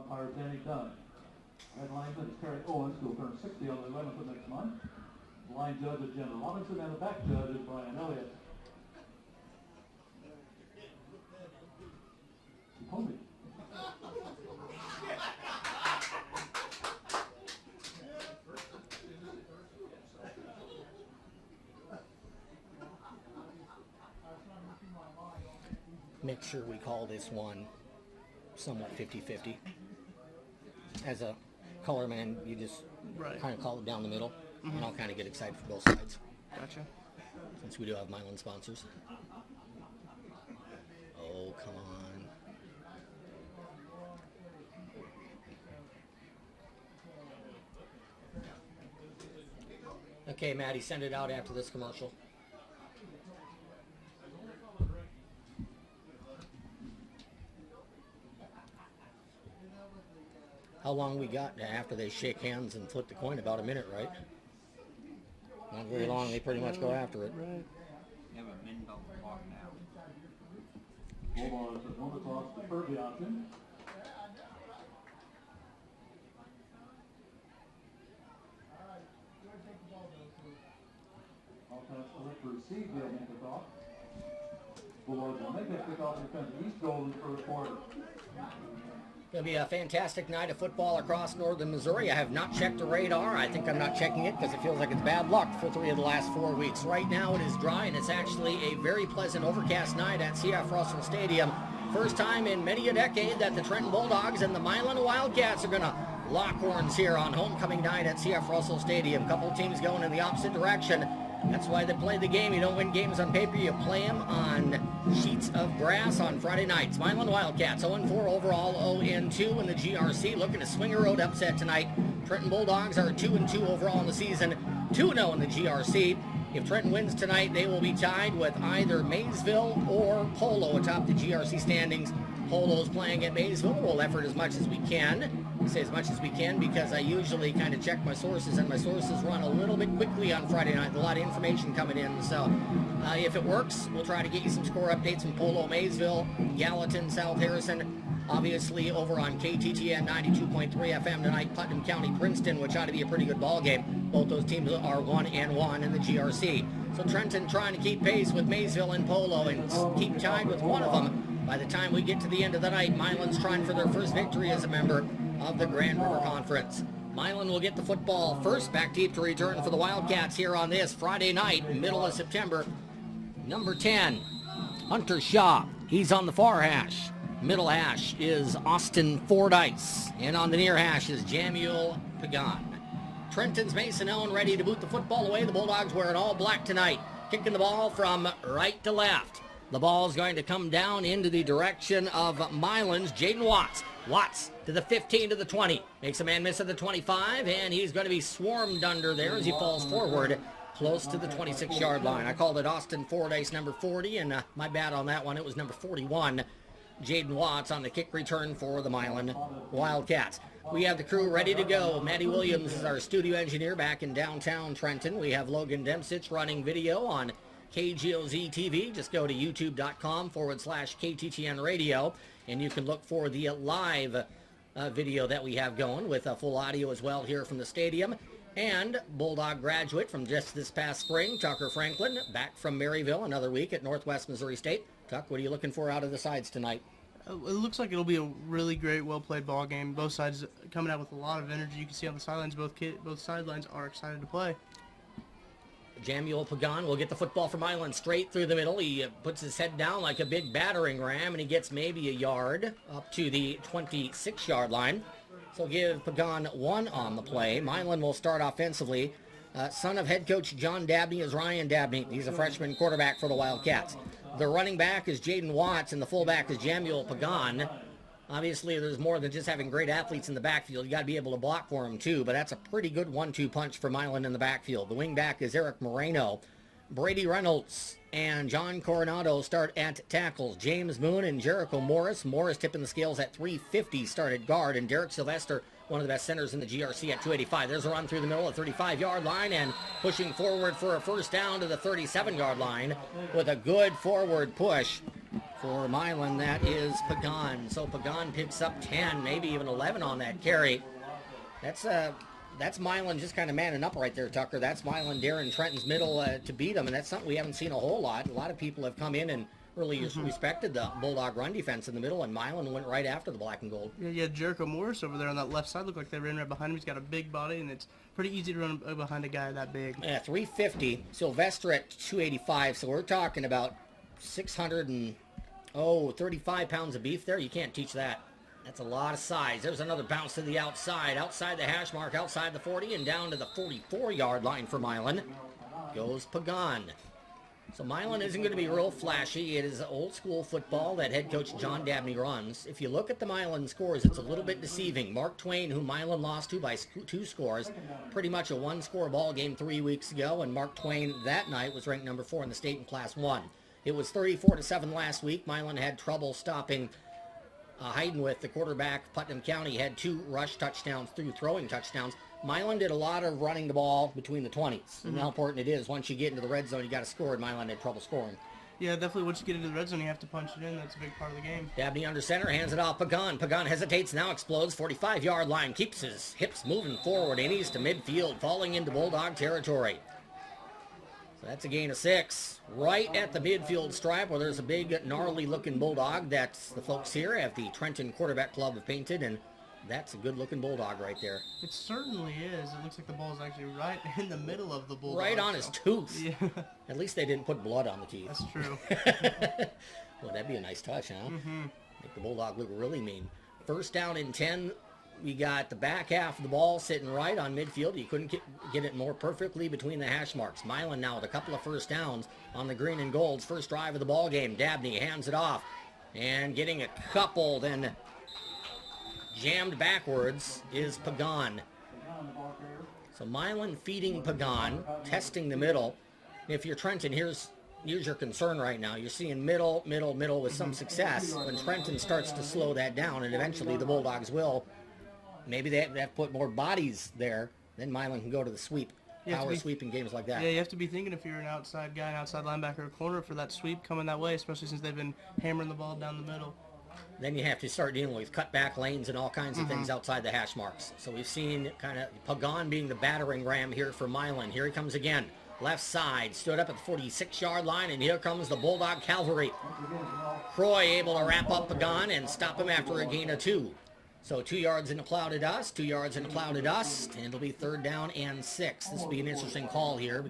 Umpire Danny Dunn. Red line judge Terry Owens, who will turn 60 on the 11th of next month. The line judge is Jenna Robinson, and the back judge is Brian Elliott. He told me. Make sure we call this one somewhat 50-50. As a color man, you just kind of call it down the middle, and I'll kind of get excited for both sides. Gotcha. Since we do have Milan sponsors. Oh, come on. Okay, Maddie, send it out after this commercial. How long we got after they shake hands and flip the coin? About a minute, right? Not very long. They pretty much go after it. Right. You have a min belt clock now. Bulldogs are going to toss the Kirby option. Offense select to receive the opening kickoff. Bulldogs will make that kickoff and defend the East goal in the first quarter. Going to be a fantastic night of football across northern Missouri. I have not checked the radar. I think I'm not checking it because it feels like it's bad luck for 3 of the last 4 weeks. Right now it is dry, and it's actually a very pleasant overcast night at CF Russell Stadium. First time in many a decade that the Trenton Bulldogs and the Milan Wildcats are going to lock horns here on homecoming night at CF Russell Stadium. Couple teams going in the opposite direction. That's why they play the game. You don't win games on paper, you play them on sheets of grass on Friday nights. Milan Wildcats 0-4 overall, 0-2 in the GRC. Looking to swing a road upset tonight. Trenton Bulldogs are 2-2 overall in the season, 2-0 in the GRC. If Trenton wins tonight, they will be tied with either Maysville or Polo atop the GRC standings. Polo's playing at Maysville. We'll effort as much as we can. I say as much as we can because I usually kind of check my sources, and my sources run a little bit quickly on Friday night. A lot of information coming in. So if it works, we'll try to get you some score updates from Polo, Maysville, Gallatin, South Harrison. Obviously over on KTTN 92.3 FM tonight, Putnam County, Princeton, which ought to be a pretty good ball game. Both those teams are 1-1 in the GRC. So Trenton trying to keep pace with Maysville and Polo and keep tied with one of them. By the time we get to the end of the night, Milan's trying for their first victory as a member of the Grand River Conference. Milan will get the football first, back deep to return for the Wildcats here on this Friday night, middle of September. Number 10, Hunter Shaw. He's on the far hash. Middle hash is Austin Fordyce. And on the near hash is Jamuel Pagan. Trenton's Mason Owen ready to boot the football away. The Bulldogs wearing all black tonight. Kicking the ball from right to left. The ball's going to come down into the direction of Milan's Jaden Watts. Watts to the 15, to the 20. Makes a man miss at the 25, and he's going to be swarmed under there as he falls forward close to the 26-yard line. I called it Austin Fordyce, number 40, and my bad on that one. It was number 41, Jaden Watts, on the kick return for the Milan Wildcats. We have the crew ready to go. Matty Williams is our studio engineer back in downtown Trenton. We have Logan Dempsich running video on KGOZ TV. Just go to youtube.com/KTTN radio, and you can look for the live video that we have going with full audio as well here from the stadium. And Bulldog graduate from just this past spring, Tucker Franklin, back from Maryville, another week at Northwest Missouri State. Tuck, what are you looking for out of the sides tonight? It looks like it'll be a really great, well-played ball game. Both sides coming out with a lot of energy. You can see on the sidelines, both sidelines are excited to play. Jamuel Pagan will get the football from Milan straight through the middle. He puts his head down like a big battering ram, and he gets maybe a yard up to the 26-yard line. So give Pagan 1 on the play. Milan will start offensively. Son of head coach John Dabney is Ryan Dabney. He's a freshman quarterback for the Wildcats. The running back is Jaden Watts, and the fullback is Jamuel Pagan. Obviously, there's more than just having great athletes in the backfield. You got to be able to block for them, too. But that's a pretty good 1-2 punch for Milan in the backfield. The wingback is Eric Moreno. Brady Reynolds and John Coronado start at tackles. James Moon and Jericho Morris. Morris tipping the scales at 350 started guard. And Derek Sylvester, one of the best centers in the GRC, at 285. There's a run through the middle of the 35-yard line and pushing forward for a first down to the 37-yard line with a good forward push For Milan, that is Pagan. So Pagan picks up 10, maybe even 11 on that carry. That's Milan just kind of manning up right there, Tucker. That's Milan daring Trenton's middle to beat them, and that's something we haven't seen a whole lot. A lot of people have come in and really respected the Bulldog run defense in the middle, and Milan went right after the black and gold. Yeah, Jericho Morris over there on that left side looked like they ran right behind him. He's got a big body, and it's pretty easy to run behind a guy that big. Yeah, 350. Sylvester at 285, so we're talking about 35 pounds of beef there. You can't teach that. That's a lot of size. There's another bounce to the outside the hash mark, outside the 40, and down to the 44-yard line for Milan goes Pagan. So Milan isn't going to be real flashy. It is old school football that head coach John Dabney runs. If you look at the Milan scores, it's a little bit deceiving. Mark Twain, who Milan lost to by 2 scores, pretty much a 1-score ball game 3 weeks ago, and Mark Twain that night was ranked number 4 in the state in Class 1. It was 34-7 last week. Milan had trouble stopping Heidenwith, the quarterback. Putnam County had 2 rush touchdowns, 3 throwing touchdowns. Milan did a lot of running the ball between the 20s. And how important it is. Once you get into the red zone, you got to score, and Milan had trouble scoring. Yeah, definitely once you get into the red zone, you have to punch it in. That's a big part of the game. Dabney under center, hands it off Pagan. Pagan hesitates, now explodes, 45-yard line, keeps his hips moving forward, and he's to midfield, falling into Bulldog territory. So that's a gain of 6. Right at the midfield stripe where there's a big, gnarly-looking Bulldog. That's the folks here at the Trenton Quarterback Club have painted, and that's a good-looking Bulldog right there. It certainly is. It looks like the ball is actually right in the middle of the Bulldog. Right on his tooth. Yeah. At least they didn't put blood on the teeth. That's true. Well, that'd be a nice touch, huh? Make the Bulldog look really mean. First down and 10. We got the back half of the ball sitting right on midfield. You couldn't get it more perfectly between the hash marks. Milan now with a couple of first downs on the green and gold's first drive of the ball game. Dabney hands it off. And getting a couple, then jammed backwards is Pagan. So Milan feeding Pagan, testing the middle. If you're Trenton, here's your concern right now. You're seeing middle with some success. When Trenton starts to slow that down, and eventually the Bulldogs will, maybe they have to put more bodies there, then Milan can go to the sweep. Power sweep in games like that. Yeah, you have to be thinking if you're an outside guy, an outside linebacker or corner for that sweep coming that way, especially since they've been hammering the ball down the middle. Then you have to start dealing with cutback lanes and all kinds of things outside the hash marks. So we've seen kind of Pagan being the battering ram here for Milan. Here he comes again. Left side, stood up at the 46-yard line, and here comes the Bulldog Cavalry. Croy able to wrap up Pagan and stop him after a gain of 2. So 2 yards in a cloud of dust, 2 yards in a cloud of dust, and it'll be 3rd down and 6. This will be an interesting call here.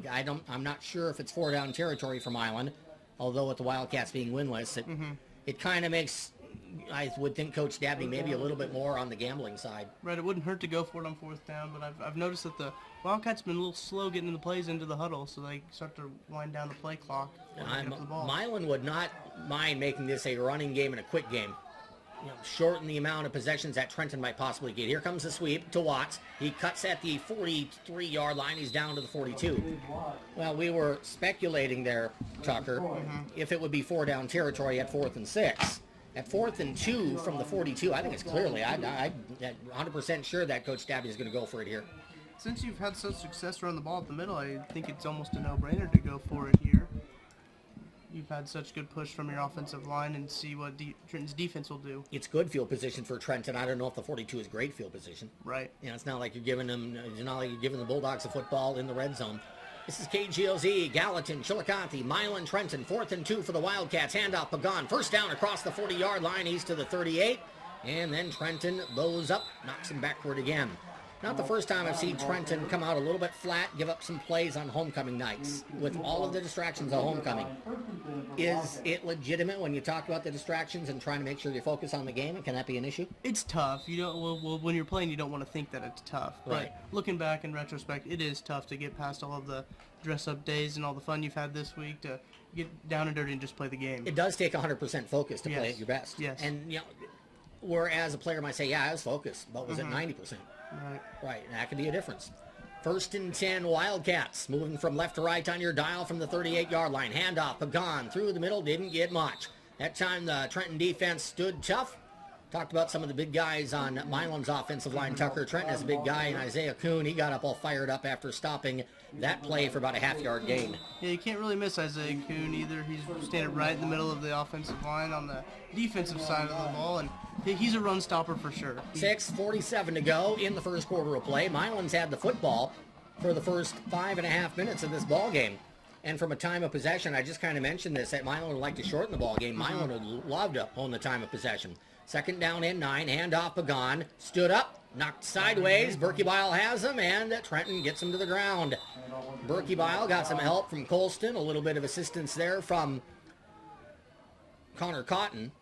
I'm not sure if it's 4 down territory for Milan, although with the Wildcats being winless, it kind of makes, I would think, Coach Dabney maybe a little bit more on the gambling side. Right, it wouldn't hurt to go for it on 4th down, but I've noticed that the Wildcats been a little slow getting the plays into the huddle, so they start to wind down the play clock. Milan would not mind making this a running game and a quick game. Shorten the amount of possessions that Trenton might possibly get. Here comes the sweep to Watts. He cuts at the 43-yard line. He's down to the 42. Well, we were speculating there, Tucker, if it would be 4 down territory at 4th and 6. At 4th and 2 from the 42, I think it's clearly, I'm 100% sure that Coach Dabney is going to go for it here. Since you've had such success around the ball at the middle, I think it's almost a no-brainer to go for it here. You've had such good push from your offensive line, and see what Trenton's defense will do. It's good field position for Trenton. I don't know if the 42 is great field position. Right. It's not like you're giving them. It's not like you're giving the Bulldogs a football in the red zone. This is KGOZ, Gallatin, Chillicothe, Milan, Trenton. 4th and 2 for the Wildcats. Handoff, Pagan. First down across the 40-yard line. He's to the 38, and then Trenton bows up, knocks him backward again. Not the first time I've seen Trenton come out a little bit flat, give up some plays on homecoming nights. With all of the distractions of homecoming, is it legitimate when you talk about the distractions and trying to make sure you focus on the game? And can that be an issue? It's tough. You don't. Well, when you're playing, you don't want to think that it's tough. Right. But looking back in retrospect, it is tough to get past all of the dress-up days and all the fun you've had this week to get down and dirty and just play the game. It does take 100% focus to play at your best. Yes. And whereas a player might say, "Yeah, I was focused," but was it 90%? Right, and that could be a difference. 1st and 10, Wildcats. Moving from left to right on your dial from the 38-yard line. Handoff, Pagan through the middle, didn't get much. That time the Trenton defense stood tough Talked about some of the big guys on Milan's offensive line. Tucker Trenton is a big guy, and Isaiah Kuhn, he got up all fired up after stopping that play for about a half-yard gain. Yeah, you can't really miss Isaiah Kuhn either. He's standing right in the middle of the offensive line on the defensive side of the ball, and he's a run stopper for sure. 6:47 to go in the first quarter of play. Milan's had the football for the first 5.5 minutes of this ball game. And from a time of possession, I just kind of mentioned this, that Milan would like to shorten the ball game. Milan would love to own the time of possession. Second down and 9, handoff Pagan, stood up, knocked sideways, Berkebile has him, and Trenton gets him to the ground. Berkebile got some help from Colston, a little bit of assistance there from Connor Cotton.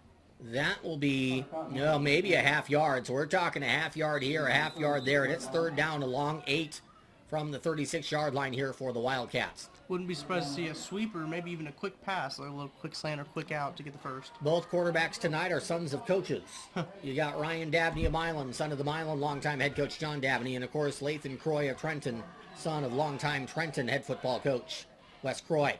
That will be, maybe a half yard. So we're talking a half yard here, a half yard there, and it's third down along 8 from the 36-yard line here for the Wildcats. Wouldn't be surprised to see a sweep or maybe even a quick pass, like a little quick slant or quick out to get the first. Both quarterbacks tonight are sons of coaches. You got Ryan Dabney of Milan, son of the Milan longtime head coach John Dabney, and of course Lathan Croy of Trenton, son of longtime Trenton head football coach Wes Croy.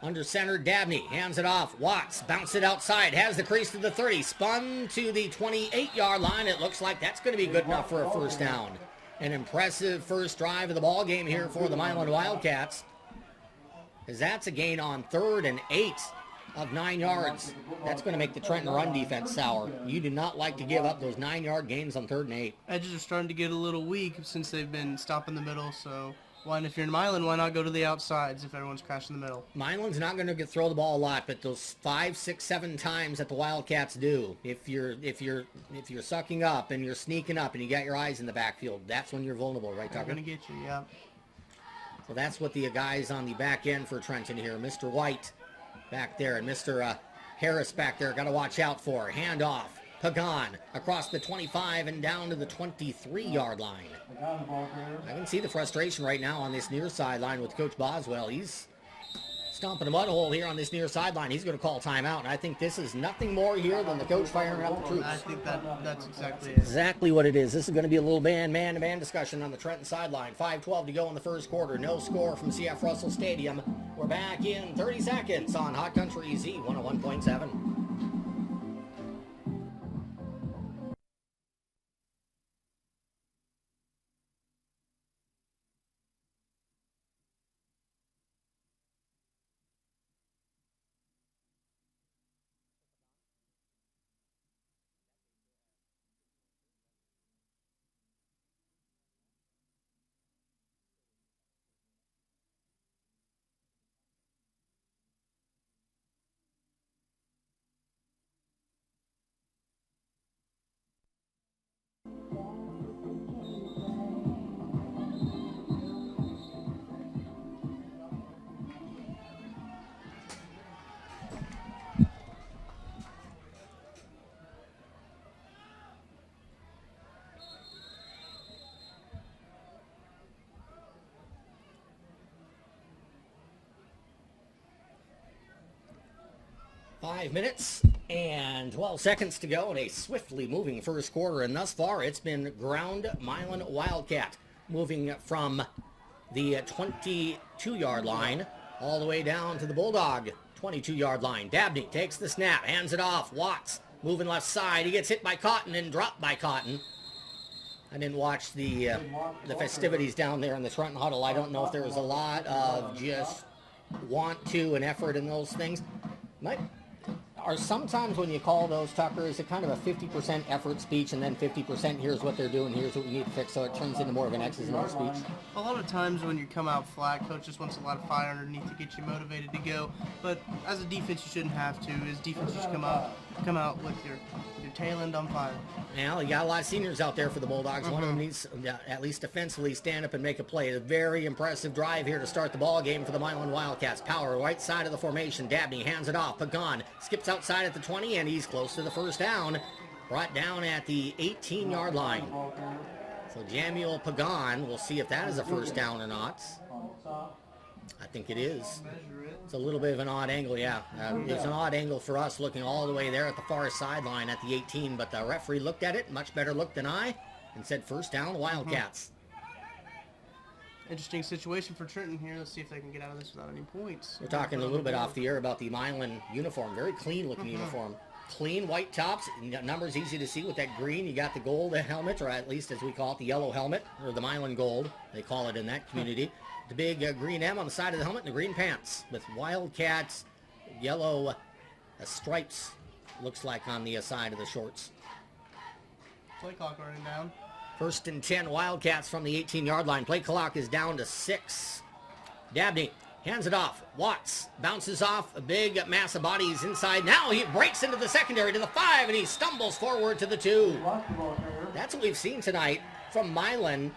Under center, Dabney hands it off. Watts bounce it outside, has the crease to the 30, spun to the 28-yard line. It looks like that's going to be good enough for a first down. An impressive first drive of the ball game here for the Milan Wildcats, as that's a gain on 3rd and 8 of 9 yards. That's going to make the Trenton run defense sour. You do not like to give up those 9-yard gains on 3rd and 8. Edges are starting to get a little weak since they've been stopping the middle, so if you're in Milan, why not go to the outsides if everyone's crashing the middle? Milan's not going to throw the ball a lot, but those 5, 6, 7 times that the Wildcats do, if you're sucking up and you're sneaking up and you got your eyes in the backfield, that's when you're vulnerable, right, Tucker? They're going to get you, yeah. So that's what the guys on the back end for Trenton here, Mr. White back there and Mr. Harris back there, got to watch out for. Handoff, Pagan across the 25 and down to the 23-yard line. I can see the frustration right now on this near sideline with Coach Boswell. He's stomping a mud hole here on this near sideline. He's going to call timeout, and I think this is nothing more here than the coach firing up the troops. I think that's exactly it. Exactly what it is. This is going to be a little man-to-man discussion on the Trenton sideline. 5:12 to go in the first quarter. No score from CF Russell Stadium. We're back in 30 seconds on Hot Country Z 101.7. Five minutes and 12 seconds to go in a swiftly moving first quarter, and thus far it's been ground Milan Wildcat, moving from the 22-yard line all the way down to the Bulldog 22-yard line. Dabney takes the snap, hands it off. Watts moving left side. He gets hit by Cotton and dropped by Cotton. I didn't watch the festivities down there in the Trenton huddle. I don't know if there was a lot of just want to and effort in those things. Or sometimes when you call those, Tucker, is it kind of a 50% effort speech and then 50% here's what they're doing, here's what we need to fix, so it turns into more of an X's and O's speech? A lot of times when you come out flat, coach just wants a lot of fire underneath to get you motivated to go. But as a defense, you shouldn't have to. As defense, just come out with your tail end on fire. Well, you got a lot of seniors out there for the Bulldogs. One of them needs, at least defensively, stand up and make a play. A very impressive drive here to start the ball game for the Milan Wildcats. Power, right side of the formation. Dabney hands it off. Pagan skips outside at the 20, and he's close to the first down. Brought down at the 18-yard line. So Jamuel Pagan, we'll see if that is a first down or not. I think it is. It's a little bit of an odd angle, yeah. It's an odd angle for us looking all the way there at the far sideline at the 18, but the referee looked at it, much better look than I, and said first down, Wildcats. Interesting situation for Trenton here. Let's see if they can get out of this without any points. We're talking a little bit off the air about the Milan uniform. Very clean looking uniform. clean white tops. Numbers easy to see with that green. You got the gold helmet, or at least as we call it, the yellow helmet, or the Milan gold, they call it in that community. The big green M on the side of the helmet and the green pants with Wildcats yellow stripes, looks like, on the side of the shorts. Play clock running down. 1st and 10, Wildcats from the 18-yard line. Play clock is down to 6. Dabney hands it off. Watts bounces off a big mass of bodies inside. Now he breaks into the secondary to the 5, and he stumbles forward to the 2. That's what we've seen tonight from Milan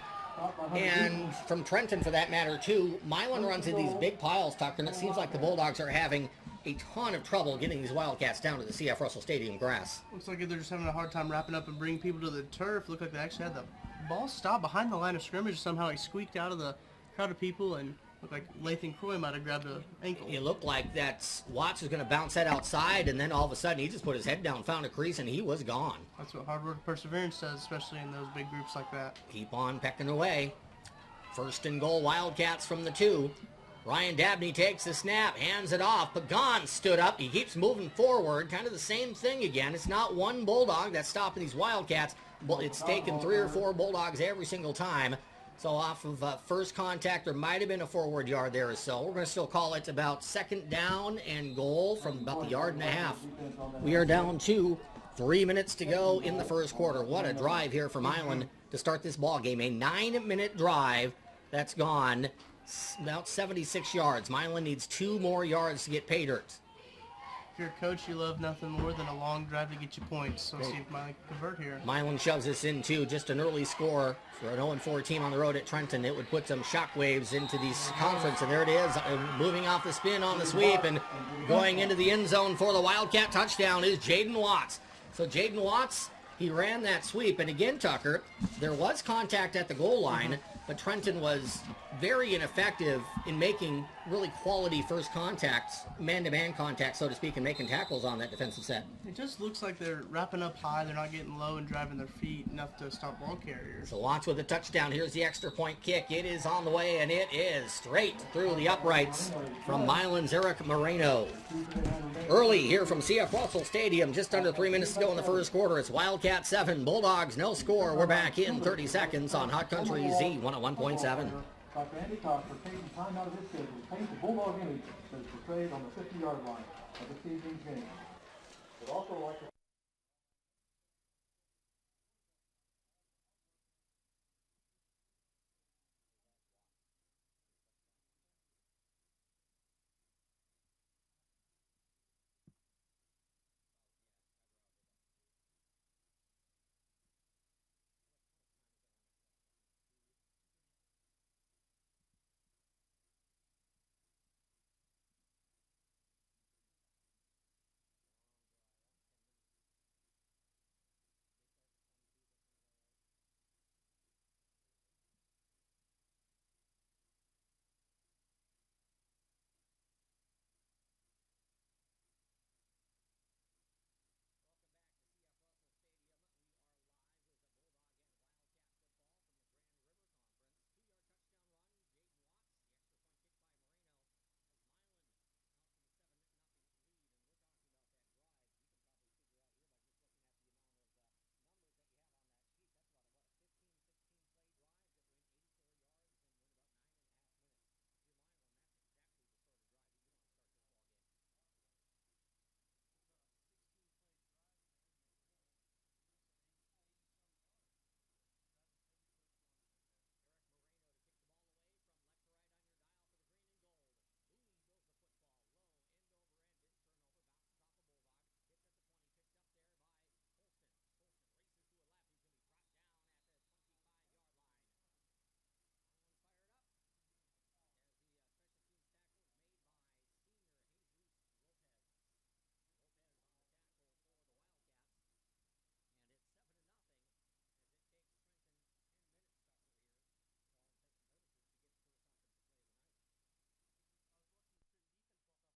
and from Trenton, for that matter, too. Milan runs in these big piles, Tucker, and it seems like the Bulldogs are having a ton of trouble getting these Wildcats down to the C.F. Russell Stadium grass. Looks like they're just having a hard time wrapping up and bringing people to the turf. Looked like they actually had the ball stop behind the line of scrimmage. Somehow he squeaked out of the crowd of people, and looked like Lathan Croy might have grabbed an ankle. It looked like Watts was going to bounce that outside, and then all of a sudden he just put his head down, found a crease, and he was gone. That's what hard work and perseverance does, especially in those big groups like that. Keep on pecking away. 1st and goal, Wildcats from the 2. Ryan Dabney takes the snap, hands it off. Pagan stood up. He keeps moving forward. Kind of the same thing again. It's not one Bulldog that's stopping these Wildcats. Well, it's taken 3 or 4 Bulldogs every single time. So off of first contact, there might have been a forward yard there or so. We're going to still call it about 2nd down and goal from about the 1.5 yards. We are down to 3 minutes to go in the first quarter. What a drive here from Milan to start this ball game. A 9-minute drive that's gone about 76 yards. Milan needs 2 more yards to get pay dirt. If you're a coach, you love nothing more than a long drive to get you points. So see if Milan can convert here. Milan shoves this into just an early score for an 0-4 team on the road at Trenton. It would put some shockwaves into this conference, and there it is, moving off the spin on the sweep and going into the end zone for the Wildcat touchdown is Jaden Watts. So Jaden Watts, he ran that sweep, and again, Tucker, there was contact at the goal line, but Trenton was very ineffective in making really quality first contacts, man-to-man contact, so to speak, and making tackles on that defensive set. It just looks like they're wrapping up high. They're not getting low and driving their feet enough to stop ball carriers. So Watts with a touchdown. Here's the extra point kick. It is on the way, and it is straight through the uprights from Milan's Eric Moreno. Early here from C.F. Russell Stadium, just under 3 minutes to go in the first quarter. It's Wildcat 7, Bulldogs no score. We're back in 30 seconds on Hot Country Z 101.7. Dr. Andy Cox for taking time out of his schedule to paint the Bulldog image that is portrayed on the 50-yard line of this evening's game. We'd also like to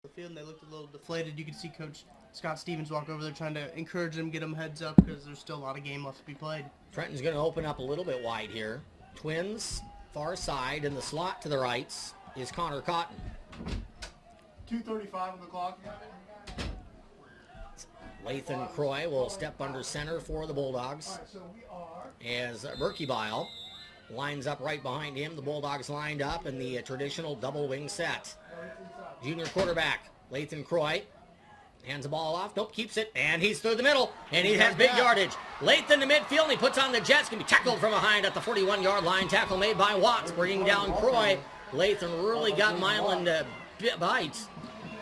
the field, and they looked a little deflated. You could see Coach Scott Stevens walk over there trying to encourage them, get them heads up, because there's still a lot of game left to be played. Trenton's going to open up a little bit wide here. Twins, far side, and the slot to the right is Connor Cotton. 2:35 on the clock. Lathan Croy will step under center for the Bulldogs as Berkebile lines up right behind him. The Bulldogs lined up in the traditional double wing set. Junior quarterback Lathan Croy hands the ball off. Nope, keeps it, and he's through the middle, and he has big yardage. Lathan to midfield, and he puts on the Jets. Can be tackled from behind at the 41-yard line. Tackle made by Watts, bringing down Croy. Lathan really got Milan to bite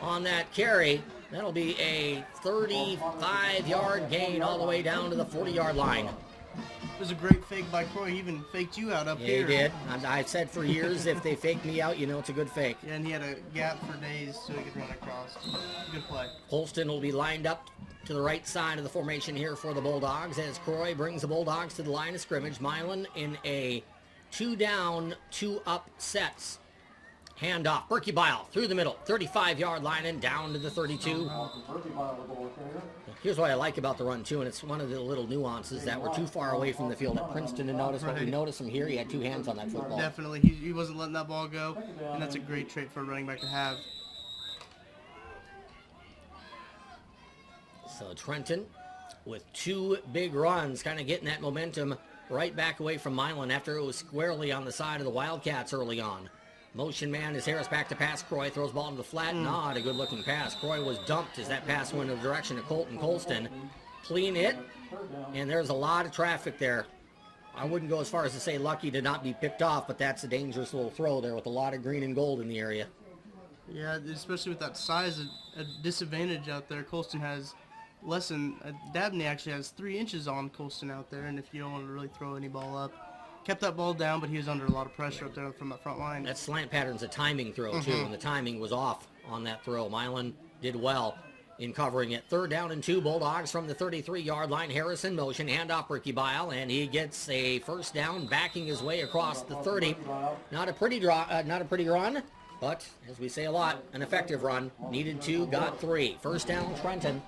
on that carry. That'll be a 35-yard gain all the way down to the 40-yard line. It was a great fake by Croy. He even faked you out up here. He did. I said for years, if they fake me out, you know it's a good fake. Yeah, and he had a gap for days so he could run across. Good play. Holston will be lined up to the right side of the formation here for the Bulldogs as Croy brings the Bulldogs to the line of scrimmage. Milan in a 2-down, 2-up sets. Handoff, Berkebile through the middle, 35-yard line and down to the 32. Here's what I like about the run, too, and it's one of the little nuances that we're too far away from the field at Princeton to notice. But we noticed him here, he had two hands on that football. Definitely, he wasn't letting that ball go, and that's a great trait for a running back to have. So Trenton with two big runs, kind of getting that momentum right back away from Milan after it was squarely on the side of the Wildcats early on. Motion man is Harris back to pass. Croy throws ball into the flat. Not a good-looking pass. Croy was dumped as that pass went in the direction of Colton Colston. Clean hit, and there's a lot of traffic there. I wouldn't go as far as to say lucky to not be picked off, but that's a dangerous little throw there with a lot of green and gold in the area. Yeah, especially with that size, a disadvantage out there. Colston has less than, Dabney actually has 3 inches on Colston out there, and if you don't want to really throw any ball up. Kept that ball down, but he was under a lot of pressure up there from the front line. That slant pattern's a timing throw, too, and the timing was off on that throw. Milan did well in covering it. 3rd down and 2, Bulldogs from the 33-yard line. Harris in motion, handoff Berkebile, and he gets a first down, backing his way across the 30. Not a pretty run, but, as we say a lot, an effective run. Needed 2, got 3. First down, Trenton.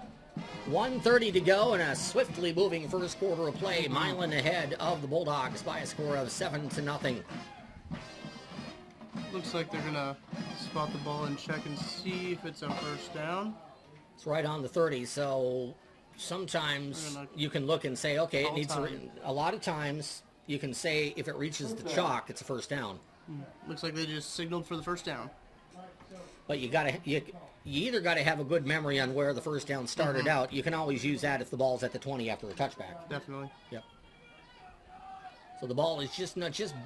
1:30 to go in a swiftly moving first quarter of play. Milan ahead of the Bulldogs by a score of 7-0. Looks like they're going to spot the ball and check and see if it's a first down. It's right on the 30, so sometimes you can look and say, okay, it needs a lot of times you can say if it reaches the chalk, it's a first down. Looks like they just signaled for the first down. But you either got to have a good memory on where the first down started out. You can always use that if the ball's at the 20 after a touchback. Definitely. Yep. So the ball is just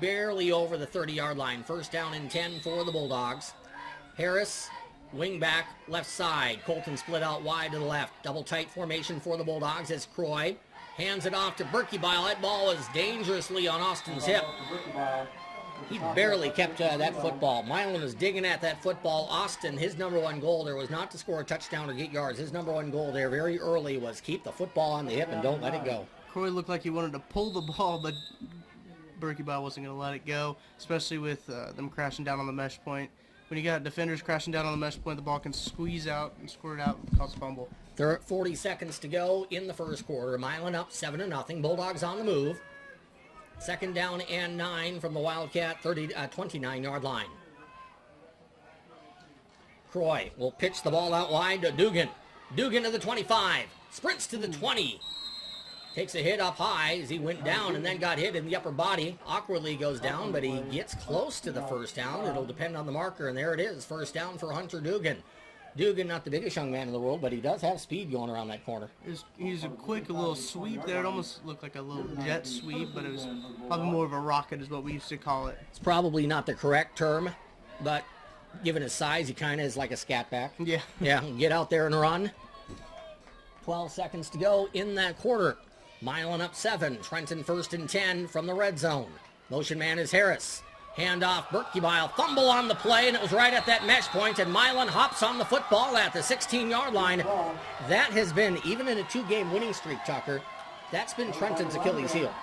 barely over the 30-yard line. First down and 10 for the Bulldogs. Harris, wing back, left side. Colton split out wide to the left. Double tight formation for the Bulldogs as Croy hands it off to Berkebile. That ball is dangerously on Austin's hip. He barely kept that football. Milan was digging at that football. Austin, his number one goal there was not to score a touchdown or get yards. His number one goal there very early was keep the football on the hip and don't let it go. Croy looked like he wanted to pull the ball, but Berkebile wasn't going to let it go, especially with them crashing down on the mesh point. When you got defenders crashing down on the mesh point, the ball can squeeze out and squirt out and cause a fumble. There are 40 seconds to go in the first quarter. Milan up 7-0. Bulldogs on the move. 2nd down and 9 from the Wildcat 29-yard line. Croy will pitch the ball out wide to Dugan. Dugan to the 25. Sprints to the 20. Takes a hit up high as he went down and then got hit in the upper body. Awkwardly goes down, but he gets close to the first down. It'll depend on the marker, and there it is. First down for Hunter Dugan. Dugan, not the biggest young man in the world, but he does have speed going around that corner. He's a quick little sweep there. It almost looked like a little jet sweep, but it was probably more of a rocket is what we used to call it. It's probably not the correct term, but given his size, he kind of is like a scat back. Yeah. Yeah, get out there and run. 12 seconds to go in that quarter. Milan up 7. Trenton 1st and 10 from the red zone. Motion man is Harris. Handoff, Berkebile, fumble on the play, and it was right at that mesh point, and Milan hops on the football at the 16-yard line. That has been, even in a 2-game winning streak, Tucker, that's been Trenton's Achilles heel.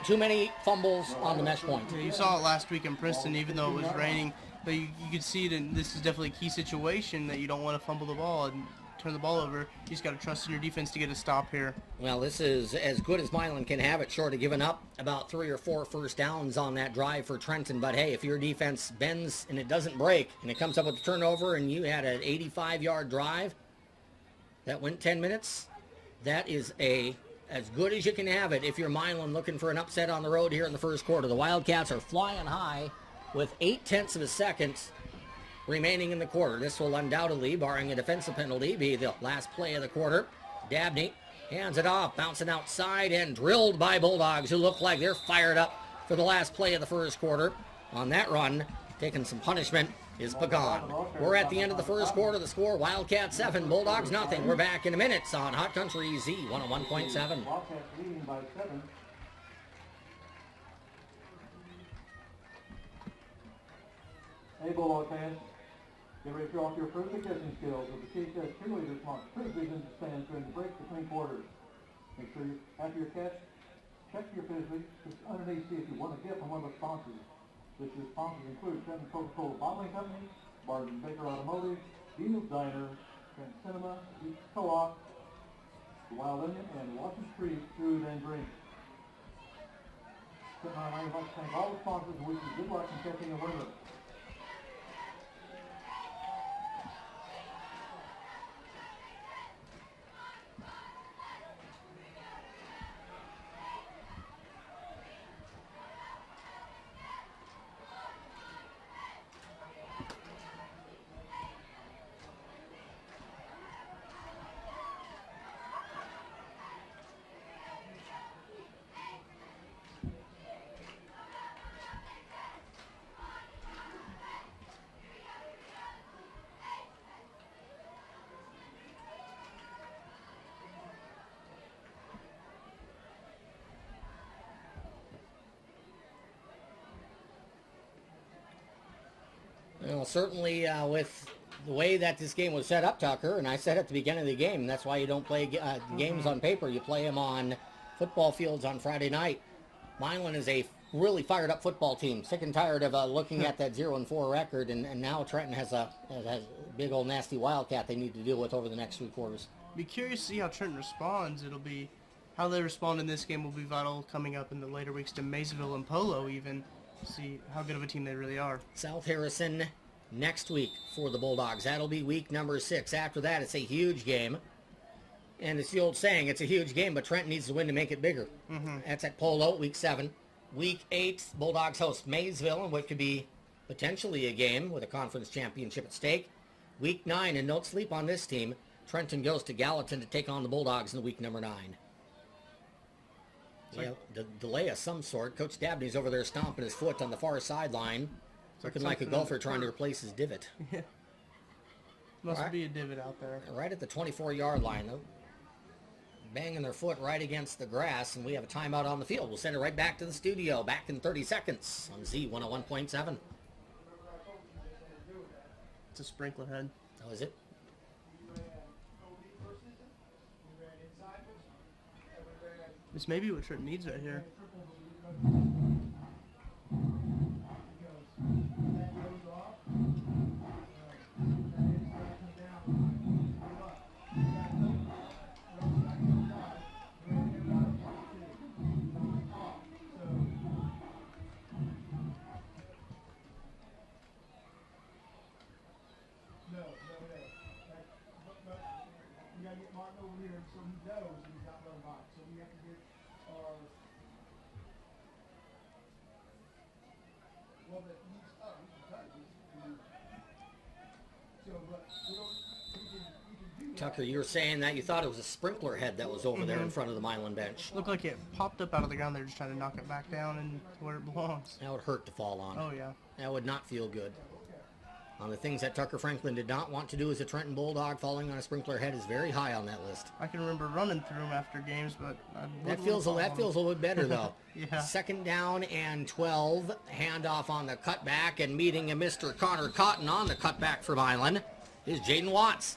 Too many fumbles on the mesh point. Yeah, you saw it last week in Princeton, even though it was raining, but you could see it, and this is definitely a key situation that you don't want to fumble the ball and turn the ball over. You just got to trust in your defense to get a stop here. Well, this is as good as Milan can have it, short of giving up about 3 or 4 first downs on that drive for Trenton. But hey, if your defense bends and it doesn't break and it comes up with a turnover and you had an 85-yard drive that went 10 minutes, That is as good as you can have it if you're Milan looking for an upset on the road here in the first quarter. The Wildcats are flying high with 0.8 of a second remaining in the quarter. This will undoubtedly, barring a defensive penalty, be the last play of the quarter. Dabney hands it off, bouncing outside and drilled by Bulldogs, who look like they're fired up for the last play of the first quarter. On that run, taking some punishment, is Pagan. We're at the end of the first quarter. The score, Wildcats 7, Bulldogs nothing. We're back in a minute on Hot Country Z 101.7. Wildcats leading by 7. Hey, Bulldog fans, get ready to show off your frisbee catching skills with the KTTN cheerleaders launch frisbees into stands during the break between quarters. Make sure you, after your catch, check your frisbee just underneath, see if you want a gift from one of the sponsors. This year's sponsors include Trenton Coca-Cola Bottling Company, Barton Baker Automotive, Dino's Diner, Trent Cinema, East Co-op, the Wild Onion, and Washington Street Food and Drink. Trenton and I would like to thank all the sponsors and wish you good luck in catching a winner. Well, certainly with the way that this game was set up, Tucker, and I said at the beginning of the game, that's why you don't play games on paper. You play them on football fields on Friday night. Milan is a really fired up football team. Sick and tired of looking at that 0-4 record, and now Trenton has a big old nasty Wildcat they need to deal with over the next 3 quarters. Be curious to see how Trenton responds. It'll be how they respond in this game will be vital coming up in the later weeks to Maysville and Polo even. See how good of a team they really are. South Harrison next week for the Bulldogs. That'll be week number 6. After that, it's a huge game. And it's the old saying, it's a huge game, but Trenton needs to win to make it bigger. That's at Polo, week 7. Week 8, Bulldogs host Maysville, in what could be potentially a game with a conference championship at stake. Week 9, and don't sleep on this team, Trenton goes to Gallatin to take on the Bulldogs in week number 9. Yeah, delay of some sort. Coach Dabney's over there stomping his foot on the far sideline, looking like a golfer trying to replace his divot. Yeah. Must be a divot out there. Right at the 24-yard line, though. Banging their foot right against the grass, and we have a timeout on the field. We'll send it right back to the studio, back in 30 seconds on Z 101.7. It's a sprinkler head. Oh, is it? This may be what Trenton needs right here. Tucker, you were saying that you thought it was a sprinkler head that was over there in front of the Milan bench. Looked like it popped up out of the ground. They're just trying to knock it back down and where it belongs. That would hurt to fall on. Oh, yeah. That would not feel good. On the things that Tucker Franklin did not want to do as a Trenton Bulldog, falling on a sprinkler head is very high on that list. I can remember running through them after games, but that feels a little bit better though. Yeah. 2nd down and 12. Handoff on the cutback, and meeting a Mr. Connor Cotton on the cutback for Milan is Jaden Watts.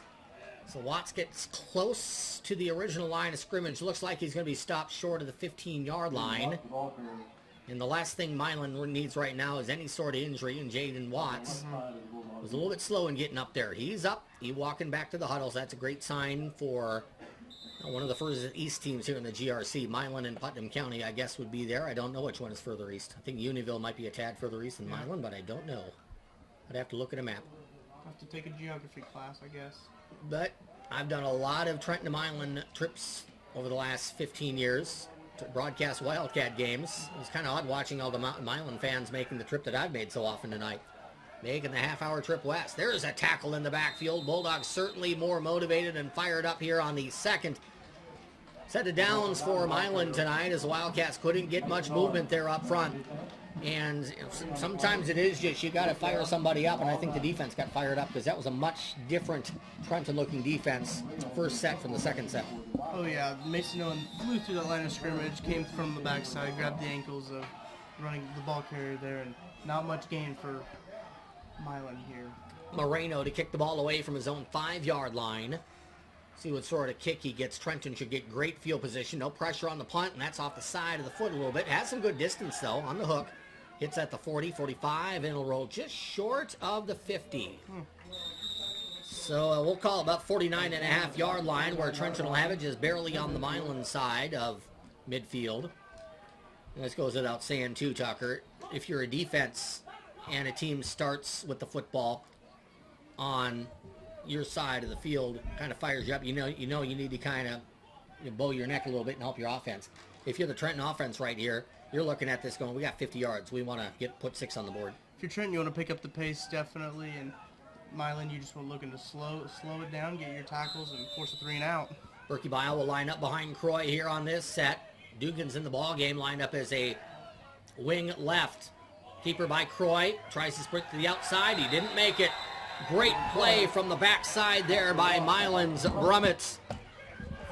So Watts gets close to the original line of scrimmage. Looks like he's going to be stopped short of the 15-yard line. And the last thing Milan needs right now is any sort of injury, and Jaden Watts was a little bit slow in getting up there. He's up. He's walking back to the huddles. That's a great sign for one of the furthest east teams here in the GRC. Milan and Putnam County, I guess, would be there. I don't know which one is further east. I think Unionville might be a tad further east than Milan, but I don't know. I'd have to look at a map. Have to take a geography class, I guess. But I've done a lot of Trenton to Milan trips over the last 15 years to broadcast Wildcat games. It was kind of odd watching all the Milan fans making the trip that I've made so often tonight. Making the half-hour trip west. There's a tackle in the backfield. Bulldogs certainly more motivated and fired up here on the second set of downs for Milan tonight, as the Wildcats couldn't get much movement there up front. And sometimes it is just you got to fire somebody up, and I think the defense got fired up because that was a much different Trenton-looking defense first set from the second set. Oh yeah, Mason Owen flew through that line of scrimmage, came from the backside, grabbed the ankles of running the ball carrier there, and not much gain for Milan here. Moreno to kick the ball away from his own 5-yard line. See what sort of kick he gets. Trenton should get great field position. No pressure on the punt, and that's off the side of the foot a little bit. Has some good distance, though, on the hook. Hits at the 40, 45, and it'll roll just short of the 50. So we'll call it about 49.5-yard line, where Trenton will have it just barely on the Milan side of midfield. And this goes without saying, too, Tucker. If you're a defense and a team starts with the football on your side of the field, kind of fires you up, you know you need to kind of bow your neck a little bit and help your offense. If you're the Trenton offense right here, you're looking at this going, we got 50 yards. We want to put 6 on the board. If you're Trenton, you want to pick up the pace, definitely, and Milan, you just want looking to slow it down, get your tackles, and force a 3 and out. Berkey Bile will line up behind Croy here on this set. Dugan's in the ball game, lined up as a wing left. Keeper by Croy, tries to sprint to the outside. He didn't make it. Great play from the backside there by Milan's Brummett.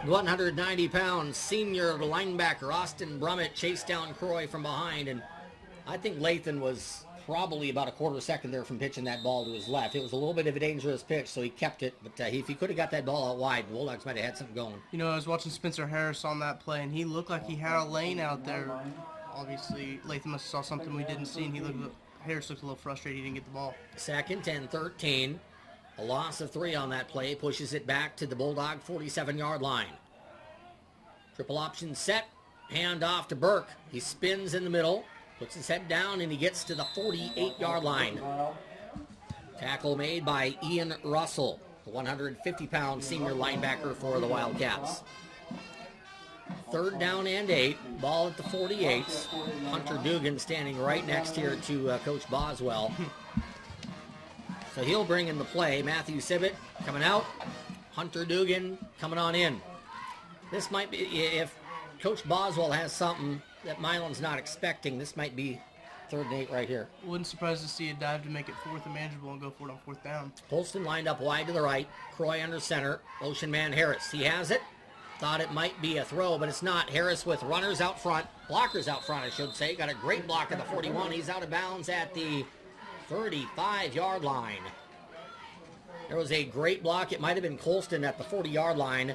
190-pound senior linebacker Austin Brummett chased down Croy from behind, and I think Lathan was probably about a quarter second there from pitching that ball to his left. It was a little bit of a dangerous pitch, so he kept it, but if he could have got that ball out wide, the Bulldogs might have had something going. You know, I was watching Spencer Harris on that play, and he looked like he had a lane out there. Obviously, Lathan must have saw something we didn't see, and Harris looked a little frustrated he didn't get the ball. Second and 13. A loss of 3 on that play pushes it back to the Bulldog 47-yard line. Triple option set. Hand off to Burke. He spins in the middle, puts his head down, and he gets to the 48-yard line. Tackle made by Ian Russell, the 150-pound senior linebacker for the Wildcats. 3rd down and 8. Ball at the 48. Hunter Dugan standing right next here to Coach Boswell. So he'll bring in the play. Matthew Sibbett coming out. Hunter Dugan coming on in. This might be, if Coach Boswell has something that Milan's not expecting, this might be 3rd and 8 right here. Wouldn't surprise to see a dive to make it 4th and manageable and go for it on 4th down. Colston lined up wide to the right. Croy under center. Ocean man Harris. He has it. Thought it might be a throw, but it's not. Harris with runners out front. Blockers out front, I should say. Got a great block at the 41. He's out of bounds at the 35-yard line. There was a great block. It might have been Colston at the 40-yard line.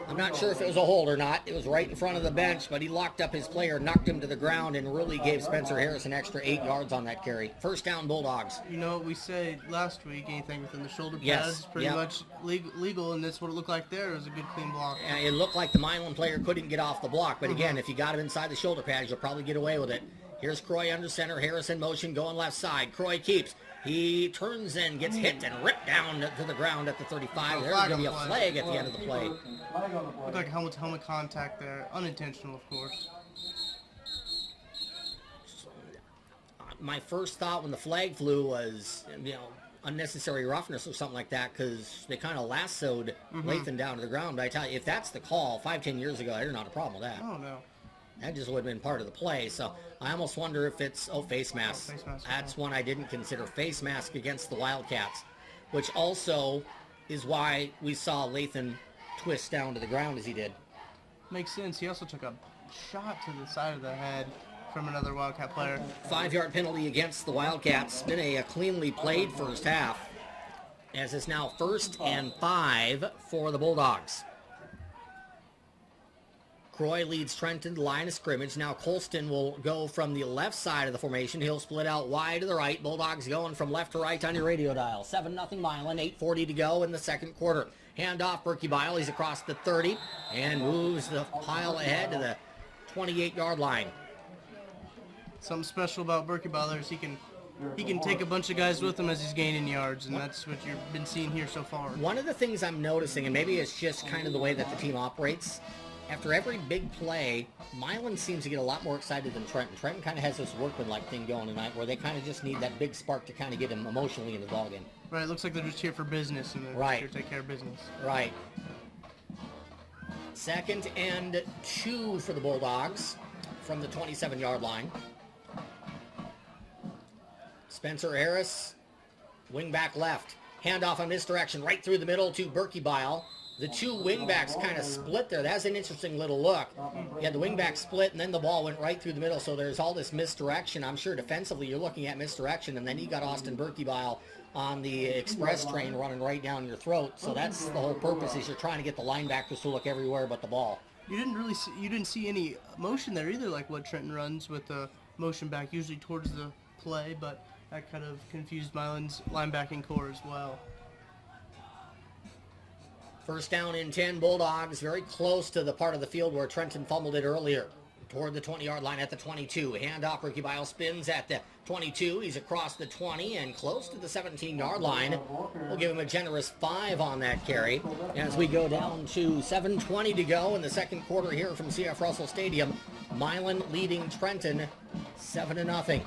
I'm not sure if it was a hold or not. It was right in front of the bench, but he locked up his player, knocked him to the ground, and really gave Spencer Harris an extra 8 yards on that carry. 1st down, Bulldogs. You know what we said last week, anything within the shoulder pads Yes, pretty much legal, and that's what it looked like there. It was a good, clean block. It looked like the Milan player couldn't get off the block, but again, if you got him inside the shoulder pads, you'll probably get away with it. Here's Croy under center, Harris in motion, going left side. Croy keeps. He turns and gets hit and ripped down to the ground at the 35. There's going to be a flag at the end of the play. Looked like helmet contact there. Unintentional, of course. My first thought when the flag flew was, unnecessary roughness or something like that, because they kind of lassoed Lathan down to the ground. But I tell you, if that's the call 5-10 years ago, there's not a problem with that. Oh, no. That just would have been part of the play. So I almost wonder if it's, face mask. Face mask. That's one I didn't consider. Face mask against the Wildcats, which also is why we saw Lathan twist down to the ground as he did. Makes sense. He also took a shot to the side of the head from another Wildcat player. 5-yard penalty against the Wildcats. Been a cleanly played first half, as it's now 1st and 5 for the Bulldogs. Croy leads Trenton to the line of scrimmage. Now Colston will go from the left side of the formation. He'll split out wide to the right. Bulldogs going from left to right on your radio dial. 7-0 Milan, 8:40 to go in the second quarter. Hand off Berkey Bile. He's across the 30 and moves the pile ahead to the 28-yard line. Something special about Berkey Bile is he can take a bunch of guys with him as he's gaining yards, and that's what you've been seeing here so far. One of the things I'm noticing, and maybe it's just kind of the way that the team operates, After every big play, Milan seems to get a lot more excited than Trenton. Trenton kind of has this workman-like thing going tonight where they kind of just need that big spark to kind of get him emotionally in the ballgame. Right, it looks like they're just here for business and they're Right. here to take care of business. Right. 2nd and 2 for the Bulldogs from the 27-yard line. Spencer Harris, wing back left. Handoff on misdirection right through the middle to Berkebile. The two wingbacks kind of split there. That's an interesting little look. You had the wingback split, and then the ball went right through the middle, so there's all this misdirection. I'm sure defensively you're looking at misdirection, and then you got Austin Berkebile on the express train running right down your throat. So that's the whole purpose, is you're trying to get the linebackers to look everywhere but the ball. You didn't see any motion there either, like what Trenton runs with the motion back usually towards the play, but that kind of confused Milan's linebacking core as well. 1st down and 10, Bulldogs, very close to the part of the field where Trenton fumbled it earlier. Toward the 20-yard line at the 22. Handoff, Berkebile spins at the 22. He's across the 20 and close to the 17-yard line. We'll give him a generous 5 on that carry. As we go down to 7:20 to go in the second quarter here from CF Russell Stadium. Milan leading Trenton 7-0.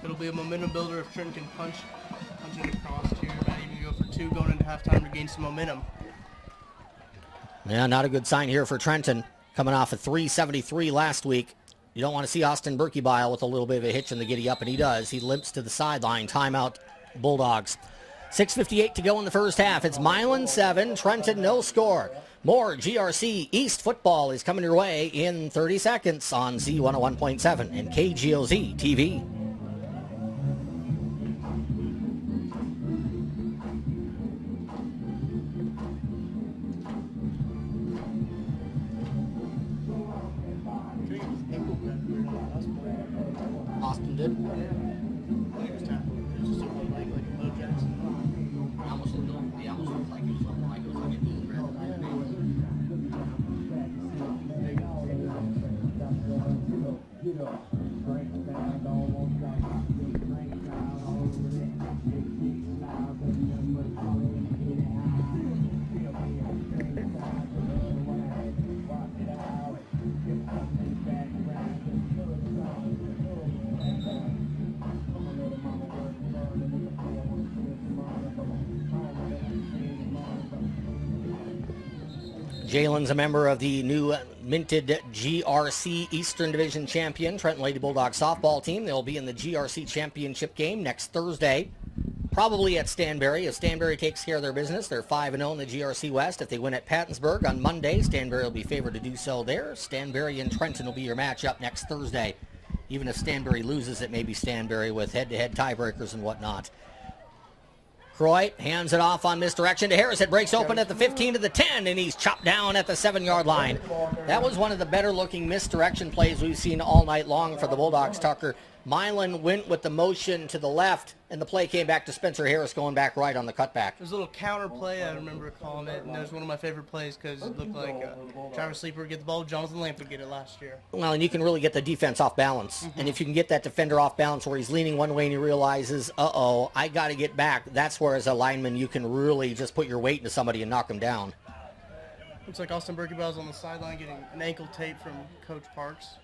It'll be a momentum builder if Trenton can punch it across here. Might even go for 2 going into halftime to gain some momentum. Yeah, not a good sign here for Trenton. Coming off a 373 last week. You don't want to see Austin Berkebile with a little bit of a hitch in the giddy up, and he does. He limps to the sideline. Timeout, Bulldogs. 6:58 to go in the first half. It's Milan 7, Trenton no score. More GRC East football is coming your way in 30 seconds on Z101.7 and KGOZ TV. Austin did. Jalen's a member of the new minted GRC Eastern Division champion Trenton Lady Bulldogs softball team. They'll be in the GRC championship game next Thursday, probably at Stanberry. If Stanberry takes care of their business, they're 5-0 in the GRC West. If they win at Pattonsburg on Monday, Stanberry will be favored to do so there. Stanberry and Trenton will be your matchup next Thursday. Even if Stanberry loses, it may be Stanberry with head-to-head tiebreakers and whatnot. Croy hands it off on misdirection to Harris. It breaks open at the 15 to the 10, and he's chopped down at the 7-yard line. That was one of the better-looking misdirection plays we've seen all night long for the Bulldogs, Tucker. Milan went with the motion to the left, and the play came back to Spencer Harris going back right on the cutback. There's a little counter play, I remember calling it, and it was one of my favorite plays because it looked like Travis Sleeper would get the ball, Jonathan Lamp would get it last year. Well, and you can really get the defense off balance. And if you can get that defender off balance where he's leaning one way and he realizes, uh-oh, I got to get back, that's where as a lineman you can really just put your weight into somebody and knock him down. Looks like Austin Berkebile's on the sideline getting an ankle tape from Coach Parks.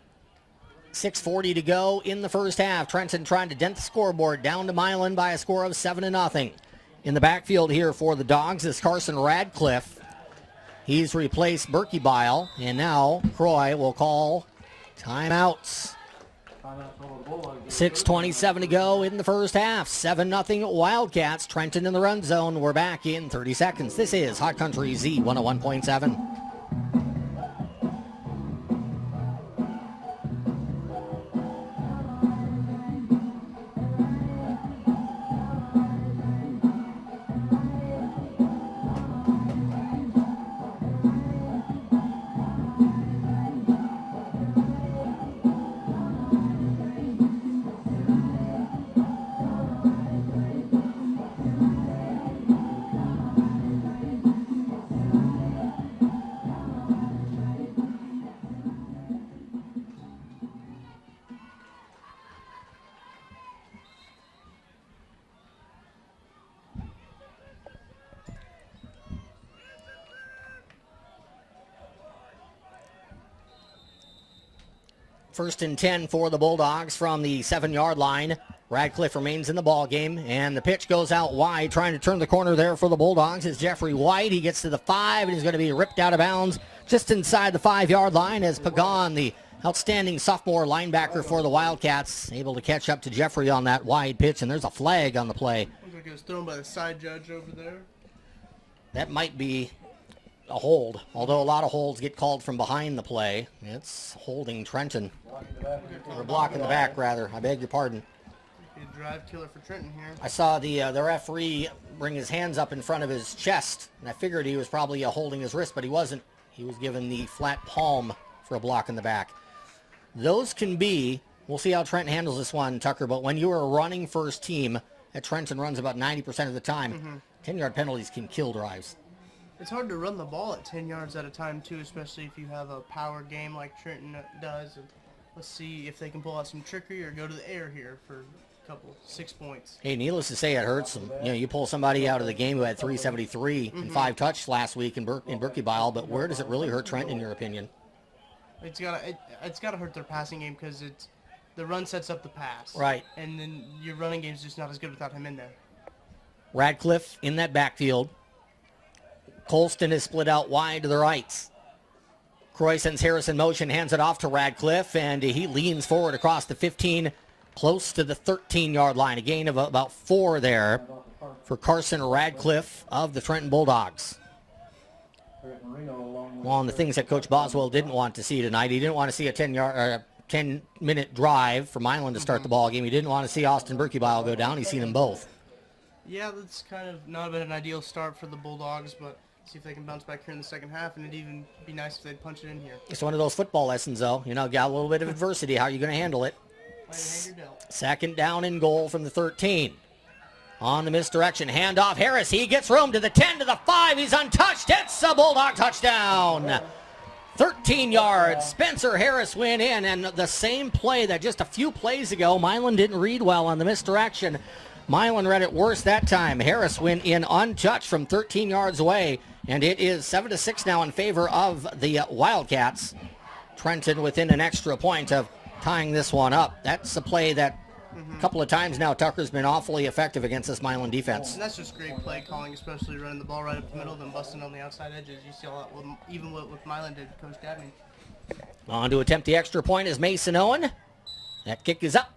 6:40 to go in the first half. Trenton trying to dent the scoreboard down to Milan by a score of 7-0. In the backfield here for the Dogs is Carson Radcliffe. He's replaced Berkebile, and now Croy will call timeouts. 6:27 to go in the first half. 7-0 Wildcats. Trenton in the run zone. We're back in 30 seconds. This is Hot Country Z101.7. First and 10 for the Bulldogs from the 7-yard line. Radcliffe remains in the ball game, and the pitch goes out wide. Trying to turn the corner there for the Bulldogs is Jeffrey White. He gets to the 5, and he's going to be ripped out of bounds just inside the 5-yard line as Pagan, the outstanding sophomore linebacker for the Wildcats, able to catch up to Jeffrey on that wide pitch, and there's a flag on the play. Looks like it was thrown by the side judge over there. That might be a hold, although a lot of holds get called from behind the play. It's holding Trenton. Or blocking the back, rather. I beg your pardon. A drive killer for Trenton here. I saw the referee bring his hands up in front of his chest, and I figured he was probably holding his wrist, but he wasn't. He was given the flat palm for a block in the back. Those can be, we'll see how Trenton handles this one, Tucker, but when you are a running first team, that Trenton runs about 90% of the time, 10-yard penalties can kill drives. It's hard to run the ball at 10 yards at a time, too, especially if you have a power game like Trenton does. And let's see if they can pull out some trickery or go to the air here for a couple, 6 points. Hey, needless to say, it hurts them. You know, you pull somebody out of the game who had 373 and 5 touches last week in Berkey-Bile, but where does it really hurt Trenton, in your opinion? It's gotta hurt their passing game because the run sets up the pass. Right. And then your running game's just not as good without him in there. Radcliffe in that backfield. Colston is split out wide to the right. Croy sends Harris in motion, hands it off to Radcliffe, and he leans forward across the 15, close to the 13-yard line. A gain of about 4 there for Carson Radcliffe of the Trenton Bulldogs. One of the things that Coach Boswell didn't want to see tonight, he didn't want to see a 10-minute drive for Milan to start the ball game. He didn't want to see Austin Berkey-Bile go down. He's seen them both. Yeah, that's kind of not been an ideal start for the Bulldogs, but see if they can bounce back here in the second half, and it'd even be nice if they'd punch it in here. It's one of those football lessons, though. You know, got a little bit of adversity. How are you going to handle it? Second down and goal from the 13. On the misdirection, handoff, Harris. He gets room to the 10, to the 5. He's untouched. It's a Bulldog touchdown. 13 yards. Spencer Harris went in, and the same play that just a few plays ago, Milan didn't read well on the misdirection. Milan read it worse that time. Harris went in untouched from 13 yards away, and it is 7-6 now in favor of the Wildcats. Trenton within an extra point of tying this one up. That's a play that a couple of times now Tucker's been awfully effective against this Milan defense. And that's just great play calling, especially running the ball right up the middle, then busting on the outside edges. You see a lot, even what Milan did, Coach Dabney. On to attempt the extra point is Mason Owen. That kick is up,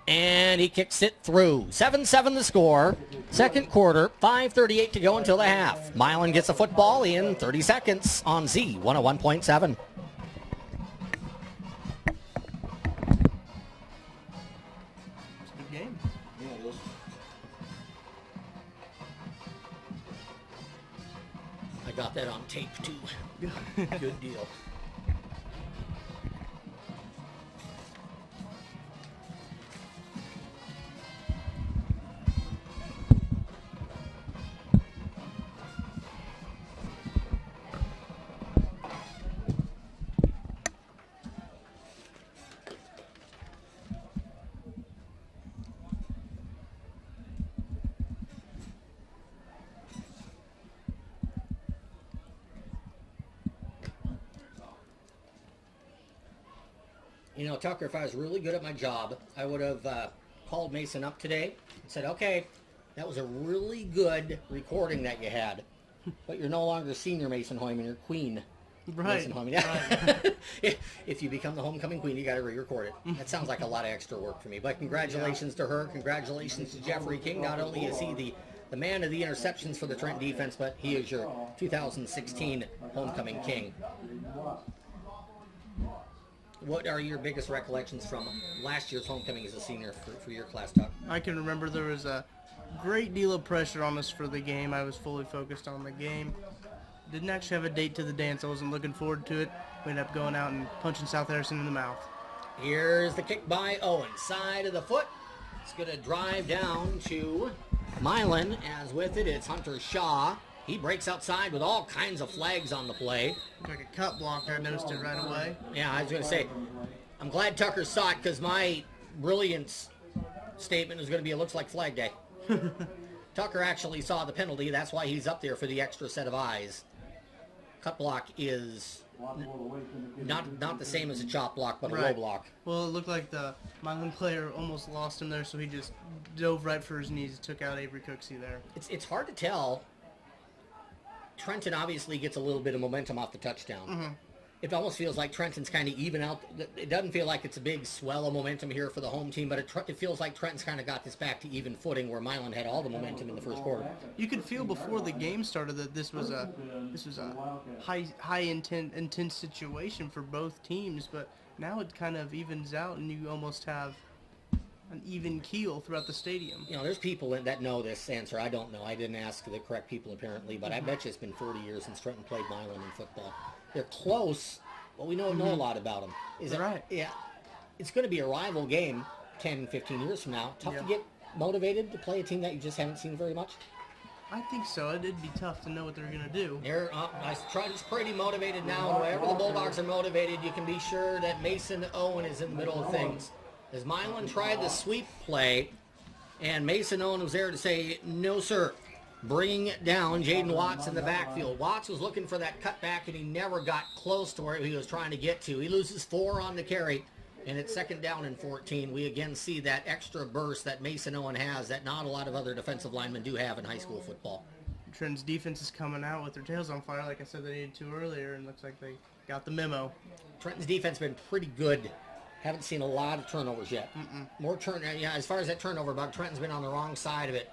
and he kicks it through. 7-7 the score. Second quarter, 5:38 to go until the half. Milan gets a football in 30 seconds on Z 101.7. I got that on tape, too. Good deal. You know, Tucker, if I was really good at my job, I would have called Mason up today and said, okay, that was a really good recording that you had, but you're no longer senior Mason Hoyman, you're queen Mason Hoyman. Yeah. Right. If you become the homecoming queen, you got to re-record it. That sounds like a lot of extra work for me, but congratulations to her. Congratulations to Jeffrey King. Not only is he the man of the interceptions for the Trent defense, but he is your 2016 homecoming king. What are your biggest recollections from last year's homecoming as a senior for your class, Tuck? I can remember there was a great deal of pressure on us for the game. I was fully focused on the game. Didn't actually have a date to the dance. I wasn't looking forward to it. We ended up going out and punching South Harrison in the mouth. Here's the kick by Owen. Side of the foot. It's going to drive down to Milan. As with it, it's Hunter Shaw. He breaks outside with all kinds of flags on the play. Like a cut block, I noticed it right away. Yeah, I was going to say, I'm glad Tucker saw it because my brilliance statement was going to be, it looks like Flag Day. Tucker actually saw the penalty. That's why he's up there for the extra set of eyes. cut block is not the same as a chop block, but a low Right. block. Well, it looked like the Milan player almost lost him there, so he just dove right for his knees and took out Avery Cooksey there. It's hard to tell. Trenton obviously gets a little bit of momentum off the touchdown. Mm-hmm. It almost feels like Trenton's kind of even out. It doesn't feel like it's a big swell of momentum here for the home team, but it feels like Trenton's kind of got this back to even footing where Milan had all the momentum in the first quarter. You could feel before the game started that this was a high intense situation for both teams, but now it kind of evens out and you almost have an even keel throughout the stadium. You know, there's people that know this answer. I don't know. I didn't ask the correct people apparently, but I bet you it's been 40 years since Trenton played Milan in football. They're close, but we don't know a lot I them. Is it right? Yeah. It's going to be a rival game 10, 15 years from now. Tough to get motivated to play a team that you just haven't seen very much? I think so. It'd be tough to know what they're going to do. Trent's pretty motivated now, and wherever the Bulldogs are motivated, you can be sure that Mason Owen is in the middle of things. As Milan tried the sweep play, and Mason Owen was there to say, no, sir. Bringing down Jaden Watts in the backfield. Watts was looking for that cutback, and he never got close to where he was trying to get to. He loses 4 on the carry, and it's 2nd down and 14. We again see that extra burst that Mason Owen has that not a lot of other defensive linemen do have in high school football. Trenton's defense is coming out with their tails on fire, like I said they needed to earlier, and looks like they got the memo. Trenton's defense has been pretty good. Haven't seen a lot of turnovers yet. As far as that turnover bug, Trenton's been on the wrong side of it.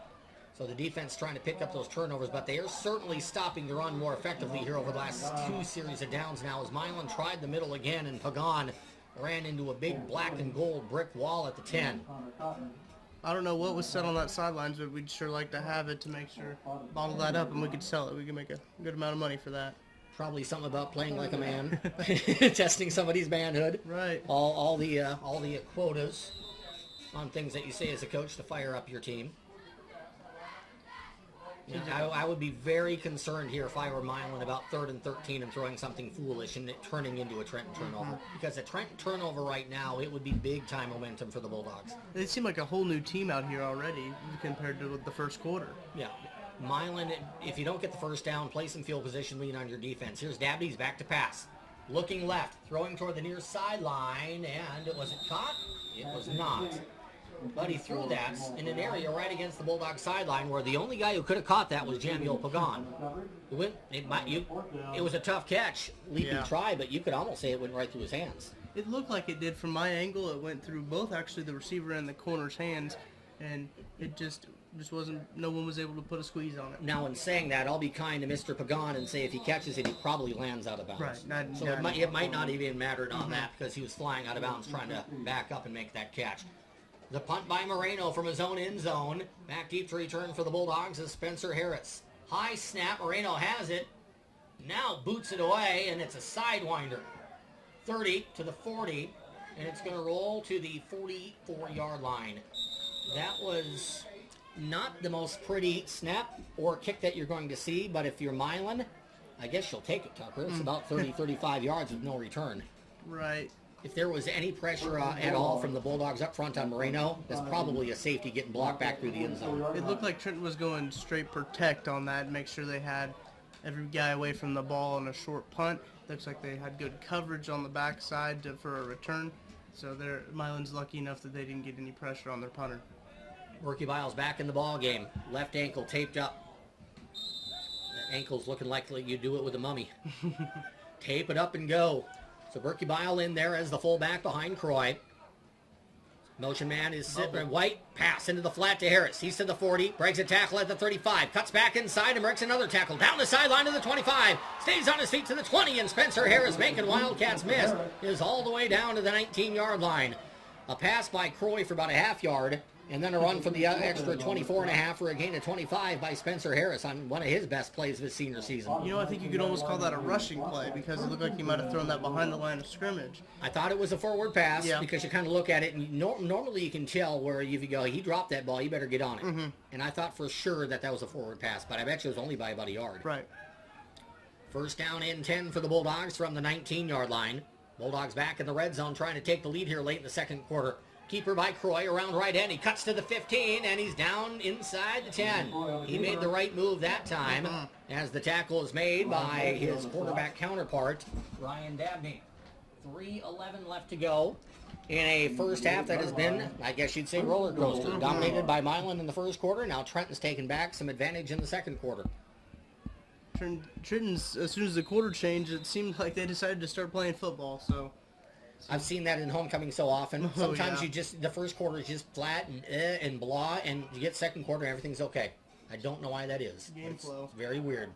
So the defense trying to pick up those turnovers, but they are certainly stopping the run more effectively here over the last 2 series of downs now as Milan tried the middle again, and Pagan ran into a big black and gold brick wall at the 10. I don't know what was said on that sidelines, but we'd sure like to have it to make sure, bottle that up, and we could sell it. We could make a good amount of money for that. Probably something about playing like a man, testing somebody's manhood. Right. All the quotas on things that you say as a coach to fire up your team. I would be very concerned here if I were Milan about 3rd and 13 and throwing something foolish and it turning into a Trenton turnover. Because a Trenton turnover right now, it would be big-time momentum for the Bulldogs. They seem like a whole new team out here already compared to the first quarter. Yeah. Milan, if you don't get the first down, play some field position, lean on your defense. Here's Dabney's back to pass. Looking left, throwing toward the near sideline, and was it caught? It was not. But he threw that in an area right against the Bulldog sideline where the only guy who could have caught that was Jamiel Pagan. It was a tough catch, leaping try, but you could almost say it went right through his hands. It looked like it did from my angle. It went through both actually the receiver and the corner's hands, and it just wasn't, no one was able to put a squeeze on it. Now, in saying that, I'll be kind to Mr. Pagan and say if he catches it, he probably lands out of bounds. Right. It might not even mattered on that because he was flying out of bounds trying to back up and make that catch. The punt by Moreno from his own end zone. Back deep to return for the Bulldogs is Spencer Harris. High snap. Moreno has it. Now boots it away, and it's a sidewinder. 30 to the 40, and it's going to roll to the 44-yard line. That was not the most pretty snap or kick that you're going to see, but if you're Milan, I guess you'll take it, Tucker. It's about 30, 35 yards with no return. Right. If there was any pressure at all from the Bulldogs up front on Moreno, that's probably a safety getting blocked back through the end zone. It looked like Trenton was going straight protect on that and make sure they had every guy away from the ball on a short punt. Looks like they had good coverage on the backside for a return. So Milan's lucky enough that they didn't get any pressure on their punter. Ricky Biles back in the ball game. Left ankle taped up. That ankle's looking like you do it with a mummy. Tape it up and go. So Berkey Bile in there as the fullback behind Croy. Motion man is sitting. White pass into the flat to Harris. He's to the 40. Breaks a tackle at the 35. Cuts back inside and breaks another tackle. Down the sideline to the 25. Stays on his feet to the 20. And Spencer Harris, making Wildcats miss, is all the way down to the 19-yard line. A pass by Croy for about a half yard. And then a run for the extra 24.5 for a gain of 25 by Spencer Harris on one of his best plays of his senior season. You know, I think you could almost call that a rushing play because it looked like he might have thrown that behind the line of scrimmage. I thought it was a forward pass because you kind of look at it and normally you can tell where you go, he dropped that ball, you better get on it. And I thought for sure that was a forward pass, but I bet you it was only by about a yard. Right. First down and 10 for the Bulldogs from the 19-yard line. Bulldogs back in the red zone trying to take the lead here late in the second quarter. Keeper by Croy around right end. He cuts to the 15, and he's down inside the 10. He made the right move that time as the tackle is made by his quarterback counterpart, Ryan Dabney. 3:11 left to go in a first half that has been, I guess you'd say, roller coaster. Dominated by Milan in the first quarter. Now Trenton's taken back some advantage in the second quarter. Trenton's, as soon as the quarter changed, it seemed like they decided to start playing football, so... I've seen that in homecoming so often. Oh, Sometimes yeah. you just, the first quarter is just flat and blah, and you get second quarter and everything's okay. I don't know why that is. Game flow. It's very weird.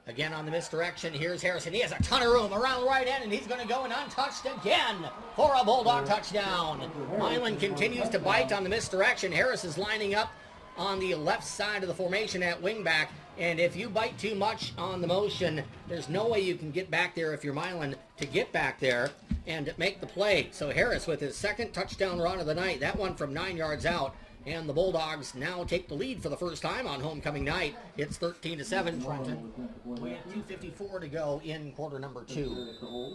Again on the misdirection, here's Harrison. He has a ton of room around the right end, and he's going to go and untouched again for a Bulldog touchdown. Milan continues to bite on the misdirection. Harris is lining up on the left side of the formation at wingback, and if you bite too much on the motion, there's no way you can get back there if you're Milan to get back there and make the play. So Harris with his second touchdown run of the night, that one from 9 yards out, and the Bulldogs now take the lead for the first time on homecoming night. It's 13-7, Trenton. We have 2:54 to go in quarter number 2.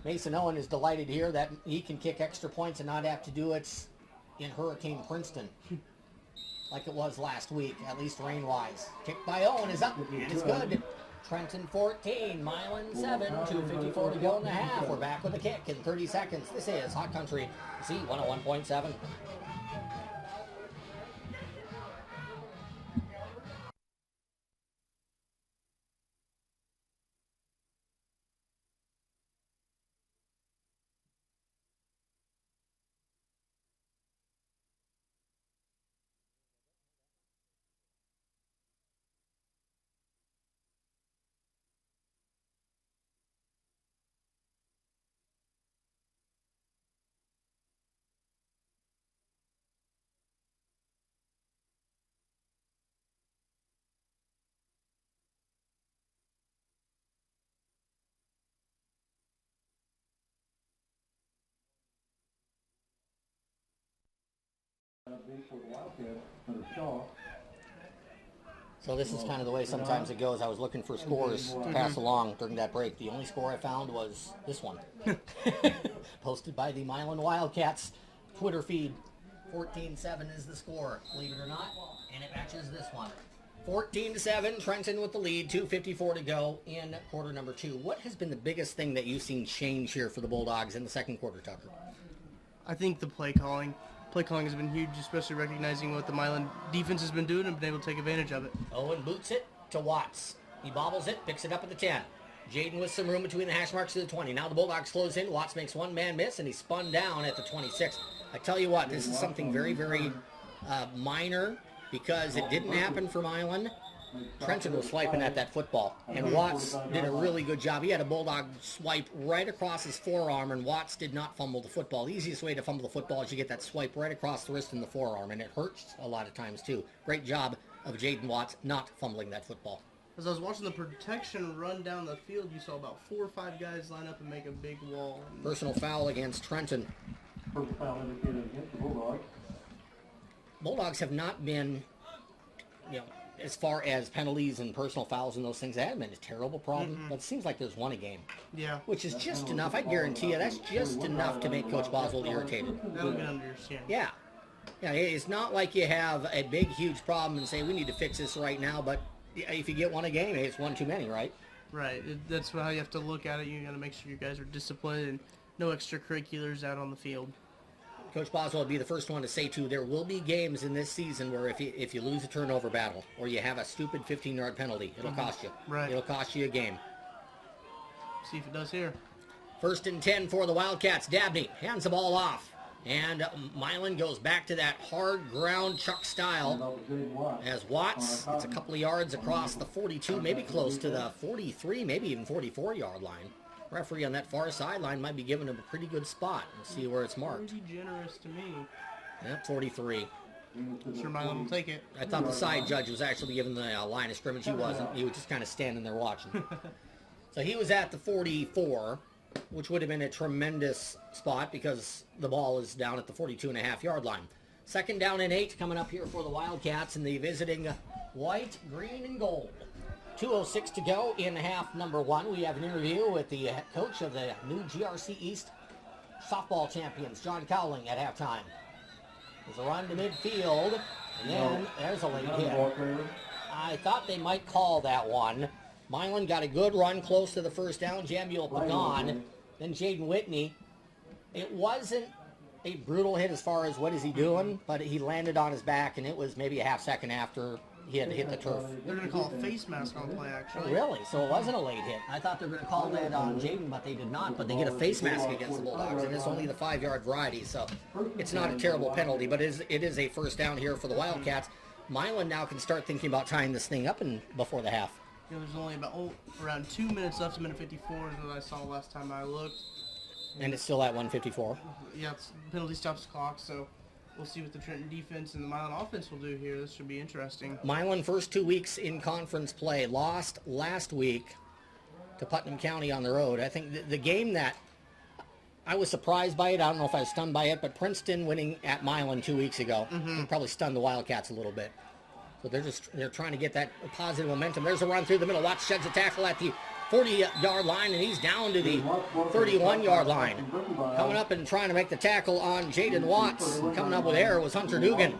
Mason Owen is delighted here that he can kick extra points and not have to do it in Hurricane Princeton like it was last week, at least rain-wise. Kick by Owen is up, and it's good. Trenton 14, Milan 7, 2:54 to go in the half. We're back with a kick in 30 seconds. This is Hot Country Z101.7. So this is kind of the way sometimes it goes. I was looking for scores to pass along during that break. The only score I found was this one. Posted by the Milan Wildcats Twitter feed. 14-7 is the score, believe it or not, and it matches this one. 14-7, Trenton with the lead, 2:54 to go in quarter number 2. What has been the biggest thing that you've seen change here for the Bulldogs in the second quarter, Tucker? I think the play calling. Play calling has been huge, especially recognizing what the Milan defense has been doing and been able to take advantage of it. Owen boots it to Watts. He bobbles it, picks it up at the 10. Jaden with some room between the hash marks to the 20. Now the Bulldogs close in. Watts makes one man miss, and he's spun down at the 26. I tell you what, this is something very, very minor because it didn't happen for Milan. Trenton was swiping at that football, and Watts did a really good job. He had a Bulldog swipe right across his forearm, and Watts did not fumble the football. The easiest way to fumble the football is you get that swipe right across the wrist and the forearm, and it hurts a lot of times too. Great job of Jaden Watts not fumbling that football. As I was watching the protection run down the field, you saw about 4 or 5 guys line up and make a big wall. Personal foul against Trenton. First foul indicated against the Bulldogs. Bulldogs have not been, as far as penalties and personal fouls and those things, that hasn't been a terrible problem, but it seems like there's one a game. Yeah. Which is just enough. I guarantee you that's just enough to make Coach Boswell irritated. That'll get under your skin. Yeah. Yeah, it's not like you have a big, huge problem and say, we need to fix this right now, but if you get one a game, it's one too many, right? Right. That's how you have to look at it. You got to make sure you guys are disciplined and no extracurriculars out on the field. Coach Boswell would be the first one to say, too, there will be games in this season where if you lose a turnover battle or you have a stupid 15-yard penalty, it'll cost you. Right. It'll cost you a game. See if it does here. 1st and 10 for the Wildcats. Dabney hands the ball off. And Milan goes back to that hard ground Chuck style as Watts, it's a couple of yards across the 42, maybe close to the 43, maybe even 44-yard line. Referee on that far sideline might be giving him a pretty good spot. Let's see where it's marked. Pretty generous to me. Yep, 43. Sure, Milan will take it. I thought the side judge was actually giving the line of scrimmage. He wasn't. He was just kind of standing there watching. So he was at the 44, which would have been a tremendous spot because the ball is down at the 42.5-yard line. 2nd down and 8 coming up here for the Wildcats in the visiting white, green, and gold. 2:06 to go in half number 1. We have an interview with the head coach of the new GRC East softball champions, John Cowling, at halftime. There's a run to midfield, and then there's a late hit. I thought they might call that one. Milan got a good run close to the first down. Jamul Pagan, then Jaden Whitney. It wasn't a brutal hit as far as what is he doing, but he landed on his back, and it was maybe a half second after he had hit the turf. They're going to call a face mask on play, actually. Really? So it wasn't a late hit. I thought they were going to call that on Jaden, but they did not. But they get a face mask against the Bulldogs, and it's only the 5-yard variety, so it's not a terrible penalty, but it is a first down here for the Wildcats. Milan now can start thinking about tying this thing up before the half. You know, there's only about around 2 minutes left, a minute 54 is what I saw last time I looked. And it's still at 1:54. Yeah, it's penalty stops the clock, so we'll see what the Trenton defense and the Milan offense will do here. This should be interesting. Milan, first 2 weeks in conference play, lost last week to Putnam County on the road. I think the game that I was surprised by it, I don't know if I was stunned by it, but Princeton winning at Milan 2 weeks ago probably stunned the Wildcats a little bit. So they're trying to get that positive momentum. There's a run through the middle. Watts sheds a tackle at the 40-yard line, and he's down to the 31-yard line. Coming up and trying to make the tackle on Jaden Watts. Coming up with error was Hunter Dugan.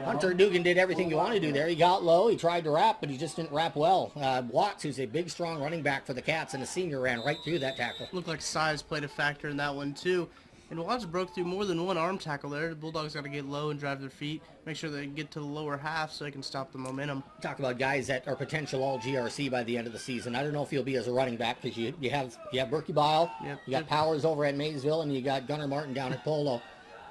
Hunter Dugan did everything you want to do there. He got low, he tried to wrap, but he just didn't wrap well. Watts, who's a big, strong running back for the Cats and a senior, ran right through that tackle. Looked like size played a factor in that one, too. And Watts broke through more than one arm tackle there. The Bulldogs got to get low and drive their feet, make sure they get to the lower half so they can stop the momentum. Talk about guys that are potential all-GRC by the end of the season. I don't know if he'll be as a running back because you have Berkey Bile, Yep. You got Powers over at Maysville, and you got Gunnar Martin down at Polo.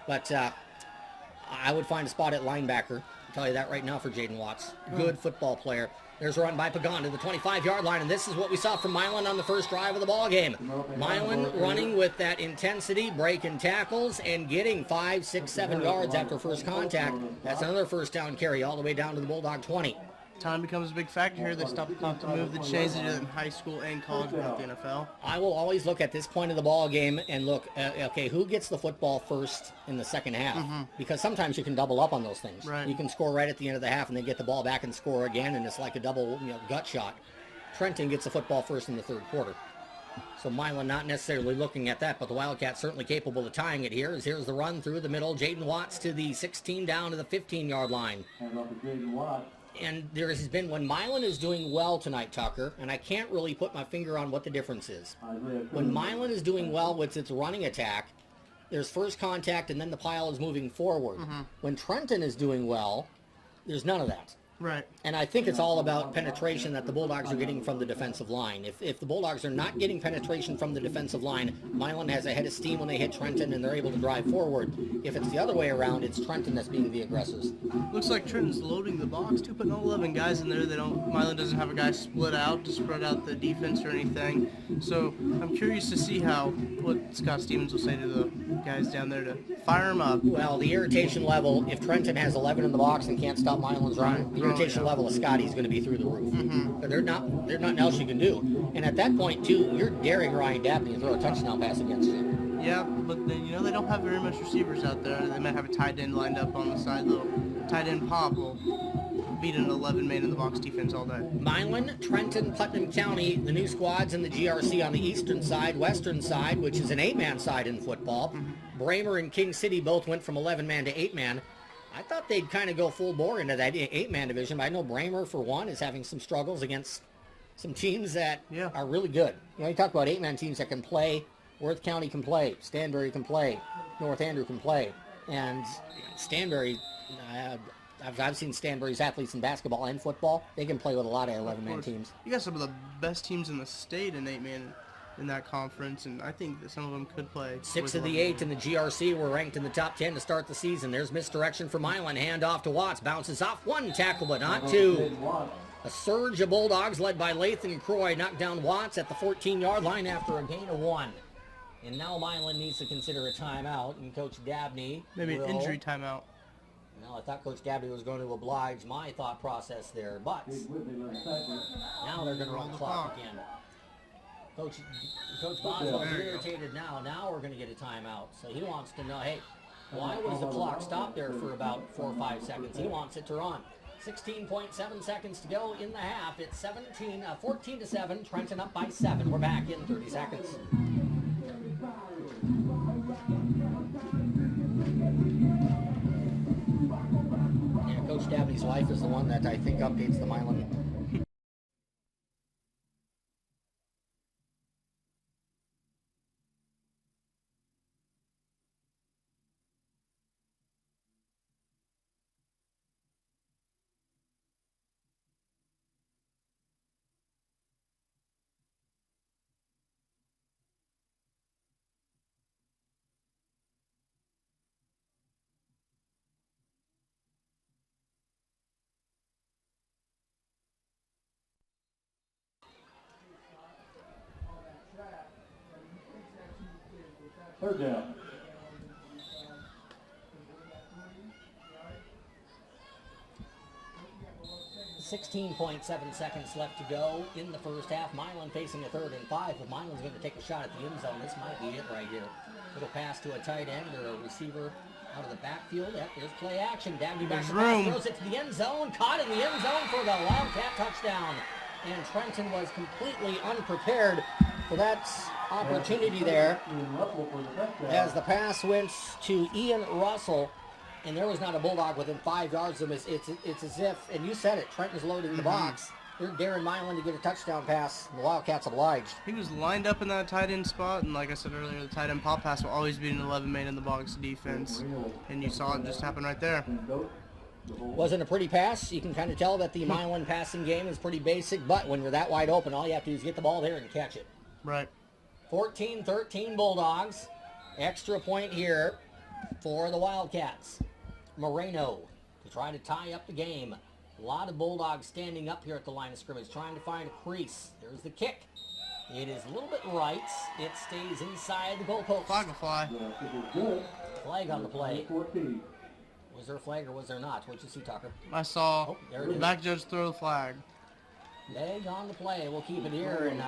But I would find a spot at linebacker. I'll tell you that right now for Jaden Watts. Good football player. There's a run by Pagan to the 25-yard line, and this is what we saw from Milan on the first drive of the ball game. Milan running with that intensity, breaking tackles, and getting 5, 6, 7 yards after first contact. That's another first down carry all the way down to the Bulldog 20. Time becomes a big factor here. They stop the clock to move the chains. They do that in high school and college, but not the NFL. I will always look at this point of the ball game and look, okay, who gets the football first in the second half? Because sometimes you can double up on those things. Right. You can score right at the end of the half and then get the ball back and score again, and it's like a double gut shot. Trenton gets the football first in the third quarter. So Milan not necessarily looking at that, but the Wildcats certainly capable of tying it here. Here's the run through the middle. Jaden Watts to the 16 down to the 15-yard line. And there has been, when Milan is doing well tonight, Tucker, and I can't really put my finger on what the difference is. When Milan is doing well with its running attack, there's first contact and then the pile is moving forward. When Trenton is doing well, there's none of that. Right. And I think it's all about penetration that the Bulldogs are getting from the defensive line. If the Bulldogs are not getting penetration from the defensive line, Milan has a head of steam when they hit Trenton and they're able to drive forward. If it's the other way around, it's Trenton that's being the aggressors. Looks like Trenton's loading the box, too, putting all 11 guys in there. Milan doesn't have a guy split out to spread out the defense or anything. So I'm curious to see what Scott Stevens will say to the guys down there to fire them up. Well, the irritation level, if Trenton has 11 in the box and can't stop Milan's run, the irritation level of Scotty's going to be through the roof. There's nothing else you can do. And at that point, too, you're daring Ryan Dabney to throw a touchdown pass against you. Yeah, but then, they don't have very much receivers out there. They might have a tight end lined up on the side. Little tight end pop will beat an 11-man in the box defense all day. Milan, Trenton, Putnam County, the new squads in the GRC on the eastern side, western side, which is an 8-man side in football. Bramer and King City both went from 11-man to 8-man. I thought they'd kind of go full bore into that 8-man division, but I know Bramer, for one, is having some struggles against some teams that are really good. You talk about 8-man teams that can play. Worth County can play. Stanbury can play. North Andrew can play. And Stanbury, I've seen Stanbury's athletes in basketball and football. They can play with a lot of 11-man teams. You got some of the best teams in the state in 8-man in that conference, and I think that some of them could play. 6 of the 8 in the GRC were ranked in the top 10 to start the season. There's misdirection for Milan. Hand off to Watts. Bounces off. One tackle, but not two. A surge of Bulldogs led by Lathan Croy knocked down Watts at the 14-yard line after a gain of 1. And now Milan needs to consider a timeout, and Coach Dabney maybe an injury timeout. Well, I thought Coach Dabney was going to oblige my thought process there, but now they're going to run the clock again. Coach Boswell's irritated now. Now we're going to get a timeout. So he wants to know, hey, why was the clock stopped there for about 4 or 5 seconds? He wants it to run. 16.7 seconds to go in the half. It's 14-7. Trenton up by 7. We're back in 30 seconds. His wife is the one that I think updates the Milan. Third down. .7 seconds left to go in the first half. Milan facing a 3rd and 5, but Milan's going to take a shot at the end zone. This might be it right here. Little pass to a tight end or a receiver out of the backfield. Yep, there's play action. Dabney back to pass, throws it to the end zone. Caught in the end zone for the Wildcat touchdown. And Trenton was completely unprepared for that opportunity there, as the pass went to Ian Russell, and there was not a Bulldog within 5 yards of him. It's as if, and you said it, Trenton's loaded in the box. They're daring Milan to get a touchdown pass. The Wildcats obliged. He was lined up in that tight end spot, and like I said earlier, the tight end pop pass will always be an 11-man in the box defense, and you saw it just happen right there. Wasn't a pretty pass. You can kind of tell that the Milan passing game is pretty basic, but when you're that wide open, all you have to do is get the ball there and catch it. Right. 14-13 Bulldogs. Extra point here for the Wildcats. Moreno to try to tie up the game. A lot of Bulldogs standing up here at the line of scrimmage, trying to find a crease. There's the kick. It is a little bit right. It stays inside the goalpost. Flag will fly. Flag on the play. Was there a flag or was there not? What'd you see, Tucker? I saw the back judge throw the fflag. Flag on the play. We'll keep it here and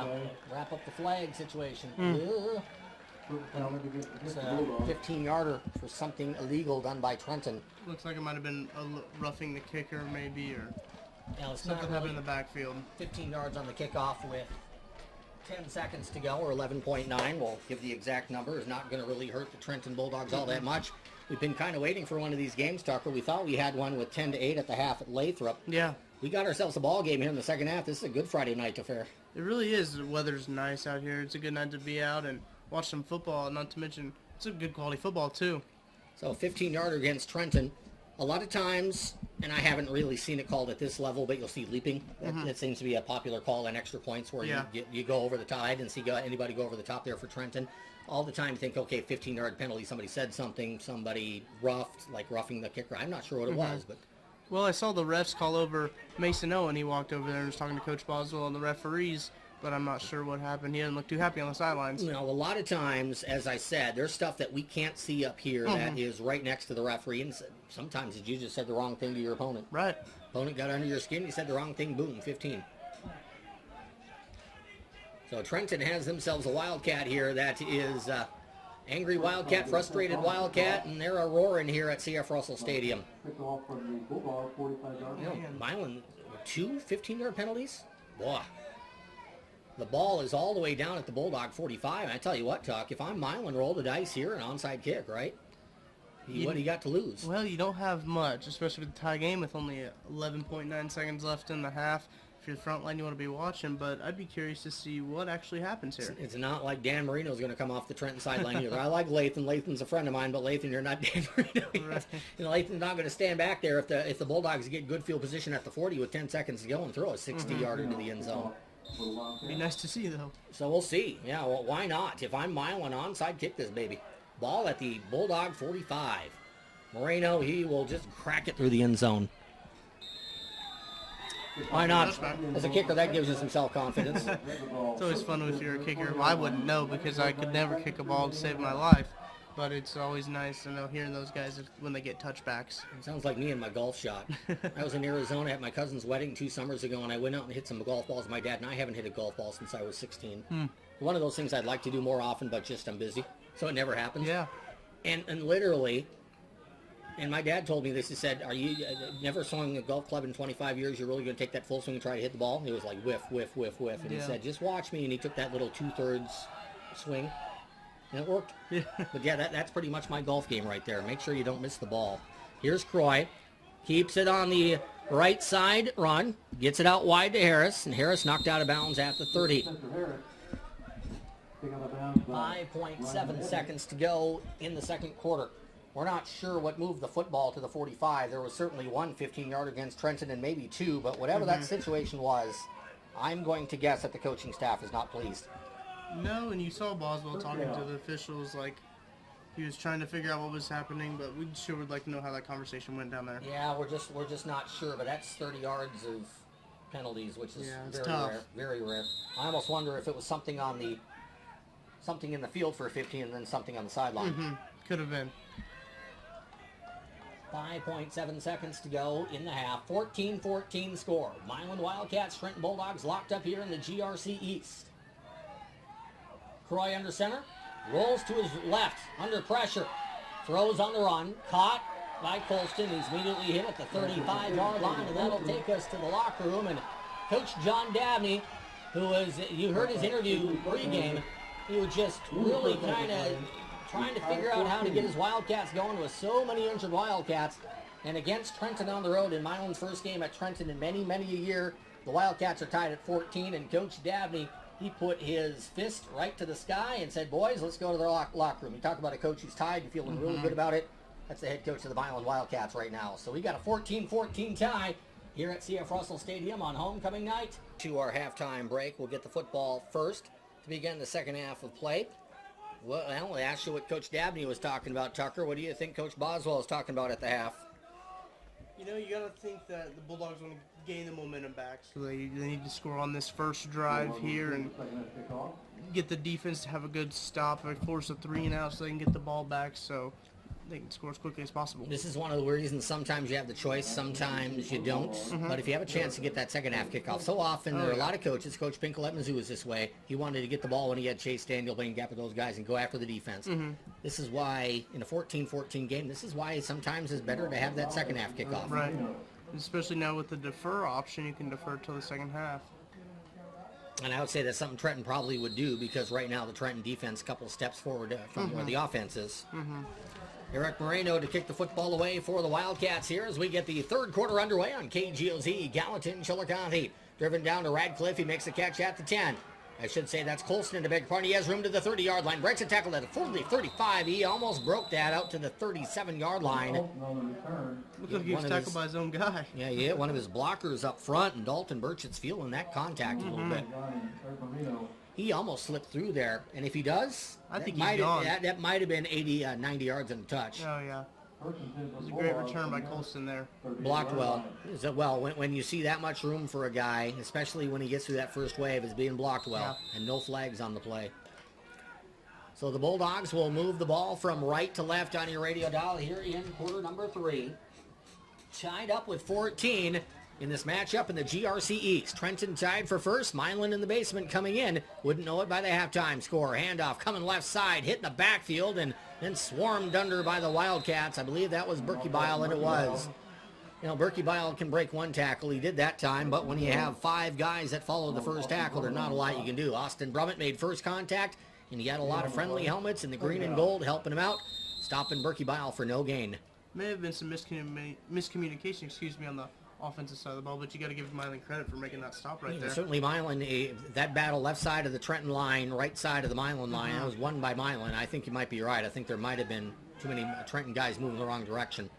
wrap up the flag situation. It's a 15-yarder for something illegal done by Trenton. Looks like it might have been roughing the kicker maybe, or something happened in the backfield. 15 yards on the kickoff with 10 seconds to go, or 11.9. We'll give the exact number. It's not going to really hurt the Trenton Bulldogs all that much. We've been kind of waiting for one of these games, Tucker. We thought we had one with 10-8 at the half at Lathrop. Yeah. We got ourselves a ball game here in the second half. This is a good Friday night affair. It really is. The weather's nice out here. It's a good night to be out and watch some football, not to mention it's a good quality football too. So 15-yarder against Trenton. A lot of times, and I haven't really seen it called at this level, but you'll see leaping. That seems to be a popular call in extra points where you go over the tide and see anybody go over the top there for Trenton. All the time you think, okay, 15-yard penalty, somebody said something, somebody roughed, like roughing the kicker. I'm not sure what it was, but... Well, I saw the refs call over Mason Owen. He walked over there and was talking to Coach Boswell and the referees, but I'm not sure what happened. He didn't look too happy on the sidelines. You know, a lot of times, as I said, there's stuff that we can't see up here that is right next to the referee, and sometimes you just said the wrong thing to your opponent. Right. Opponent got under your skin, you said the wrong thing, boom, 15. So Trenton has themselves a Wildcat here that is angry Wildcat, frustrated Wildcat, and they're a roaring here at CF Russell Stadium. Milan, 2 15-yard penalties? Boy. The ball is all the way down at the Bulldog 45. I tell you what, Tuck, if I'm Milan, roll the dice here, an onside kick, right? What do you got to lose? Well, you don't have much, especially with the tie game with only 11.9 seconds left in the half. If you're the front line, you want to be watching, but I'd be curious to see what actually happens here. It's not like Dan Marino's going to come off the Trenton sideline either. I like Lathan. Lathan's a friend of mine, but Lathan, you're not Dan Marino. Right. You know, Lathan's not going to stand back there if the Bulldogs get good field position at the 40 with 10 seconds to go and throw a 60-yarder to the end zone. Be nice to see, though. So we'll see. Yeah, well, why not? If I'm Milan, onside kick this baby. Ball at the Bulldog 45. Moreno, he will just crack it through the end zone. Why not? As a kicker, that gives you some self-confidence. It's always fun if you're a kicker. Well, I wouldn't know because I could never kick a ball to save my life. But it's always nice to know hearing those guys when they get touchbacks. It sounds like me and my golf shot. I was in Arizona at my cousin's wedding 2 summers ago, and I went out and hit some golf balls. My dad and I haven't hit a golf ball since I was 16. One of those things I'd like to do more often, but just I'm busy, so it never happens. Yeah. And literally, and my dad told me this. He said, "Are you never swung a golf club in 25 years? You're really going to take that full swing and try to hit the ball?" He was like, whiff, whiff, whiff, whiff. And he said, "Just watch me." And he took that little 2/3 swing. And it worked. But yeah, that's pretty much my golf game right there. Make sure you don't miss the ball. Here's Croy. Keeps it on the Right side run. Gets it out wide to Harris, and Harris knocked out of bounds at the 30. Spencer Harris. Pick up the bounds by 5.7 seconds to go in the second quarter. We're not sure what moved the football to the 45. There was certainly one 15-yard against Trenton and maybe two, but whatever that situation was, I'm going to guess that the coaching staff is not pleased. No, and you saw Boswell talking to the officials like he was trying to figure out what was happening, but we sure would like to know how that conversation went down there. Yeah, we're just not sure, but that's 30 yards of penalties, which is it's very tough. rare, very rare. I almost wonder if it was something in the field for 15 and then something on the sideline. Could have been. 5.7 seconds to go in the half. 14-14 score. Milan Wildcats, Trenton Bulldogs locked up here in the GRC East. Croy under center. Rolls to his left. Under pressure. Throws on the run. Caught by Colston. He's immediately hit at the 35-yard line, and that'll take us to the locker room. And Coach John Dabney, you heard his interview pregame, he was just really kind of trying to figure out how to get his Wildcats going with so many injured Wildcats. And against Trenton on the road in Milan's first game at Trenton in many, many a year, the Wildcats are tied at 14, and Coach Dabney, he put his fist right to the sky and said, boys, let's go to the locker room. He talked about a coach who's tied and feeling really good about it. That's the head coach of the Milan Wildcats right now. So we got a 14-14 tie here at C.F. Russell Stadium on homecoming night. To our halftime break, we'll get the football first to begin the second half of play. Well, I'll ask you what Coach Dabney was talking about, Tucker. What do you think Coach Boswell is talking about at the half? You know, you got to think that the Bulldogs want to gain the momentum back. So they need to score on this first drive here and get the defense to have a good stop, force a 3-and-out so they can get the ball back so they can score as quickly as possible. This is one of the reasons sometimes you have the choice, sometimes you don't. But if you have a chance to get that second half kickoff, so often there are a lot of coaches. Coach Pinkel at Mizzou was this way. He wanted to get the ball when he had Chase Daniel playing gap with those guys and go after the defense. This is why, in a 14-14 game, this is why sometimes it's better to have that second half kickoff. Right. Especially now with the defer option, you can defer till the second half. And I would say that's something Trenton probably would do because right now the Trenton defense a couple steps forward from where the offense is. Eric Moreno to kick the football away for the Wildcats here as we get the third quarter underway on KGOZ. Gallatin, Chillicothe, driven down to Radcliffe. He makes the catch at the 10. I should say that's Colston to beg pardon. He has room to the 30-yard line. Breaks a tackle at the 35. He almost broke that out to the 37-yard line. Looks like he was tackled by his own guy. Yeah, one of his blockers up front, and Dalton Burchett's feeling that contact a little bit. He almost slipped through there, and if he does, I think he's gone. That might have been 90 yards in a touch. Oh, yeah. It was a great return by Colston there. Blocked well. When you see that much room for a guy, especially when he gets through that first wave, is being blocked well, and no flags on the play. So the Bulldogs will move the ball from right to left on your radio dial here in quarter number 3. Tied up with 14 in this matchup in the GRC East. Trenton tied for first. Milan in the basement coming in. Wouldn't know it by the halftime score. Handoff coming left side, hitting the backfield, and then swarmed under by the Wildcats. I believe that was Berkey Bile, and it was. You know, Berkey Bile can break one tackle. He did that time, but when you have 5 guys that follow the first tackle, there's not a lot you can do. Austin Brummett made first contact, and he had a lot of friendly helmets in the green and gold helping him out, stopping Berkey Bile for no gain. May have been some miscommunication, on the offensive side of the ball, but you got to give Milan credit for making that stop right there. Certainly Milan, that battle left side of the Trenton line, right side of the Milan line, that was won by Milan. I think you might be right. I think there might have been too many Trenton guys moving the wrong direction.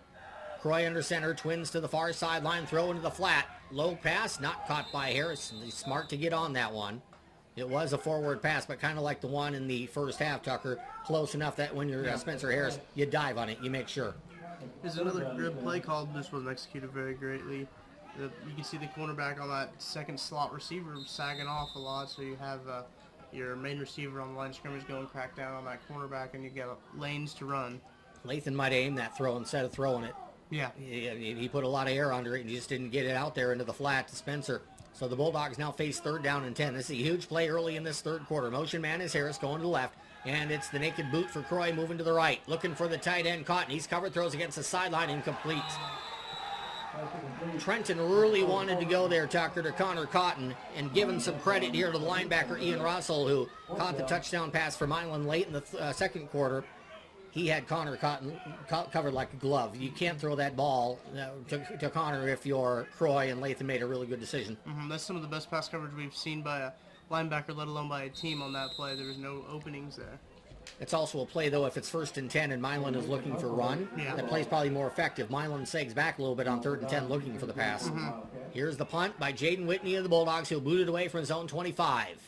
Croy under center, twins to the far sideline, throw into the flat. Low pass, not caught by Harris. He's smart to get on that one. It was a forward pass, but kind of like the one in the first half, Tucker. Close enough that when you're Spencer Harris, you dive on it, you make sure. There's another good play called. This wasn't executed very greatly. You can see the cornerback on that second slot receiver sagging off a lot, so you have your main receiver on the line of scrimmage going crack down on that cornerback, and you get lanes to run. Lathan might aim that throw instead of throwing it. Yeah. He put a lot of air under it and just didn't get it out there into the flat to Spencer. So the Bulldogs now face 3rd down and 10. This is a huge play early in this third quarter. Motion man is Harris going to the left. And it's the naked boot for Croy moving to the right. Looking for the tight end Cotton. He's covered, throws against the sideline, incomplete. Trenton really wanted to go there, Tucker, to Connor Cotton, and giving some credit here to the linebacker Ian Russell, who caught the touchdown pass for Milan late in the second quarter. he had Connor covered like a glove. You can't throw that ball to Connor if you're Croy, and Latham made a really good decision. That's some of the best pass coverage we've seen by a linebacker, let alone by a team on that play. There was no openings there. It's also a play, though, if it's 1st and 10 and Milan is looking for run, that play's probably more effective. Milan sags back a little bit on 3rd and 10 looking for the pass. Here's the punt by Jaden Whitney of the Bulldogs. He'll boot it away from his own 25.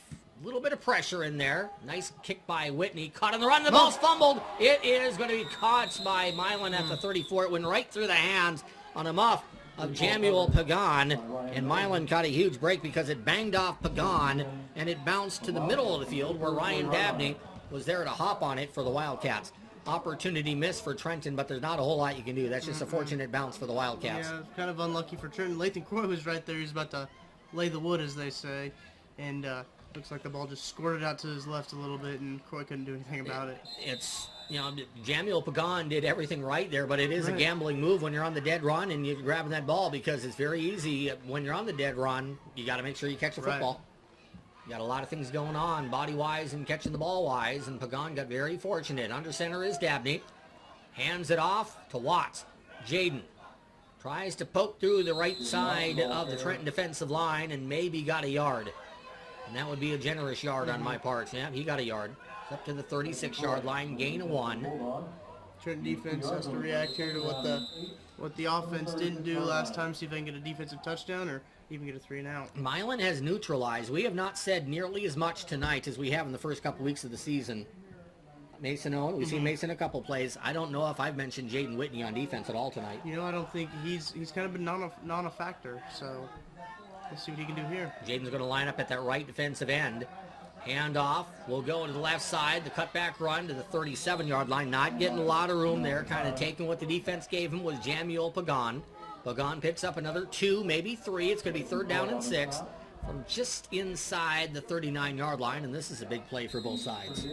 A little bit of pressure in there. Nice kick by Whitney. Caught on the run. The ball's fumbled. It is going to be caught by Milan at the 34. It went right through the hands on a muff of Jamuel Pagan. And Milan got a huge break because it banged off Pagan and it bounced to the middle of the field where Ryan Dabney was there to hop on it for the Wildcats. Opportunity missed for Trenton, but there's not a whole lot you can do. That's just a fortunate bounce for the Wildcats. Yeah, kind of unlucky for Trenton. Lathan Croy was right there. He was about to lay the wood, as they say. And looks like the ball just squirted out to his left a little bit, and Croy couldn't do anything about it. It's, Jamuel Pagan did everything right there, but it is a gambling move when you're on the dead run and you're grabbing that ball, because it's very easy when you're on the dead run. You got to make sure you catch the football. You got a lot of things going on body-wise and catching the ball-wise, and Pagan got very fortunate. Under center is Dabney. Hands it off to Watts. Jaden tries to poke through the right side of the Trenton defensive line and maybe got a yard. And that would be a generous yard on my part. Yeah, he got a yard. It's up to the 36-yard line, gain of 1. Trenton defense has to react here to what the offense didn't do last time, see if they can get a defensive touchdown or even get a 3-and-out. Milan has neutralized. We have not said nearly as much tonight as we have in the first couple weeks of the season. Mason Owen, we've seen Mason a couple plays. I don't know if I've mentioned Jaden Whitney on defense at all tonight. I don't think he's kind of been non a factor, so let's see what he can do here. Jaden's going to line up at that right defensive end. Handoff will go to the left side. The cutback run to the 37-yard line. Not getting a lot of room there. Kind of taking what the defense gave him was Jamuel Pagan. Pagan picks up another 2, maybe 3. It's going to be 3rd down and 6 from just inside the 39-yard line, and this is a big play for both sides.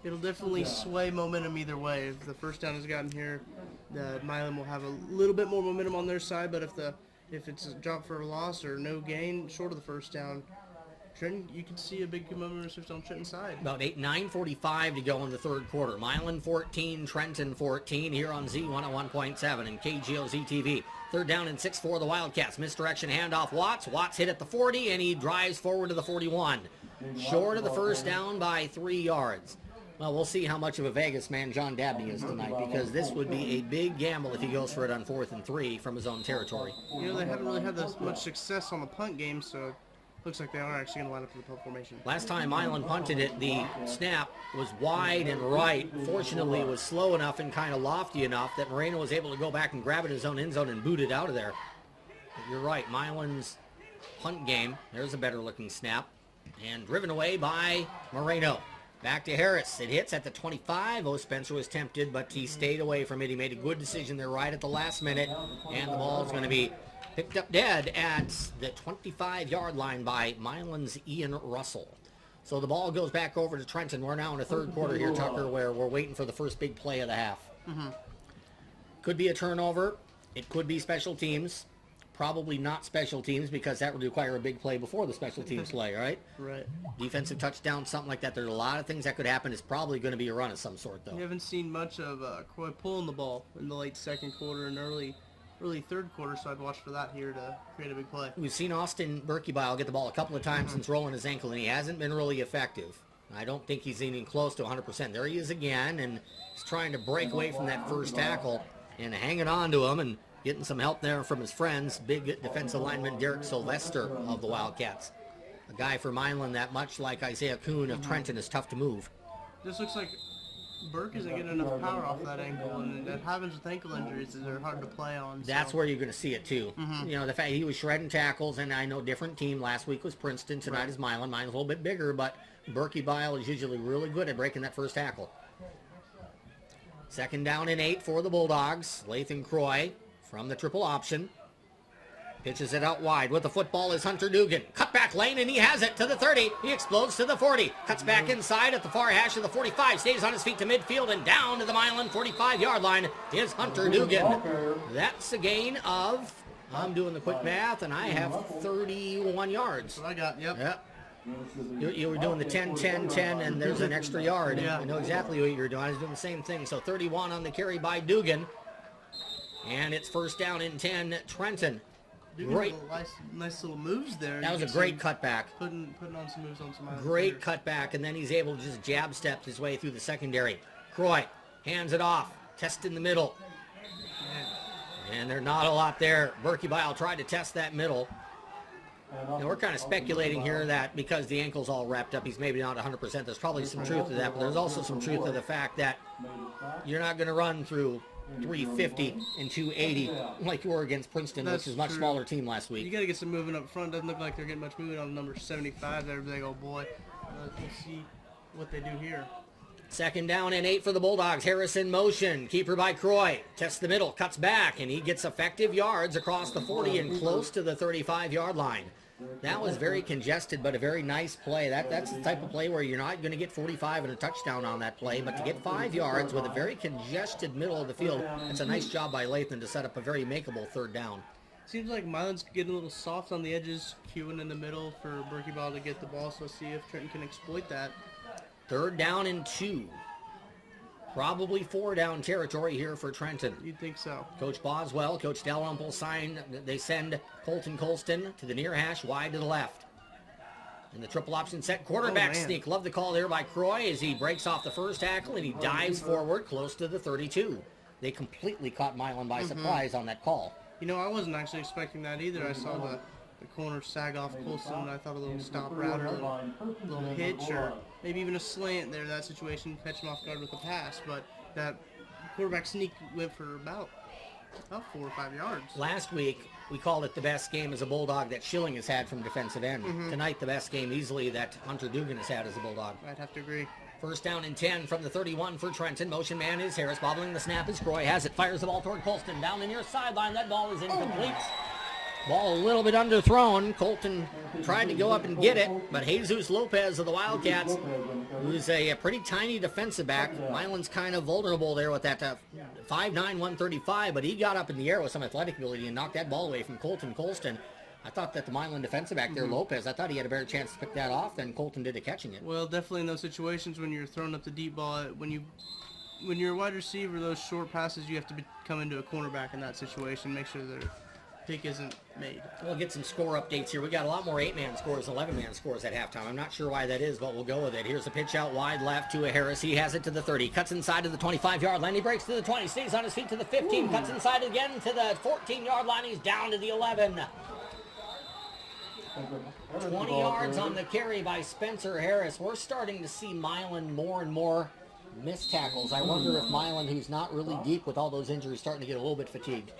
It'll definitely sway momentum either way. If the first down is gotten here, the Milan will have a little bit more momentum on their side, but if it's a drop for a loss or no gain short of the first down, Trenton, you can see a big momentum shift on Trenton's side. About 9:45 to go in the third quarter. Milan 14, Trenton 14 here on Z101.7 and KGOZ TV. 3rd down and 6 for the Wildcats. Misdirection handoff Watts. Watts hit at the 40 and he drives forward to the 41. Short of the first down by 3 yards. Well, we'll see how much of a Vegas man John Dabney is tonight, because this would be a big gamble if he goes for it on 4th and 3 from his own territory. They haven't really had this much success on the punt game, so looks like they are actually going to line up for the punt formation. Last time Milan punted it, the snap was wide and right. Fortunately, it was slow enough and kind of lofty enough that Moreno was able to go back and grab it in his own end zone and boot it out of there. But you're right, Milan's punt game, there's a better looking snap. And driven away by Moreno. Back to Harris. It hits at the 25. Oh, Spencer was tempted, but he stayed away from it. He made a good decision there right at the last minute. And the ball's going to be picked up dead at the 25-yard line by Milan's Ian Russell. So the ball goes back over to Trenton. We're now in the third quarter here, Tucker, where we're waiting for the first big play of the half. Could be a turnover. It could be special teams. Probably not special teams, because that would require a big play before the special teams play, right? Right. Defensive touchdown, something like that. There's a lot of things that could happen. It's probably going to be a run of some sort, though. We haven't seen much of Croy pulling the ball in the late second quarter and early third quarter, so I'd watch for that here to create a big play. We've seen Austin Berkebile get the ball a couple of times since rolling his ankle, and he hasn't been really effective. I don't think he's even close to 100%. There he is again, and he's trying to break away from that first tackle and hanging on to him and getting some help there from his friends, big defensive lineman Derek Sylvester of the Wildcats. A guy for Milan that, much like Isaiah Kuhn of Trenton, is tough to move. This looks like Burke isn't getting enough power off that ankle, and that happens with ankle injuries. They're hard to play on. That's where you're going to see it, too. The fact he was shredding tackles, and I know different team. Last week was Princeton. Tonight is Milan. Milan's a little bit bigger, but Berkebile is usually really good at breaking that first tackle. 2nd down and 8 for the Bulldogs. Lathan Croy from the triple option. Pitches it out wide. With the football is Hunter Dugan. Cut back lane, and he has it to the 30. He explodes to the 40. Cuts back inside at the far hash of the 45. Stays on his feet to midfield, and down to the Milan 45-yard line is Hunter Dugan. That's a gain of, I'm doing the quick math, and I have 31 yards. That's what I got, yep. You were doing the 10, 10, 10, and there's an extra yard. Yeah. I know exactly what you were doing. I was doing the same thing. So 31 on the carry by Dugan. And it's first down and 10, Trenton. Dugan Great. had nice little moves there. That You was a can great see cutback. Putting on some moves on some other Great players. cutback, and then he's able to just jab step his way through the secondary. Croy hands it off. Test in the middle. And there's not a lot there. Berkebile tried to test that middle. And we're kind of speculating here that because the ankle's all wrapped up, he's maybe not 100%. There's probably some truth to that, but there's also some truth to the fact that you're not going to run through 350 and 280 like you were against Princeton, That's which is a much true. smaller team last You week. got to get some movement up front. Doesn't look like they're getting much movement on number 75 there, big old boy. Let's see what they do here. Second down and 8 for the Bulldogs. Harris in motion. Keeper by Croy. Tests the middle, cuts back, and he gets effective yards across the 40 and close to the 35-yard line. That was very congested, but a very nice play. That's the type of play where you're not going to get 45 and a touchdown on that play, but to get 5 yards with a very congested middle of the field, it's a nice job by Lathan to set up a very makeable third down. Seems like Milan's getting a little soft on the edges, queuing in the middle for Berkebile to get the ball, so let's see if Trenton can exploit that. Third down and 2. Probably 4 down territory here for Trenton. You'd think so. Coach Boswell, Coach Dalrymple they send Colton Colston to the near hash, wide to the left. And the triple option set quarterback Oh, man. sneak. Love the call there by Croy as he breaks off the first tackle and he dives forward close to the 32. They completely caught Milan by surprise on that call. You know, I wasn't actually expecting that either. I saw the corner sag off Colston, and I thought a little stop route or a little hitch or maybe even a slant there, that situation, catch him off guard with a pass. But that quarterback sneak went for about 4 or 5 yards. Last week, we called it the best game as a Bulldog that Schilling has had from defensive end. Tonight, the best game easily that Hunter Dugan has had as a Bulldog. I'd have to agree. First down and 10 from the 31 for Trenton. Motion man is Harris. Bobbling the snap is Croy. Has it. Fires the ball toward Colston. Down the near sideline. That ball is incomplete. Ball a little bit underthrown. Colton tried to go up and get it, but Jesus Lopez of the Wildcats, who's a pretty tiny defensive back. Milan's kind of vulnerable there with that 5'9", 135, but he got up in the air with some athletic ability and knocked that ball away from Colton Colston. I thought that the Milan defensive back there, Lopez, I thought he had a better chance to pick that off than Colton did at catching it. Well, definitely in those situations when you're throwing up the deep ball, when you're a wide receiver, those short passes, you have to come into a cornerback in that situation, make sure their pick isn't made. We'll get some score updates here. We got a lot more 8-man scores, 11-man scores at halftime. I'm not sure why that is, but we'll go with it. Here's a pitch out wide left to a Harris. He has it to the 30. Cuts inside to the 25-yard line. He breaks to the 20. Stays on his feet to the 15. Cuts inside again to the 14-yard line. He's down to the 11. 20 yards on the carry by Spencer Harris. We're starting to see Milan more and more miss tackles. I wonder if Milan, who's not really deep with all those injuries, starting to get a little bit fatigued.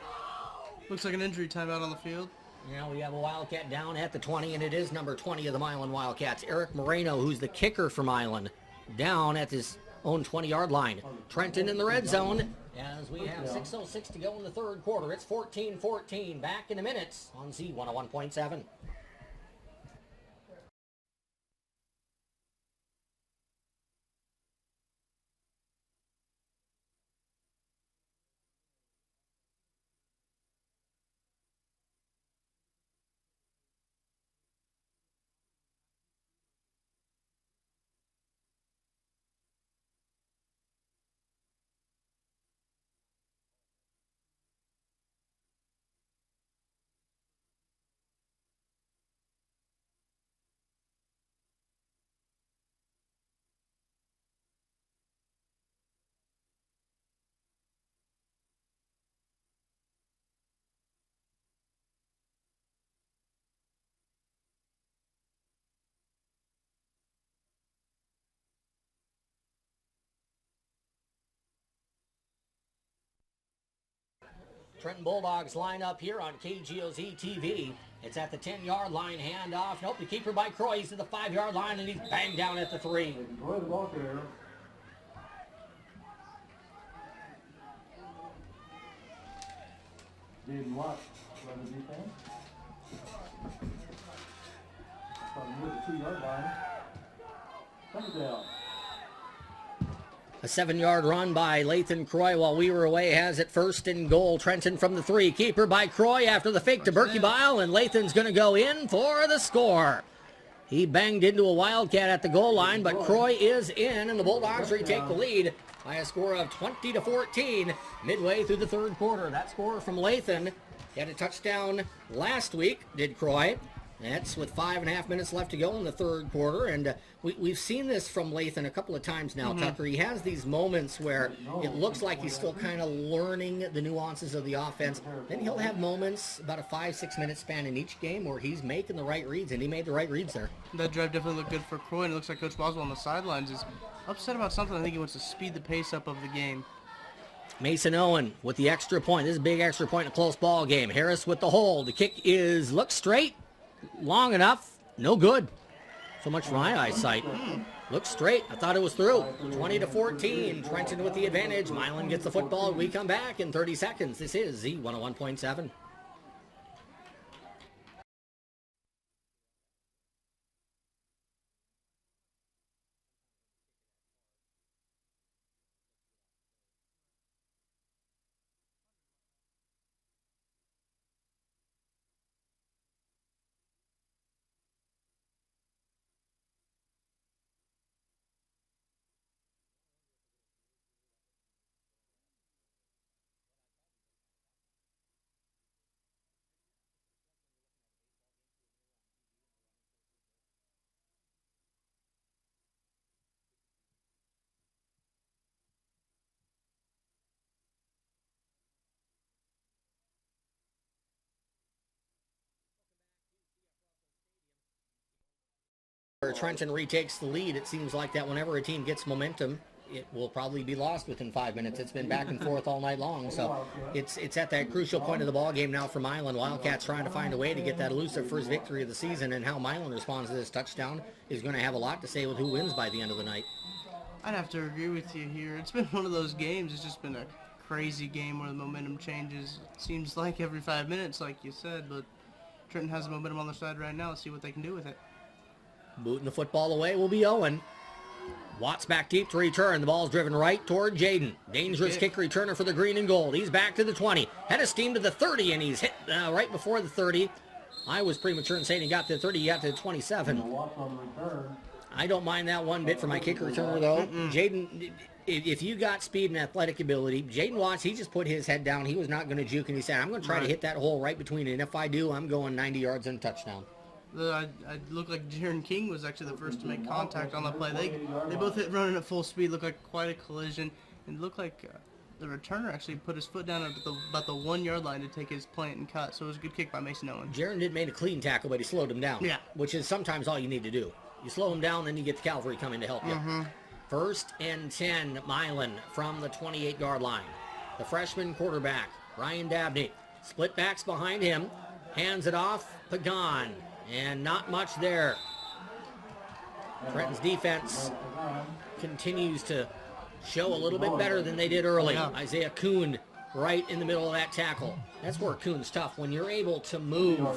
Looks like an injury timeout on the field. Now we have a Wildcat down at the 20, and it is number 20 of the Milan Wildcats. Eric Moreno, who's the kicker for Milan, down at his own 20-yard line. Trenton in the red zone as we have 6:06 to go in the third quarter. It's 14-14. Back in a minute on Z101.7. Trenton Bulldogs line up here on KGOZ TV. It's at the 10-yard line, handoff. Nope, the keeper by Croy. He's to the 5-yard line, and he's banged down at the 3. Enjoy the ball there. Jaden Watt run the defense. From near the 2-yard line. Second down. A 7-yard run by Lathan Croy while we were away has it first and goal. Trenton from the 3. Keeper by Croy after the fake to Berkebile, and Lathan's going to go in for the score. He banged into a Wildcat at the goal line, but Croy is in, and the Bulldogs retake the lead by a score of 20-14 midway through the third quarter. That score from Lathan. He had a touchdown last week, did Croy. That's with 5.5 minutes left to go in the third quarter, and we've seen this from Lathan a couple of times now, Tucker. He has these moments where it looks like he's still kind of learning the nuances of the offense. Then he'll have moments, about a 5-6 minute span in each game, where he's making the right reads, and he made the right reads there. That drive definitely looked good for Croy, and it looks like Coach Boswell on the sidelines is upset about something. I think he wants to speed the pace up of the game. Mason Owen with the extra point. This is a big extra point in a close ball game. Harris with the hold. The kick looks straight. Long enough, no good. So much for my eyesight. Looks straight. I thought it was through. 20-14. Trenton with the advantage. Milan gets the football. We come back in 30 seconds. This is Z101.7. Trenton retakes the lead. It seems like that whenever a team gets momentum, it will probably be lost within 5 minutes. It's been back and forth all night long. So it's at that crucial point of the ball game now for Milan. Wildcats trying to find a way to get that elusive first victory of the season, and how Milan responds to this touchdown is going to have a lot to say with who wins by the end of the night. I'd have to agree with you here. It's been one of those games. It's just been a crazy game where the momentum changes. It seems like every 5 minutes, like you said, but Trenton has the momentum on their side right now. Let's see what they can do with it. Booting the football away will be Owen. Watts back deep to return. The ball's driven right toward Jaden. Dangerous kick returner for the green and gold. He's back to the 20. Head of steam to the 30, and he's hit right before the 30. I was premature in saying he got to the 30. He got to the 27. I don't mind that one bit for my kick returner, though. Jaden, if you got speed and athletic ability, Jaden Watts, he just put his head down. He was not going to juke, and he said, I'm going to try to hit that hole right between it. And if I do, I'm going 90 yards and a touchdown. I looked like Jaron King was actually the first to make contact on the play. They both hit running at full speed. Looked like quite a collision. And it looked like the returner actually put his foot down at about the 1 yard line to take his plant and cut. So it was a good kick by Mason Owen. Jaron did make a clean tackle, but he slowed him down. Yeah. Which is sometimes all you need to do. You slow him down, then you get the cavalry coming to help you. First and 10, Milan from the 28-yard line. The freshman quarterback, Ryan Dabney. Split backs behind him. Hands it off. Pagan. And not much there. Trenton's defense continues to show a little bit better than they did early. Isaiah Kuhn right in the middle of that tackle. That's where Kuhn's tough. When you're able to move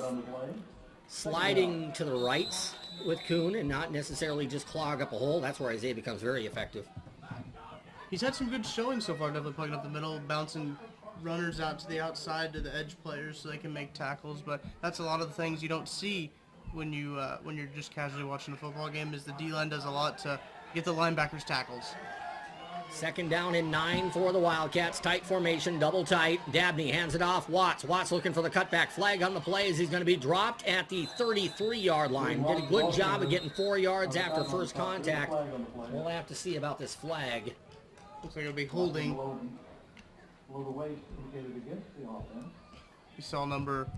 sliding to the rights with Kuhn and not necessarily just clog up a hole, that's where Isaiah becomes very effective. He's had some good showing so far, definitely plugging up the middle, bouncing runners out to the outside to the edge players so they can make tackles, but that's a lot of the things you don't see when you're just casually watching a football game. Is the D-line does a lot to get the linebackers tackles. Second down and 9 for the Wildcats. Tight formation, double tight. Dabney hands it off. Watts looking for the cutback. Flag on the play as he's going to be dropped at the 33-yard line. Did a good job of getting 4 yards after first contact. We'll have to see about this flag. Looks like it'll be holding. You saw number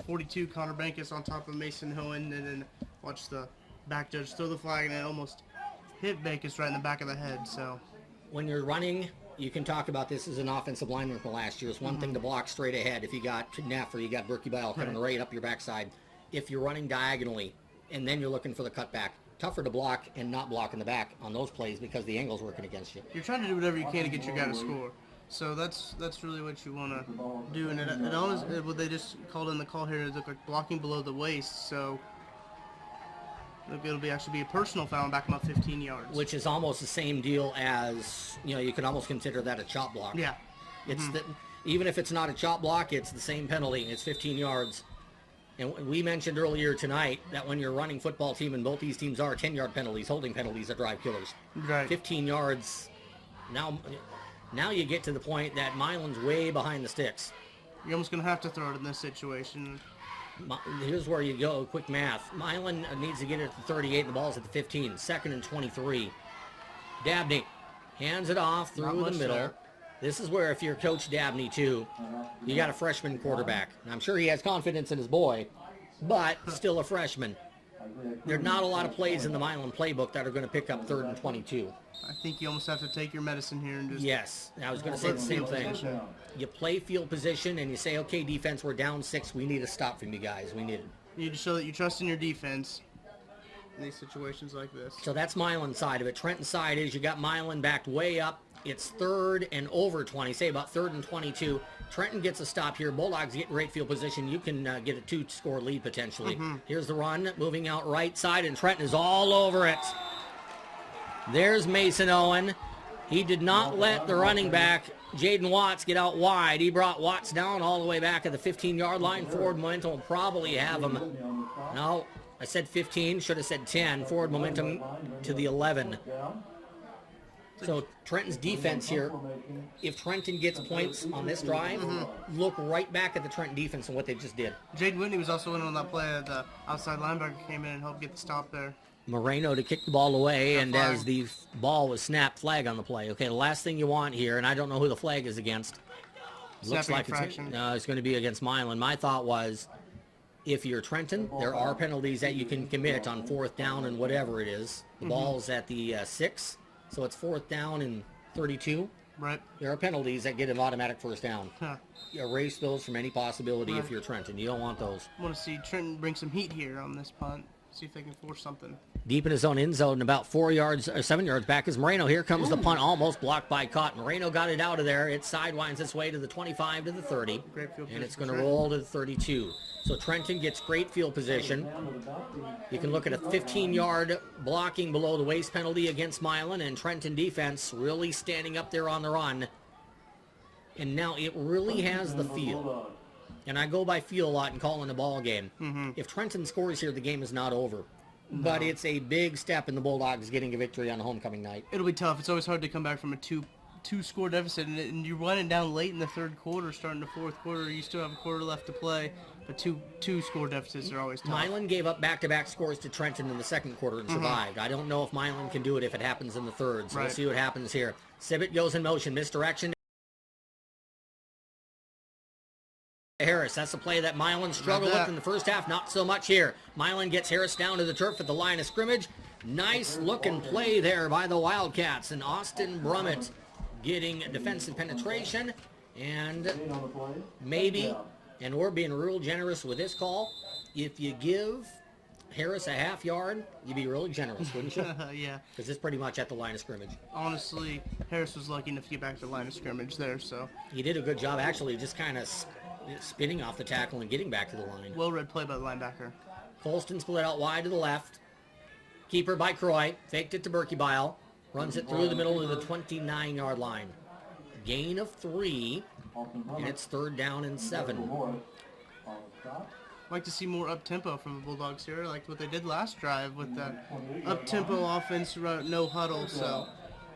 42, Connor Bankus, on top of Mason Owen, and then watch the back judge throw the flag, and it almost hit Bankus right in the back of the head. So when you're running, you can talk about this as an offensive lineman from last year. It's one thing to block straight ahead. If you got Knapp or you got Berkey Bell coming right up your backside. If you're running diagonally and then you're looking for the cutback, tougher to block and not block in the back on those plays because the angle's working against you. You're trying to do whatever you can to get your guy to score. So that's really what you want to do. And it honestly, what they just called in the call here, it looked like blocking below the waist. So it'll actually be a personal foul and back him up 15 yards. Which is almost the same deal as, you could almost consider that a chop block. Yeah. It's even if it's not a chop block, it's the same penalty. It's 15 yards. And we mentioned earlier tonight that when you're a running football team, and both these teams are 10-yard penalties, holding penalties are drive killers. Right. 15 yards. Now you get to the point that Milan's way behind the sticks. You're almost going to have to throw it in this situation. Here's where you go, quick math. Milan needs to get it at the 38, and the ball's at the 15. 2nd and 23. Dabney hands it off through the middle. There. This is where, if you're Coach Dabney, too, you got a freshman quarterback. And I'm sure he has confidence in his boy, but still a freshman. There are not a lot of plays in the Milan playbook that are going to pick up 3rd and 22. I think you almost have to take your medicine here and just... Yes, I was going to say the same thing. You play field position and you say, okay, defense, we're down 6. We need a stop from you guys. We need it. You need to show that you trust in your defense in these situations like this. So that's Milan's side of it. Trenton's side is you got Milan backed way up. It's 3rd and over 20, say about 3rd and 22. Trenton gets a stop here. Bulldogs get great field position. You can get a 2-score lead potentially. Here's the run, moving out right side, and Trenton is all over it. There's Mason Owen. He did not let the running back, Jaden Watts, get out wide. He brought Watts down all the way back at the 15-yard line. Forward momentum will probably have him. No, I said 15, should have said 10. Forward momentum to the 11. So Trenton's defense here, if Trenton gets points on this drive, look right back at the Trenton defense and what they just did. Jaden Whitney was also in on that play. The outside linebacker came in and helped get the stop there. Moreno to kick the ball away, and as the ball was snapped, flag on the play. Okay, the last thing you want here, and I don't know who the flag is against. Looks like it's going to be against Milan. My thought was, if you're Trenton, there are penalties that you can commit on 4th down and whatever it is. The ball's at the 6, so it's 4th down and 32. Right. There are penalties that get an automatic 1st down. You erase those from any possibility if you're Trenton. You don't want those. I want to see Trenton bring some heat here on this punt. See if they can force something. Deep in his own end zone, about 4 yards or 7 yards back is Moreno. Here comes the punt, almost blocked by Cott. Moreno got it out of there. It sidewinds its way to the 25 to the 30, and it's going to roll to the 32. So Trenton gets great field position. You can look at a 15-yard blocking below the waist penalty against Milan, and Trenton defense really standing up there on the run. And now it really has the feel. And I go by feel a lot in calling the ball game. If Trenton scores here, the game is not over. No. But it's a big step in the Bulldogs getting a victory on homecoming night. It'll be tough. It's always hard to come back from a two-score deficit, and you're running down late in the 3rd quarter, starting the 4th quarter. You still have a quarter left to play, but two-score deficits are always tough. Milan gave up back-to-back scores to Trenton in the 2nd quarter and survived. I don't know if Milan can do it if it happens in the 3rd, so we'll see what happens here. Sibbett goes in motion, misdirection. Harris, that's the play that Milan struggled with in the first half, not so much here. Milan gets Harris down to the turf at the line of scrimmage. Nice looking play there by the Wildcats, and Austin Brummett getting defensive penetration, and maybe, and we're being real generous with this call, if you give Harris a half yard, you'd be really generous, wouldn't you? Yeah. Because it's pretty much at the line of scrimmage. Honestly, Harris was lucky enough to get back to the line of scrimmage there, so. He did a good job, actually, just kind of spinning off the tackle and getting back to the line. Well-read play by the linebacker. Colston split out wide to the left. Keeper by Croy. Faked it to Berkebile. Runs it through the middle of the 29-yard line. Gain of 3, and it's 3rd down and 7. Like to see more up-tempo from the Bulldogs here, like what they did last drive with that up-tempo offense, no huddle, so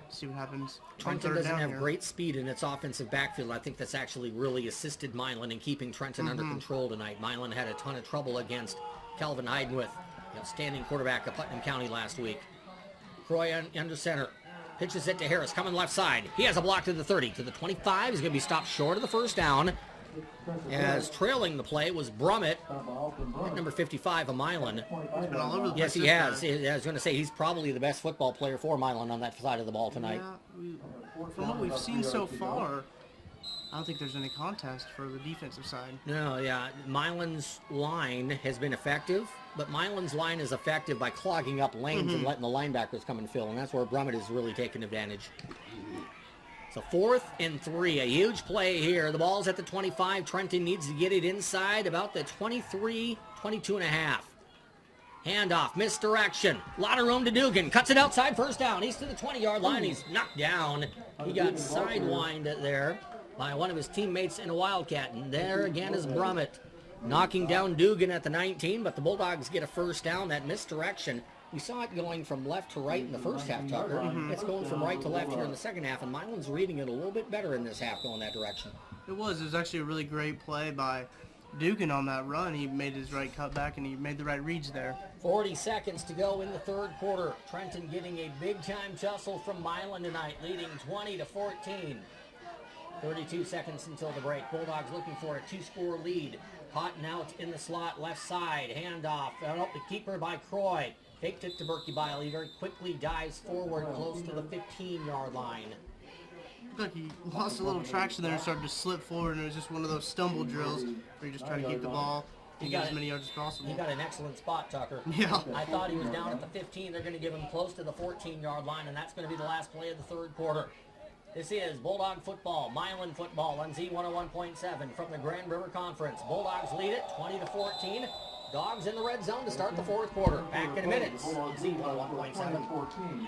see what happens. Trenton doesn't have great speed in its offensive backfield. I think that's actually really assisted Milan in keeping Trenton under control tonight. Milan had a ton of trouble against Calvin Heidenwith, outstanding quarterback of Putnam County last week. Croy under center. Pitches it to Harris, coming left side. He has a block to the 30, to the 25. He's going to be stopped short of the 1st down. As trailing the play was Brummett, at number 55 of Milan. He's been all over the place. Yes, he has. I was going to say he's probably the best football player for Milan on that side of the ball tonight. Yeah, from what we've seen so far, I don't think there's any contest for the defensive side. No, yeah. Milan's line has been effective, but Milan's line is effective by clogging up lanes and letting the linebackers come and fill, and that's where Brummett is really taking advantage. So 4th and 3, a huge play here. The ball's at the 25. Trenton needs to get it inside about the 23, 22 and a half. Handoff, misdirection. A lot of room to Dugan. Cuts it outside, 1st down. He's to the 20-yard line. He's knocked down. He got sidewinded there by one of his teammates in a Wildcat. And there again is Brummett. knocking down Dugan at the 19, but the Bulldogs get a first down. That misdirection, we saw it going from left to right in the first half, Tucker. It's going from right to left here in the second half, and Milan's reading it a little bit better in this half going that direction. It was actually a really great play by Dugan on that run. He made his right cutback, and he made the right reads there. 40 seconds to go in the third quarter. Trenton getting a big-time tussle from Milan tonight, leading 20-14. 32 seconds until the break. Bulldogs looking for a two-score lead. Cotton out in the slot, left side, handoff. The keeper by Croy. Faked it to Berkey Bile. He very quickly dives forward close to the 15-yard line. Look, he lost a little traction there and started to slip forward, and it was just one of those stumble drills where you just try to keep the ball and get as many yards as possible. He got an excellent spot, Tucker. Yeah. I thought he was down at the 15. They're going to give him close to the 14-yard line, and that's going to be the last play of the third quarter. This is Bulldog football, Milan football on Z101.7 from the Grand River Conference. Bulldogs lead it 20-14. Dogs in the red zone to start the fourth quarter. Back in a minute. Z101.7.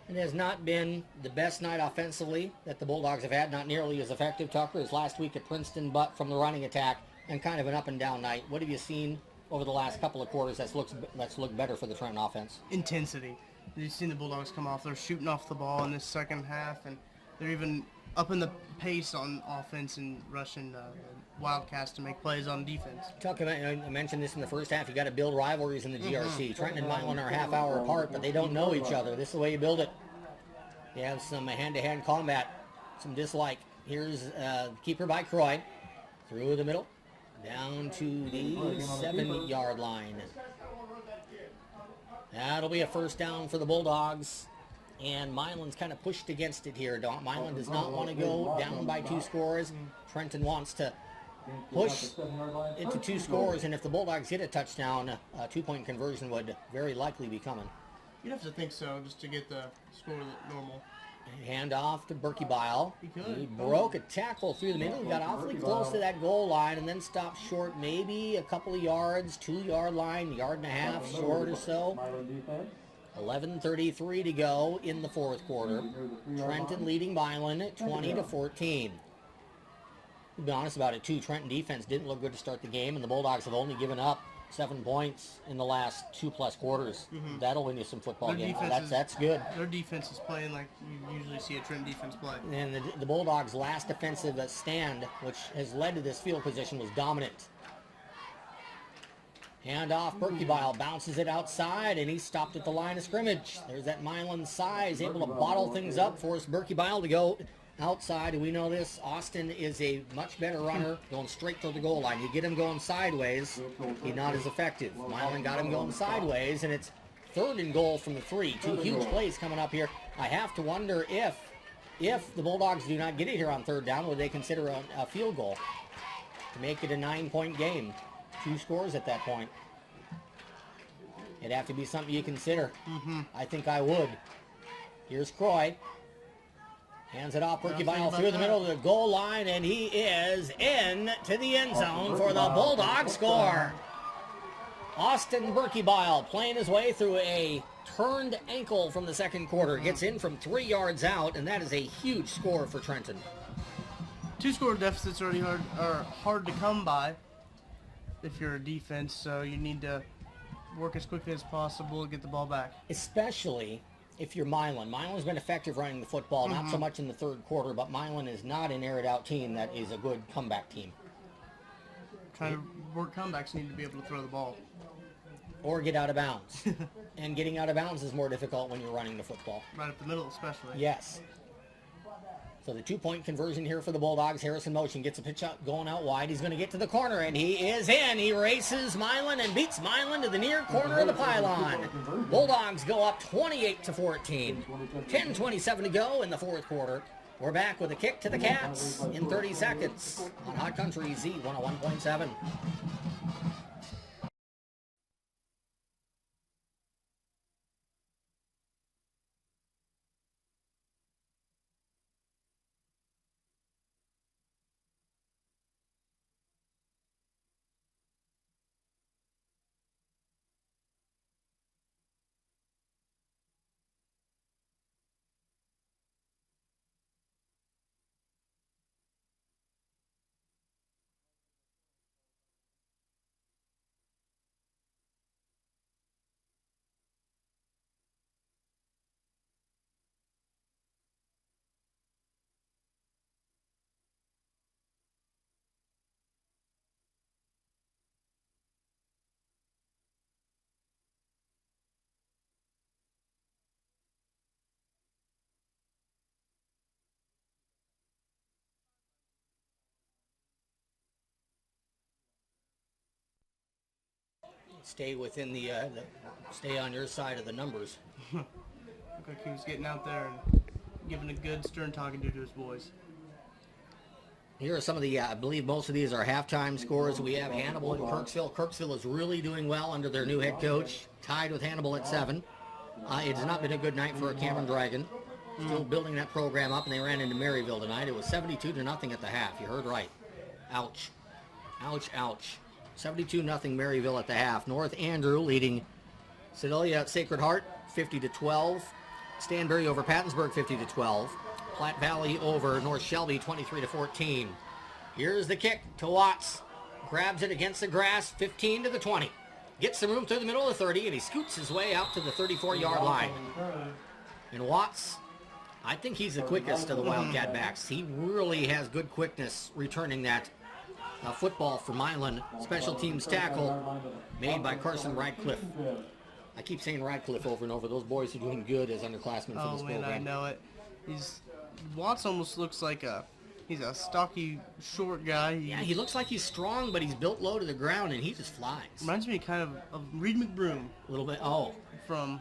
It has not been the best night offensively that the Bulldogs have had, not nearly as effective, Tucker, as last week at Princeton, but from the running attack, and kind of an up-and-down night. What have you seen over the last couple of quarters that's looked better for the Trenton offense? Intensity. You've seen the Bulldogs come off. They're shooting off the ball in this second half, and they're even up in the pace on offense and rushing Wildcats to make plays on defense. Tucker, I mentioned this in the first half. You got to build rivalries in the GRC. Trenton and Milan are a half hour apart, but they don't know each other. This is the way you build it. You have some hand-to-hand combat, some dislike. Here's keeper by Croy. Through the middle, down to the 7-yard line. That'll be a first down for the Bulldogs. And Milan's kind of pushed against it here. Milan does not want to go down by 2 scores. Trenton wants to push into 2 scores, and if the Bulldogs hit a touchdown, a 2-point conversion would very likely be coming. You'd have to think so, just to get the score normal. Hand off to Berkey Bile. He broke a tackle through the middle. He got awfully close to that goal line and then stopped short, maybe a couple of yards, 2-yard line, yard and a half short or so. 11:33 to go in the fourth quarter. Trenton leading Milan 20-14. To be honest about it, too, Trenton defense didn't look good to start the game, and the Bulldogs have only given up 7 points in the last 2+ quarters. That'll win you some football games. That's good. Their defense is playing like you usually see a Trenton defense play. And the Bulldogs' last offensive stand, which has led to this field position, was dominant. Hand off, Berkey Bile bounces it outside, and he's stopped at the line of scrimmage. There's that Milan size, able to bottle things up, force Berkey Bile to go outside. And we know this, Austin is a much better runner going straight to the goal line. You get him going sideways, he's not as effective. Milan got him going sideways, and it's 3rd and goal from the 3. 2 huge plays coming up here. I have to wonder if the Bulldogs do not get it here on 3rd down, would they consider a field goal to make it a 9-point game? 2 scores at that point. It'd have to be something you consider. I think I would. Here's Croy. Hands it off, Berkey Bile through the middle of the goal line, and he is in to the end zone for the Bulldog score. Austin Berkebile playing his way through a turned ankle from the second quarter. Gets in from 3 yards out, and that is a huge score for Trenton. 2-score deficits are hard to come by if you're a defense, so you need to work as quickly as possible to get the ball back. Especially if you're Milan. Milan's been effective running the football, not so much in the third quarter, but Milan is not an aired-out team that is a good comeback team. Trying to work comebacks, need to be able to throw the ball. Or get out of bounds. And getting out of bounds is more difficult when you're running the football. Right up the middle, especially. Yes. So the 2-point conversion here for the Bulldogs. Harrison motion, gets a pitch out, going out wide. He's going to get to the corner, and he is in. He races Milan and beats Milan to the near corner of the pylon. Bulldogs go up 28-14. 10:27 to go in the fourth quarter. We're back with a kick to the Cats in 30 seconds on Hot Country Z 101.7. Stay within stay on your side of the numbers. Looked like he was getting out there and giving a good stern talking to his boys. Here are some of the, I believe most of these are halftime scores. We have Hannibal and Kirksville. Kirksville is really doing well under their new head coach, tied with Hannibal at 7. It has not been a good night for a Cameron Dragon. Still building that program up, and they ran into Maryville tonight. It was 72-0 at the half. You heard right. Ouch. Ouch, ouch. 72-0 Maryville at the half. North Andrew leading Sedalia at Sacred Heart 50-12. Stanberry over Pattonsburg 50-12. Platte Valley over North Shelby 23-14. Here's the kick to Watts. Grabs it against the grass 15-20. Gets some room through the middle of the 30, and he scoots his way out to the 34-yard line. And Watts, I think he's the quickest of the Wildcat backs. He really has good quickness returning that football for Milan. Special teams tackle made by Carson Radcliffe. I keep saying Radcliffe over and over. Those boys are doing good as underclassmen for this program. I know it. Watts almost looks like he's a stocky, short guy. He looks like he's strong, but he's built low to the ground, and he just flies. Reminds me kind of Reed McBroom. A little bit, oh. From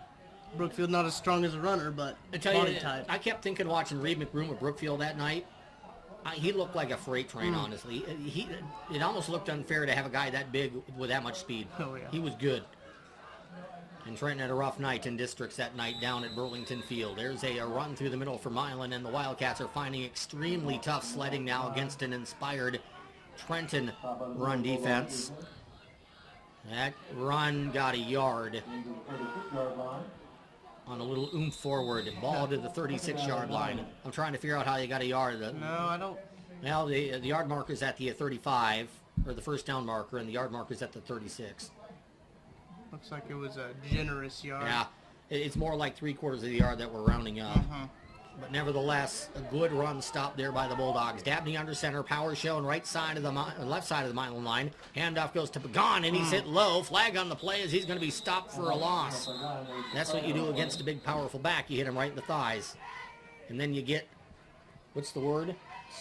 Brookfield, not as strong as a runner, but body type. I kept thinking watching Reed McBroom at Brookfield that night. He looked like a freight train, honestly. It almost looked unfair to have a guy that big with that much speed. Oh, yeah. He was good. And Trenton had a rough night in districts that night down at Burlington Field. There's a run through the middle for Milan, and the Wildcats are finding extremely tough sledding now against an inspired Trenton run defense. That run got a yard on a little oomph forward. Ball to the 36-yard line. I'm trying to figure out how you got a yard. No, I don't. Well, the yard marker's at the 35, or the first down marker, and the yard marker's at the 36. Looks like it was a generous yard. Yeah, it's more like 3/4 of the yard that we're rounding up. But nevertheless, a good run stop there by the Bulldogs. Dabney under center, power shown right side of the left side of the Milan line. Handoff goes to Pagan, and he's hit low. Flag on the play as he's going to be stopped for a loss. That's what you do against a big, powerful back. You hit him right in the thighs. And then you get, what's the word?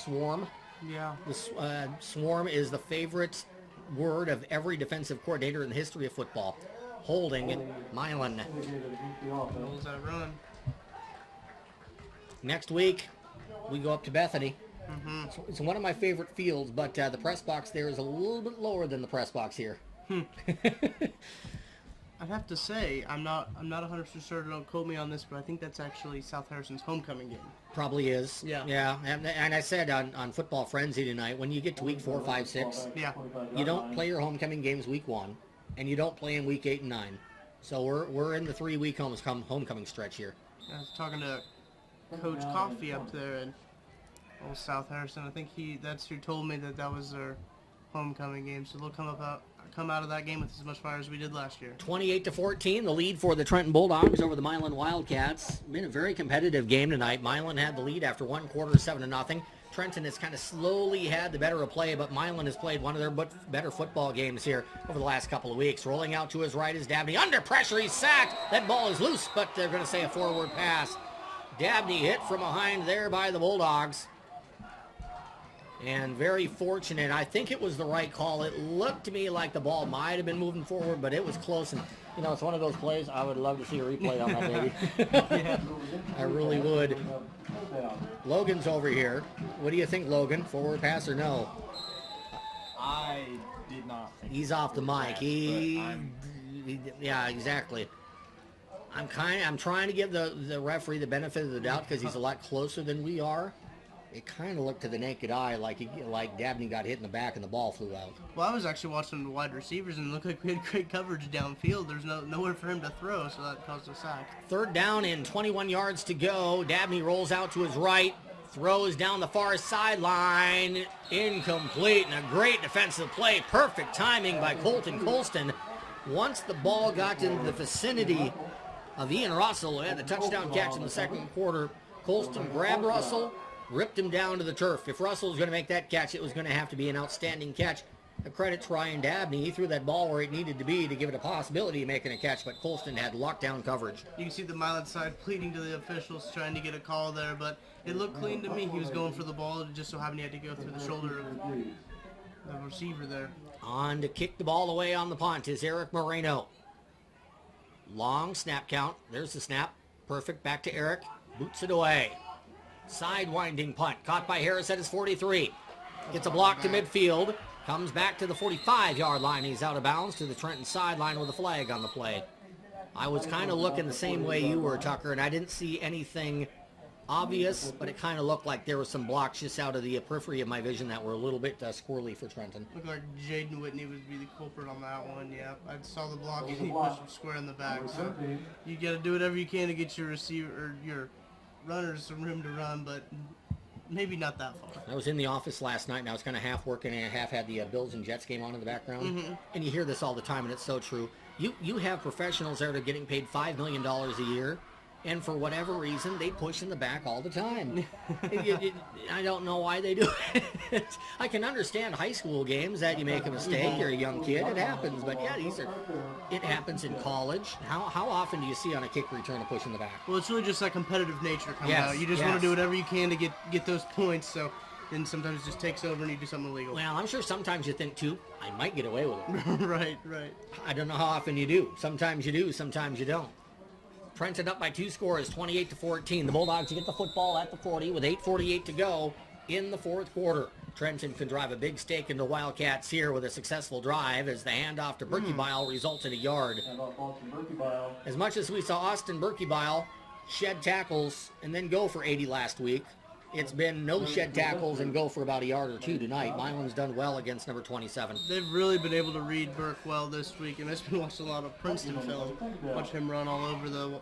Swarm? Yeah. The swarm is the favorite word of every defensive coordinator in the history of football. Holding Milan. Holds that run. Next week, we go up to Bethany. It's one of my favorite fields, but the press box there is a little bit lower than the press box here. I'd have to say, I'm not 100% sure, don't quote me on this, but I think that's actually South Harrison's homecoming game. Probably is. Yeah. Yeah, and I said on Football Frenzy tonight, when you get to week 4, 5, 6, Yeah. you don't play your homecoming games week 1, and you don't play in week 8 and 9. So we're in the 3-week homecoming stretch here. I was talking to Coach Coffey up there in old South Harrison. I think that's who told me that was their homecoming game. So they'll come out of that game with as much fire as we did last year. 28-14, the lead for the Trenton Bulldogs over the Milan Wildcats. Been a very competitive game tonight. Milan had the lead after one quarter, 7-0. Trenton has kind of slowly had the better of play, but Milan has played one of their better football games here over the last couple of weeks. Rolling out to his right is Dabney. Under pressure, he's sacked. That ball is loose, but they're going to say a forward pass. Dabney hit from behind there by the Bulldogs. And very fortunate. I think it was the right call. It looked to me like the ball might have been moving forward, but it was close. And, you know, it's one of those plays I would love to see a replay on that, baby. Yeah. I really would. Logan's over here. What do you think, Logan? Forward pass or no? I did not think He's off the mic. Yeah, exactly. I'm trying to give the referee the benefit of the doubt because he's a lot closer than we are. It kind of looked to the naked eye like Dabney got hit in the back and the ball flew out. Well, I was actually watching the wide receivers and it looked like we had great coverage downfield. There's nowhere for him to throw, so that caused a sack. 3rd down and 21 yards to go. Dabney rolls out to his right, throws down the far sideline, incomplete, and a great defensive play. Perfect timing by Colton Colston. Once the ball got into the vicinity of Ian Russell, who had the touchdown catch in the second quarter, Colston grabbed Russell, ripped him down to the turf. If Russell was going to make that catch, it was going to have to be an outstanding catch. A credit to Ryan Dabney. He threw that ball where it needed to be to give it a possibility of making a catch, but Colston had lockdown coverage. You can see the Milan side pleading to the officials, trying to get a call there, but it looked clean to me. He was going for the ball. It just so happened he had to go through the shoulder of the receiver there. On to kick the ball away on the punt is Eric Moreno. Long snap count. There's the snap. Perfect. Back to Eric. Boots it away. Side-winding punt. Caught by Harris at his 43. Gets a block to midfield. Comes back to the 45-yard line. He's out of bounds to the Trenton sideline with a flag on the play. I was kind of looking the same way you were, Tucker, and I didn't see anything obvious, but it kind of looked like there was some blocks just out of the periphery of my vision that were a little bit squirrely for Trenton. Looked like Jaden Whitney would be the culprit on that one, yeah. I saw the block and he pushed him square in the back, so you got to do whatever you can to get your receiver or your runners some room to run, but maybe not that far. I was in the office last night, and I was kind of half working and half had the Bills and Jets game on in the background. Mm-hmm. And you hear this all the time, and it's so true. You have professionals there that are getting paid $5 million a year, and for whatever reason, they push in the back all the time. I don't know why they do it. I can understand high school games that you make a mistake, you're a young kid, it happens. But yeah, it happens in college. How often do you see on a kick return a push in the back? Well, it's really just that competitive nature coming out. You just want to do whatever you can to get those points, so then sometimes it just takes over and you do something illegal. Well, I'm sure sometimes you think, too, I might get away with it. Right. I don't know how often you do. Sometimes you do, sometimes you don't. Trenton up by 2 scores, 28-14. The Bulldogs get the football at the 40 with 8:48 to go in the 4th quarter. Trenton can drive a big stake into Wildcats here with a successful drive as the handoff to Berkebile results in a yard. As much as we saw Austin Berkebile shed tackles and then go for 80 last week, it's been no shed tackles and go for about a yard or two tonight. Milan's done well against number 27. They've really been able to read Burke well this week, and I've been watching a lot of Princeton film. Watch him run all over the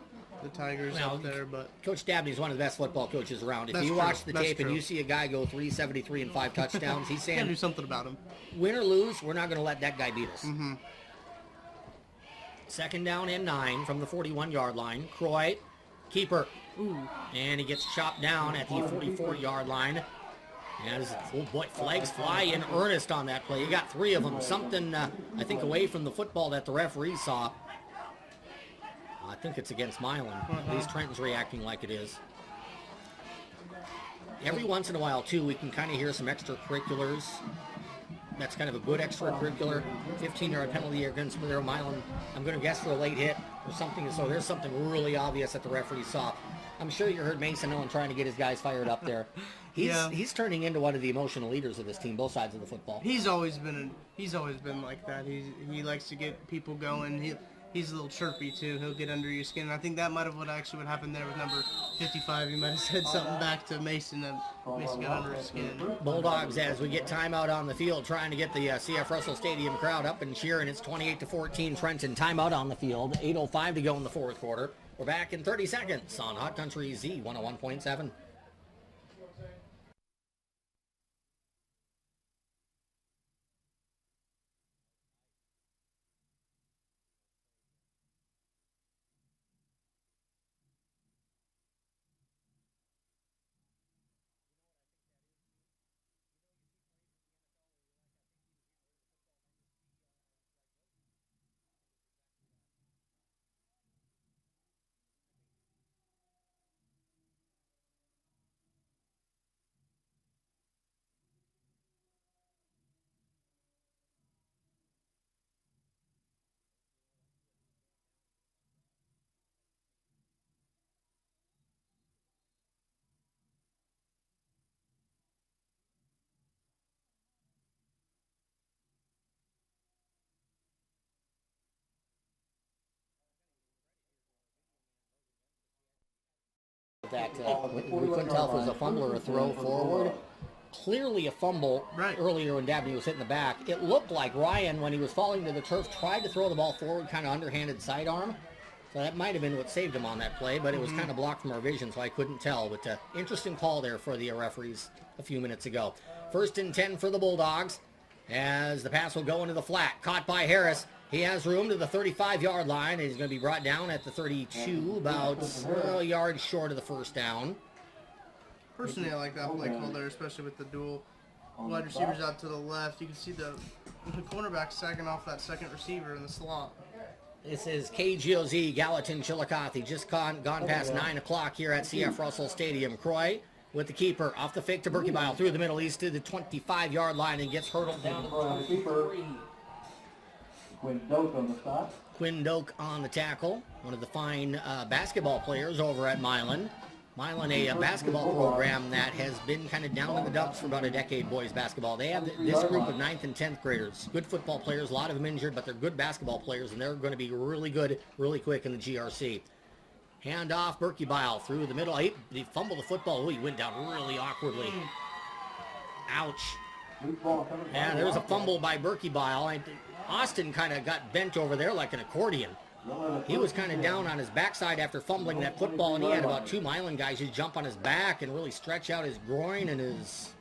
Tigers out there. But Coach Dabney's one of the best football coaches around. If you watch the tape and you see a guy go 373 and 5 touchdowns, he's saying, gotta do something about him. Win or lose, we're not going to let that guy beat us. Mm-hmm. 2nd down and 9 from the 41-yard line. Croy, keeper. Ooh. And he gets chopped down at the 44-yard line. And flags fly in earnest on that play. You got 3 of them. Something, I think, away from the football that the referee saw. I think it's against Milan. At least Trenton's reacting like it is. Every once in a while, too, we can kind of hear some extracurriculars. That's kind of a good extracurricular. 15-yard penalty against Milan. I'm going to guess for a late hit or something. So there's something really obvious that the referee saw. I'm sure you heard Mason Owen trying to get his guys fired up there. He's turning into one of the emotional leaders of this team, both sides of the football. He's always been like that. He likes to get people going. he's a little chirpy too. He'll get under your skin. And I think that might have what happened there with number 55. He might have said something back to Mason, and Mason got under his skin. Bulldogs, as we get timeout on the field, trying to get the CF Russell Stadium crowd up and cheering. It's 28-14 Trenton. Timeout on the field. 8:05 to go in the fourth quarter. We're back in 30 seconds on Hot Country Z 101.7. That we couldn't tell if it was a fumble or a throw forward. Clearly a fumble earlier when Dabney was hitting the back. It looked like Ryan, when he was falling to the turf, tried to throw the ball forward, kind of underhanded sidearm. So that might have been what saved him on that play, but it was kind of blocked from our vision, so I couldn't tell. But interesting call there for the referees a few minutes ago. 1st and 10 for the Bulldogs, as the pass will go into the flat. Caught by Harris. He has room to the 35-yard line, and he's going to be brought down at the 32, about a yard short of the first down. Personally, I like that play call there, especially with the dual wide receivers out to the left. You can see the cornerback sagging off that second receiver in the slot. This is KGOZ, Gallatin, Chillicothe, just gone past 9 o'clock here at CF Russell Stadium. Croy with the keeper, off the fake to Berkebile, through the middle, he's to the 25-yard line and gets hurdled down to the 23. Quinn Doak on the stop. Quinn Doak on the tackle, one of the fine basketball players over at Milan. Milan, a basketball program that has been kind of down in the dumps for about a decade, boys basketball. They have this group of 9th and 10th graders. Good football players, a lot of them injured, but they're good basketball players, and they're going to be really good, really quick in the GRC. Hand off, Berkebile through the middle. He fumbled the football. Oh, he went down really awkwardly. Ouch. Yeah, there was a fumble by Berkebile. Austin kind of got bent over there like an accordion. He was kind of down on his backside after fumbling that football, and he had about 2 Milan guys just jump on his back and really stretch out his groin and his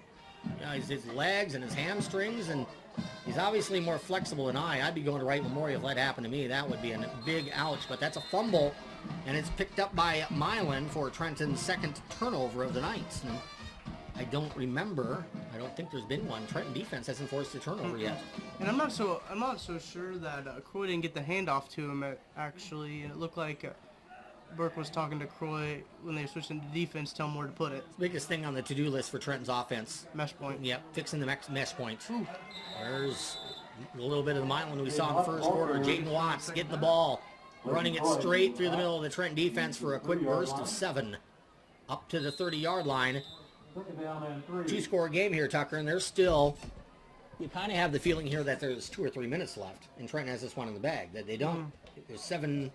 legs and his hamstrings, and he's obviously more flexible than I. I'd be going to Wright Memorial if that happened to me. That would be a big ouch, but that's a fumble, and it's picked up by Milan for Trenton's second turnover of the night. And I don't think there's been one. Trenton defense hasn't forced a turnover yet. And I'm not so sure that Croy didn't get the handoff to him actually, and it looked like Burke was talking to Croy when they switched into defense, tell him where to put it. Biggest thing on the to-do list for Trenton's offense. Mesh point. Yep, fixing the mesh points. There's a little bit of the Milan we saw in the first quarter. Jaden Watts getting the ball, running it straight through the middle of the Trenton defense for a quick burst of 7 up to the 30-yard line. 2-score game here, Tucker, and there's still, you kind of have the feeling here that there's 2 or 3 minutes left, and Trenton has this one in the bag. That they don't. There's 7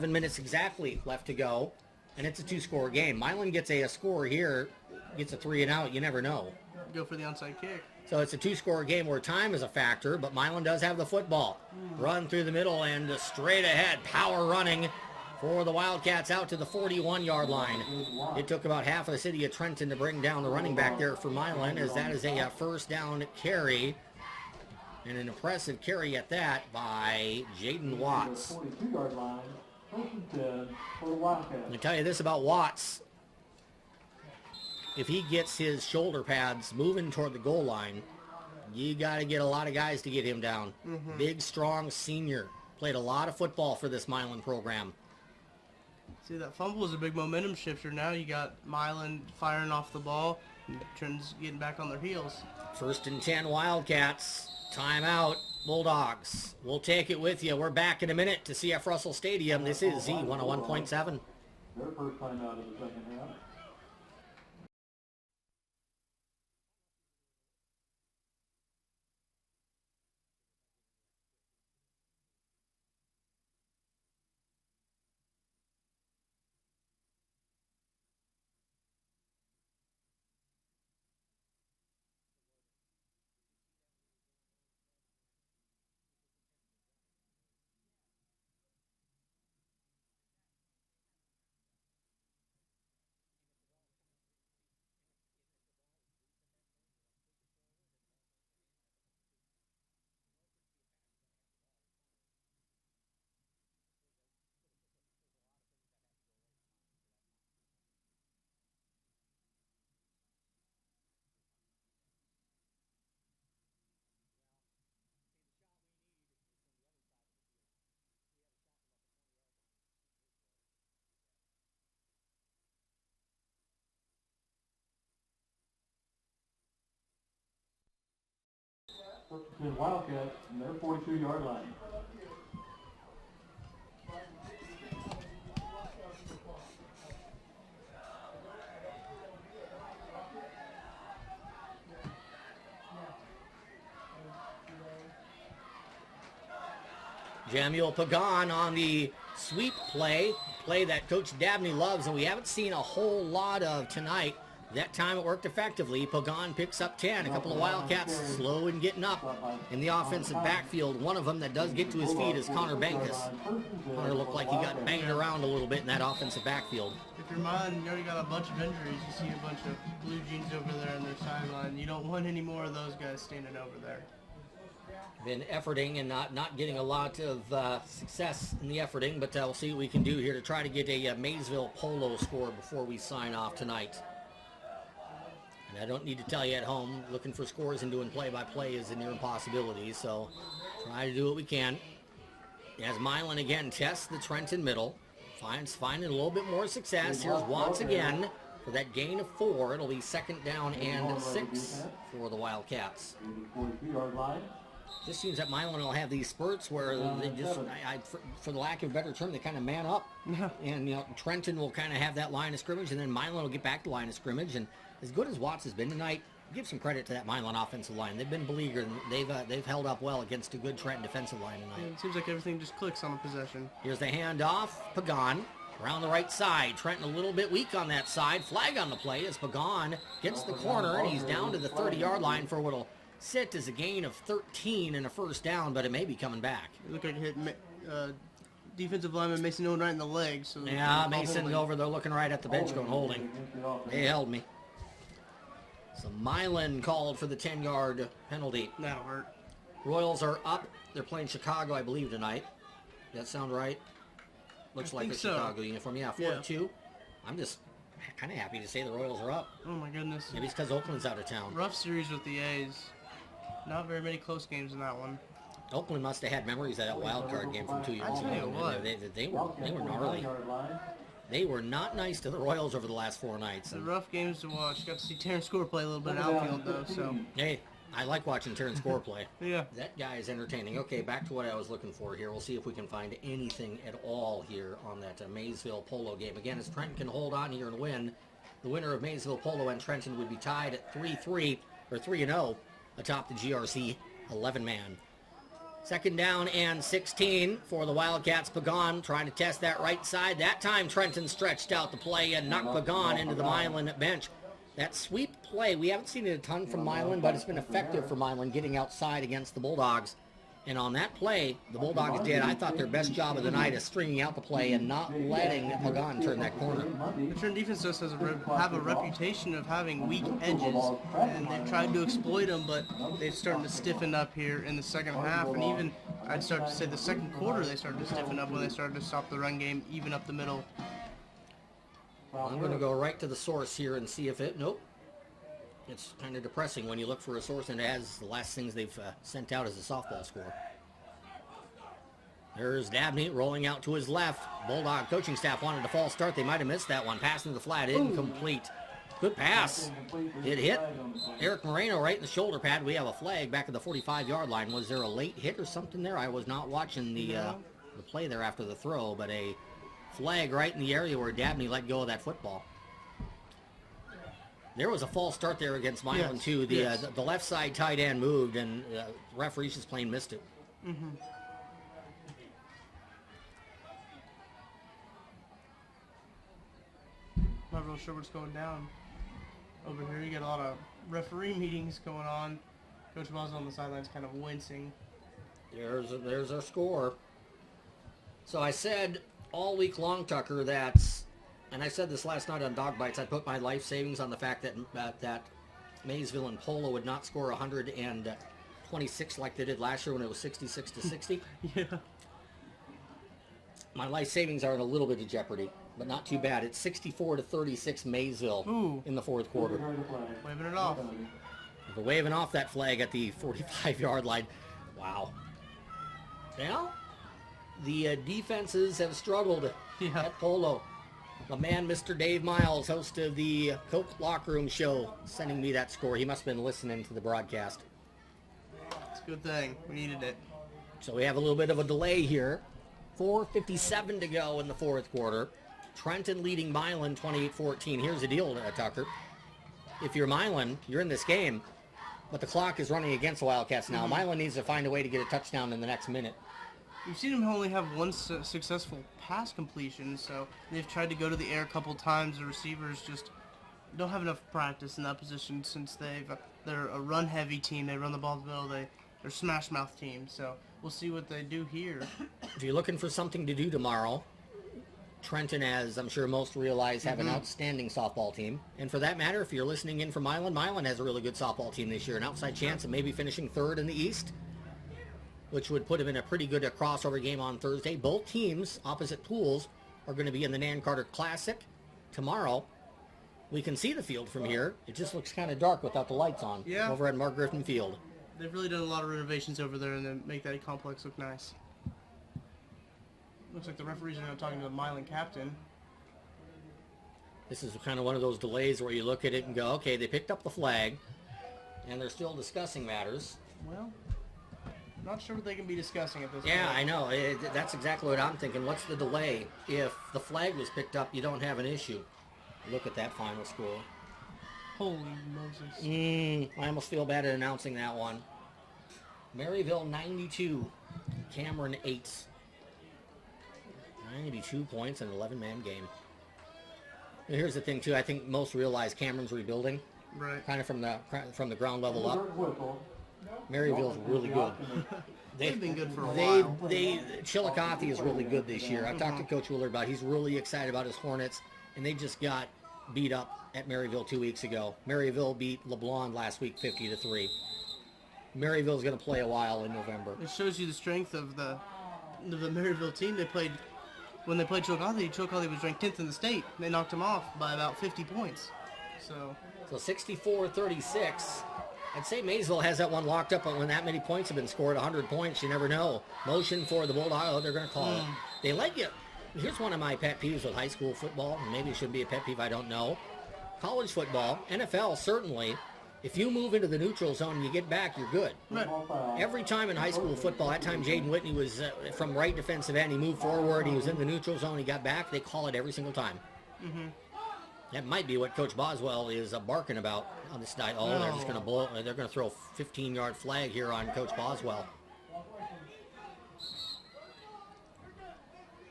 minutes exactly left to go, and it's a 2-score game. Milan gets a score here, gets a 3 and out. You never know. Go for the onside kick. So it's a 2-score game where time is a factor, but Milan does have the football. Run through the middle and straight ahead, power running for the Wildcats out to the 41-yard line. It took about half of the city of Trenton to bring down the running back there for Milan, as that is a first down carry, and an impressive carry at that by Jaden Watts. 42-yard line, 1st and 10 for the Wildcats. Let me tell you this about Watts. If he gets his shoulder pads moving toward the goal line, you got to get a lot of guys to get him down. Big, strong senior. Played a lot of football for this Milan program. See, that fumble was a big momentum shifter. Now you got Milan firing off the ball, and Trenton's getting back on their heels. 1st and 10 Wildcats. Timeout, Bulldogs. We'll take it with you. We're back in a minute to CF Russell Stadium. This is Z 101.7. Their first time out of the second half. Substitute Wildcats from their 42-yard line. Jamuel Pagan on the sweep play that Coach Dabney loves, and we haven't seen a whole lot of tonight. That time it worked effectively. Pagan picks up 10. A couple of Wildcats slow in getting up in the offensive backfield. One of them that does get to his feet is Connor Bankus. Connor looked like he got banged around a little bit in that offensive backfield. If you're Milan, you already got a bunch of injuries. You see a bunch of blue jeans over there on their sideline. You don't want any more of those guys standing over there. Been efforting and not getting a lot of success in the efforting, but we'll see what we can do here to try to get a Maysville Polo score before we sign off tonight. And I don't need to tell you at home, looking for scores and doing play-by-play is a near impossibility, so try to do what we can. As Milan again tests the Trenton middle, finding a little bit more success. Here's Watts again for that gain of 4. It'll be 2nd down and 6 for the Wildcats. 42-yard line. Just seems that Milan will have these spurts where they just, for the lack of a better term, they kind of man up. And, you know, Trenton will kind of have that line of scrimmage, and then Milan will get back to line of scrimmage. And as good as Watts has been tonight, give some credit to that Milan offensive line. They've been beleaguered, and they've held up well against a good Trenton defensive line tonight. Yeah, it seems like everything just clicks on the possession. Here's the handoff. Pagan around the right side. Trenton a little bit weak on that side. Flag on the play as Pagan gets the corner, and he's down to the 30-yard line for what'll sit as a gain of 13 and a 1st down, but it may be coming back. It looked like it hit defensive lineman Mason Owen right in the leg. So yeah, Mason's over there looking right at the bench going holding. They held me. So Milan called for the 10-yard penalty. That'll hurt. Royals are up. They're playing Chicago, I believe, tonight. Does that sound right? Looks like a Chicago uniform. Yeah, 4-2. I'm just kind of happy to say the Royals are up. Oh, my goodness. Maybe it's because Oakland's out of town. Rough series with the A's. Not very many close games in that one. Oakland must have had memories of that wild card game from 2 years I tell you ago. what. They were gnarly. They were not nice to the Royals over the last 4 nights. The rough games to watch. Got to see Terrence Score play a little bit in outfield, though. So hey, I like watching Terrence Score play. Yeah. That guy is entertaining. Okay, back to what I was looking for here. We'll see if we can find anything at all here on that Maysville Polo game. Again, as Trenton can hold on here and win, the winner of Maysville Polo and Trenton would be tied at 3-3 or 3-0 atop the GRC 11-man. 2nd down and 16 for the Wildcats. Pagan trying to test that right side. That time Trenton stretched out the play and knocked Pagan into the Milan bench. That sweep play, we haven't seen it a ton from Milan, but it's been effective for Milan getting outside against the Bulldogs. And on that play, the Bulldogs did, I thought, their best job of the night is stringing out the play and not letting Pagan turn that corner. The Trenton defense just have a reputation of having weak edges, and they've tried to exploit them, but they're starting to stiffen up here in the second half, and even, I'd start to say the second quarter, they started to stiffen up when they started to stop the run game, even up the middle. I'm going to go right to the source here and see if it, nope. It's kind of depressing when you look for a source and it has the last things they've sent out as a softball score. There's Dabney rolling out to his left. Bulldog coaching staff wanted a false start. They might have missed that one. Passing the flat, incomplete. Good pass. It hit Eric Moreno right in the shoulder pad. We have a flag back at the 45-yard line. Was there a late hit or something there? I was not watching the play there after the throw, but a flag right in the area where Dabney let go of that football. There was a false start there against Milan, too. The left side tight end moved, and referees just plain missed it. Mm-hmm. Not real sure what's going down over here. You got a lot of referee meetings going on. Coach Buzz on the sidelines kind of wincing. There's our score. So I said all week long, Tucker, that's... And I said this last night on Dog Bites. I put my life savings on the fact that Maysville and Polo would not score 126 like they did last year when it was 66-60. Yeah. My life savings are in a little bit of jeopardy, but not too bad. It's 64-36 Maysville in the 4th quarter. Waving it off. They're waving off that flag at the 45-yard line. Wow. Now, the defenses have struggled at Polo. The man, Mr. Dave Miles, host of the Coke Locker Room Show, sending me that score. He must have been listening to the broadcast. It's Good thing. We needed it. So we have a little bit of a delay here. 4:57 to go in the fourth quarter. Trenton leading Milan 28-14. Here's the deal, Tucker. If you're Milan, you're in this game, but the clock is running against the Wildcats now. Milan needs to find a way to get a touchdown in the next minute. You've seen them only have one successful pass completion, so they've tried to go to the air a couple times. The receivers just don't have enough practice in that position since they're a run-heavy team. They run the ball to the middle. They're a smash-mouth team, so we'll see what they do here. If you're looking for something to do tomorrow, Trenton, as I'm sure most realize, have an outstanding softball team. And for that matter, if you're listening in from Milan, Milan has a really good softball team this year. An outside chance of maybe finishing third in the East, which would put him in a pretty good crossover game on Thursday. Both teams, opposite pools, are going to be in the Nan Carter Classic tomorrow. We can see the field from here. It just looks kind of dark without the lights on over at Mark Griffin Field. They've really done a lot of renovations over there and then make that complex look nice. Looks like the referees are now talking to the Milan captain. This is kind of one of those delays where you look at it and go, okay, they picked up the flag, and they're still discussing matters. Well, not sure what they can be discussing at this point. Yeah, I know. That's exactly what I'm thinking. What's the delay? If the flag was picked up, you don't have an issue. Look at that final score. Holy Moses. I almost feel bad at announcing that one. Maryville 92, Cameron 8. 92 points in an 11-man game. And here's the thing, too. I think most realize Cameron's rebuilding. Right. Kind of from the ground level up. Maryville's really good. They've been good for a while. Chillicothe is really good this year. I've talked to Coach Willard about it. He's really excited about his Hornets, and they just got beat up at Maryville 2 weeks ago. Maryville beat LeBlanc last week 50-3. Maryville's going to play a while in November. It shows you the strength of the Maryville team. When they played Chillicothe was ranked 10th in the state. They knocked them off by about 50 points. So 64-36. I'd say Maysville has that one locked up, but when that many points have been scored, 100 points, you never know. Motion for the Bulldogs, they're going to call it. They let you. Here's one of my pet peeves with high school football, and maybe it should be a pet peeve, I don't know. College football, NFL certainly, if you move into the neutral zone and you get back, you're good. right. Every time in high school football, that time Jaden Whitney was from right defensive end, he moved forward, he was in the neutral zone, he got back, they call it every single time. That might be what Coach Boswell is barking about on this night. Oh, they're just going to blow. They're going to throw a 15-yard flag here on Coach Boswell.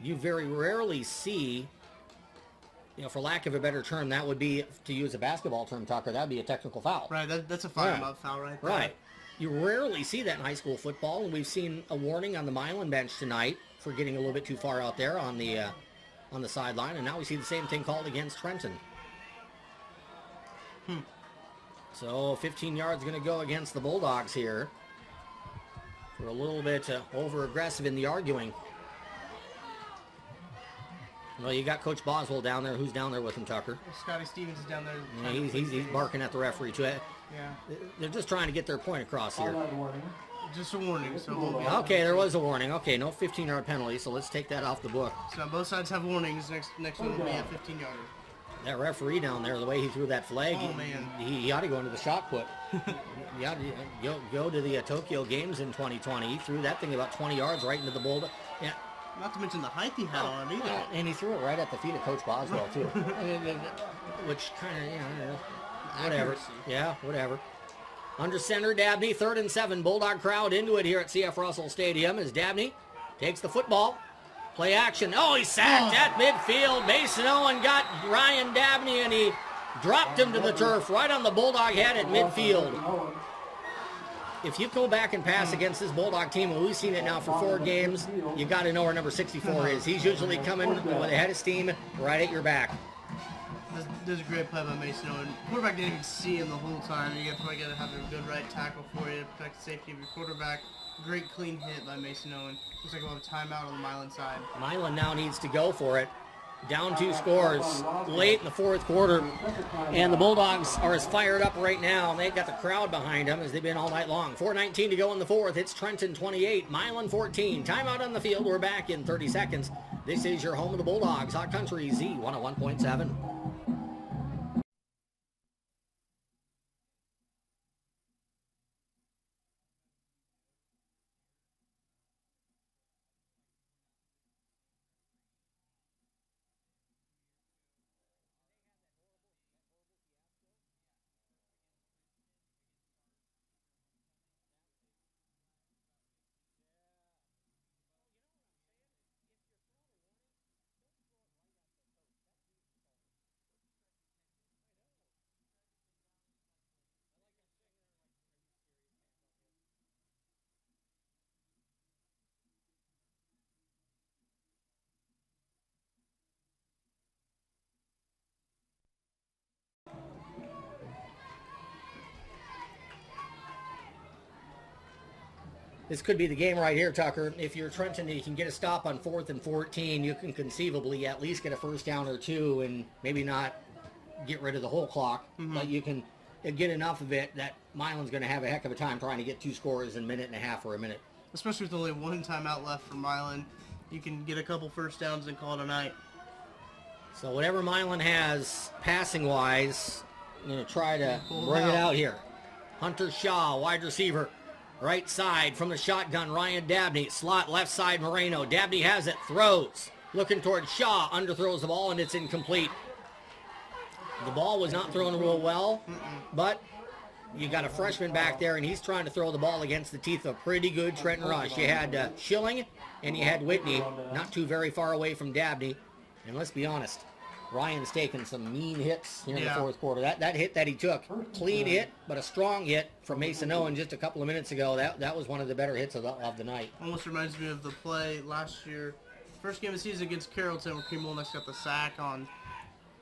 You very rarely see, for lack of a better term, that would be, to use a basketball term, Tucker, that would be a technical foul. Right, that's a foul right there. Right. You rarely see that in high school football, and we've seen a warning on the Milan bench tonight for getting a little bit too far out there on the sideline, and now we see the same thing called against Trenton. So 15 yards going to go against the Bulldogs here. We're a little bit over-aggressive in the arguing. Well, you got Coach Boswell down there. Who's down there with him, Tucker? Scotty Stevens is down there. Yeah, he's barking at the referee, too. Yeah. They're just trying to get their point across here. Just a warning, so we'll be Okay, there was a warning. Okay, no 15-yard penalty, so let's take that off the book. So both sides have warnings. Next one will be a 15-yarder. That referee down there, the way he threw that flag, he ought to go into the shot put. He ought to go to the Tokyo Games in 2020. He threw that thing about 20 yards right into the Bulldog. Yeah. Not to mention the height he had on it either. And he threw it right at the feet of Coach Boswell, too. Which kind of, whatever. Accuracy. Yeah, whatever. Under center, Dabney, 3rd and 7. Bulldog crowd into it here at CF Russell Stadium as Dabney takes the football. Play action. Oh, he's sacked at midfield. Mason Owen got Ryan Dabney, and he dropped him to the turf right on the Bulldog head at midfield. If you go back and pass against this Bulldog team, and we've seen it now for 4 games, you got to know where number 64 is. He's usually coming with a head of steam right at your back. This is a great play by Mason Owen. Quarterback didn't even see him the whole time. You probably got to have a good right tackle for you to protect the safety of your quarterback. Great clean hit by Mason Owen. Looks like we'll have a timeout on the Milan side. Milan now needs to go for it. Down 2 scores late in the 4th quarter. And the Bulldogs are as fired up right now. And they've got the crowd behind them as they've been all night long. 4:19 to go in the 4th. It's Trenton 28, Milan 14. Timeout on the field. We're back in 30 seconds. This is your home of the Bulldogs. Hot Country Z 101.7. This could be the game right here, Tucker. If you're Trenton and you can get a stop on 4th and 14, you can conceivably at least get a first down or two and maybe not get rid of the whole clock, but you can get enough of it that Milan's going to have a heck of a time trying to get 2 scores in a minute and a half or a minute. Especially with only 1 timeout left for Milan. You can get a couple first downs and call it a night. So whatever Milan has passing-wise, I'm going to try to bring it out here. Hunter Shaw, wide receiver. Right side from the shotgun, Ryan Dabney. Slot left side, Moreno. Dabney has it, throws. Looking towards Shaw, underthrows the ball, and it's incomplete. The ball was not thrown real well, but you got a freshman back there, and he's trying to throw the ball against the teeth of a pretty good Trenton rush. You had Schilling, and you had Whitney, not too very far away from Dabney. And let's be honest, Ryan's taken some mean hits here in the fourth quarter. That hit that he took, clean hit, but a strong hit from Mason Owen just a couple of minutes ago. That was one of the better hits of the night. Almost reminds me of the play last year, first game of the season against Carrollton, where Cream-Molness got the sack on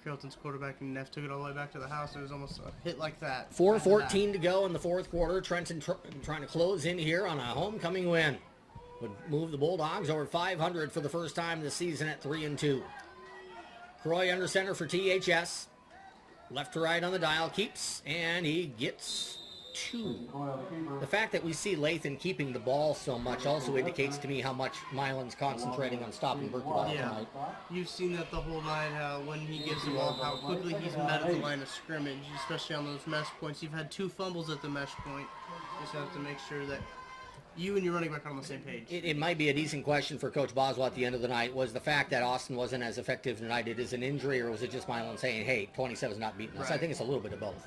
Carrollton's quarterback, and Neff took it all the way back to the house. It was almost a hit like that. 4:14 to go in the fourth quarter. Trenton trying to close in here on a homecoming win. Would move the Bulldogs over 500 for the first time this season at 3-2. Croy under center for THS. Left to right on the dial. Keeps, and he gets 2. The fact that we see Lathan keeping the ball so much also indicates to me how much Milan's concentrating on stopping Berkebile tonight. You've seen that the whole night, how when he gives the ball, how quickly he's met at the line of scrimmage, especially on those mesh points. You've had 2 fumbles at the mesh point. You just have to make sure that you and your running back are on the same page. It might be a decent question for Coach Boswell at the end of the night. Was the fact that Austin wasn't as effective tonight, it is an injury, or was it just Milan saying, hey, 27's not beating us? I think it's a little bit of both.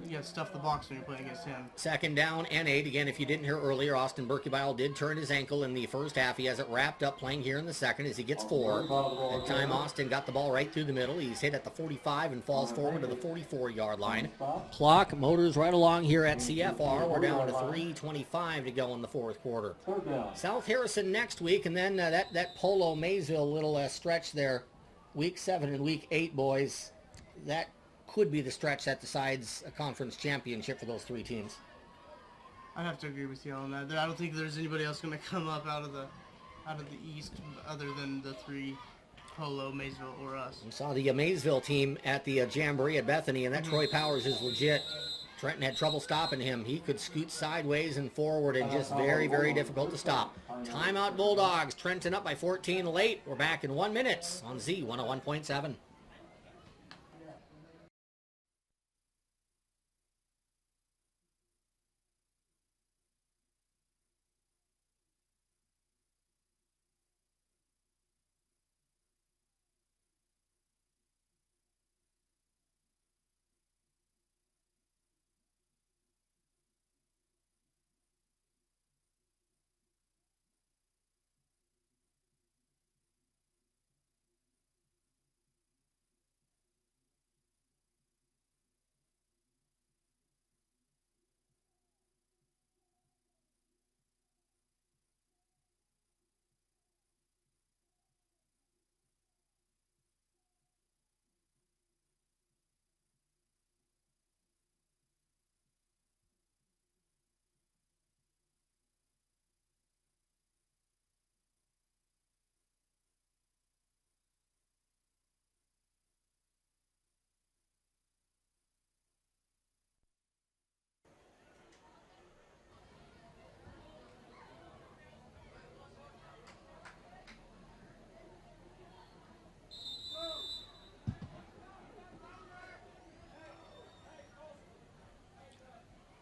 You got to stuff the box when you're playing against him. Second down and 8. Again, if you didn't hear earlier, Austin Berkebile did turn his ankle in the first half. He has it wrapped up playing here in the second as he gets 4. That time Austin got the ball right through the middle. He's hit at the 45 and falls forward to the 44-yard line. Clock motors right along here at CFR. We're down to 3:25 to go in the fourth quarter. South Harrison next week, and then that Polo Maysville little stretch there, week 7 and week 8, boys. That could be the stretch that decides a conference championship for those 3 teams. I'd have to agree with you on that. I don't think there's anybody else going to come up out of the East other than the 3, Polo, Maysville, or us. We saw the Maysville team at the Jamboree at Bethany, and that Troy Powers is legit. Trenton had trouble stopping him. He could scoot sideways and forward, and just very, very difficult to stop. Timeout Bulldogs. Trenton up by 14 late. We're back in 1 minute on Z 101.7.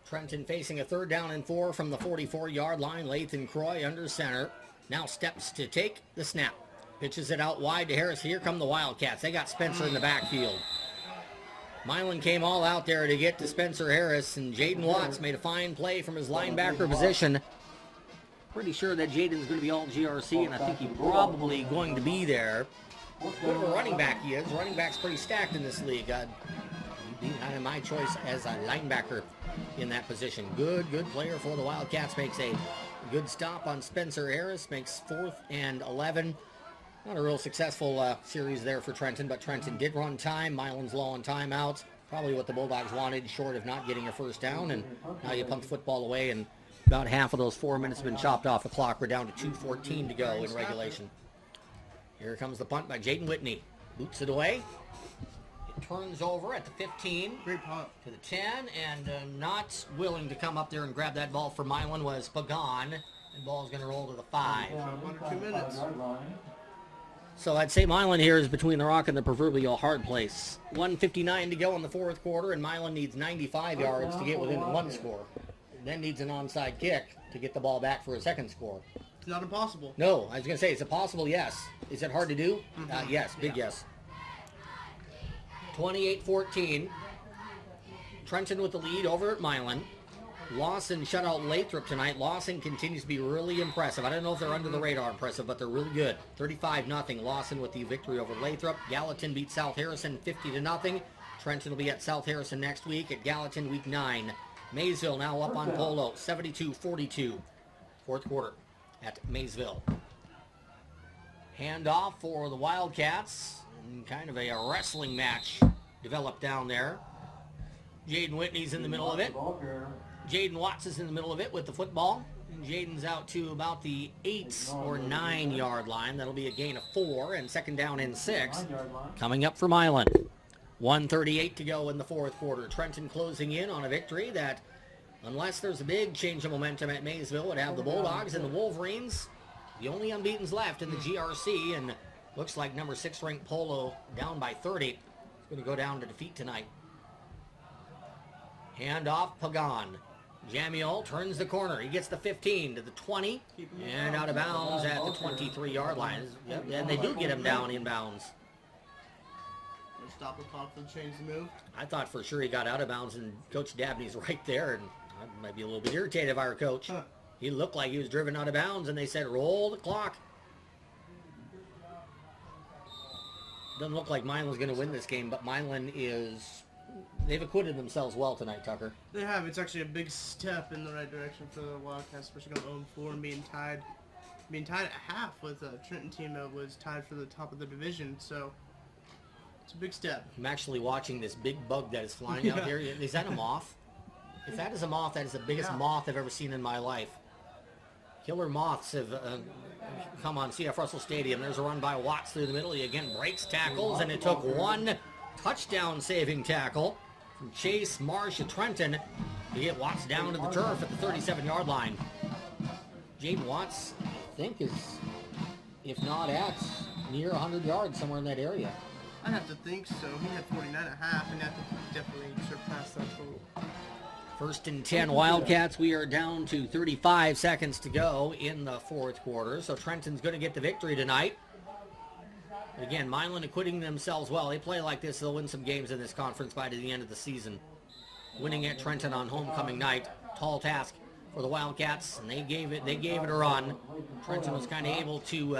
Trenton facing a 3rd down and 4 from the 44-yard line. Lathan Croy under center. Now steps to take the snap. Pitches it out wide to Harris. Here come the Wildcats. They got Spencer in the backfield. Milan came all out there to get to Spencer Harris, and Jaden Watts made a fine play from his linebacker position. Pretty sure that Jaden's going to be all GRC, and I think he's probably going to be there. Good of a running back he is. Running back's pretty stacked in this league. My choice as a linebacker in that position. Good player for the Wildcats. Makes a good stop on Spencer Harris. Makes 4th and 11. Not a real successful series there for Trenton, but Trenton did run time. Milan's low on timeouts. Probably what the Bulldogs wanted, short of not getting a first down. And now you punt the football away, and About half of those 4 minutes have been chopped off the clock. We're down to 2:14 to go in regulation. Here comes the punt by Jaden Whitney. Boots it away. It turns over at the 15. Great punt. To the 10, and not willing to come up there and grab that ball for Milan was Pagan. And ball's going to roll to the 5. Down 1 or 2 inside minutes. 5-yard line. So I'd say Milan here is between the rock and the proverbial hard place. 1:59 to go in the fourth quarter, and Milan needs 95 yards to get within one score. Then needs an onside kick to get the ball back for a second score. It's not impossible. No, I was going to say, is it possible? Yes. Is it hard to do? Yes, big yes. 28-14. Trenton with the lead over at Milan. Lawson shut out Lathrop tonight. Lawson continues to be really impressive. I don't know if they're under the radar impressive, but they're really good. 35-0. Lawson with the victory over Lathrop. Gallatin beat South Harrison 50-0. Trenton will be at South Harrison next week. At Gallatin week 9. Maysville now up on Polo, 72-42. Fourth quarter at Maysville. Handoff for the Wildcats. And kind of a wrestling match developed down there. Jaden Whitney's in the middle of it. Jaden Watts is in the middle of it with the football. And Jaden's out to about the 8 or 9 yard line. That'll be a gain of 4 and second down and 6. Coming up for Milan. 1:38 to go in the fourth quarter. Trenton closing in on a victory that, unless there's a big change of momentum at Maysville, would have the Bulldogs and the Wolverines, the only unbeatens left in the GRC, and looks like number 6 ranked Polo down by 30. It's going to go down to defeat tonight. Handoff Pagan. Jamiel turns the corner. He gets the 15 to the 20 and out of bounds at the 23-yard line. Yep, and they do get him down in bounds. Stop the clock and change the move. I thought for sure he got out of bounds, and Coach Dabney's right there, and I might be a little bit irritated if I were Coach. He looked like he was driven out of bounds, and they said, roll the clock. Doesn't look like Milan's going to win this game, but Milan is... They've acquitted themselves well tonight, Tucker. They have. It's actually a big step in the right direction for the Wildcats, especially going 0-4 and being tied at half with a Trenton team that was tied for the top of the division. So it's a big step. I'm actually watching this big bug that is flying out here. Is that a moth? If that is a moth, that is the biggest moth I've ever seen in my life. Killer moths have come on CF Russell Stadium. There's a run by Watts through the middle. He again breaks tackles, and it took one touchdown-saving tackle from Chase Marsh at Trenton to get Watts down to the turf at the 37-yard line. Jaden Watts, I think, is, if not at, near 100 yards, somewhere in that area. I have to think so. He had 49.5, and I think he definitely surpassed that total. First and 10 Wildcats. We are down to 35 seconds to go in the fourth quarter. So Trenton's going to get the victory tonight. Again, Milan acquitting themselves well. They play like this, they'll win some games in this conference by the end of the season. Winning at Trenton on homecoming night, tall task for the Wildcats, and they gave it a run. Trenton was kind of able to,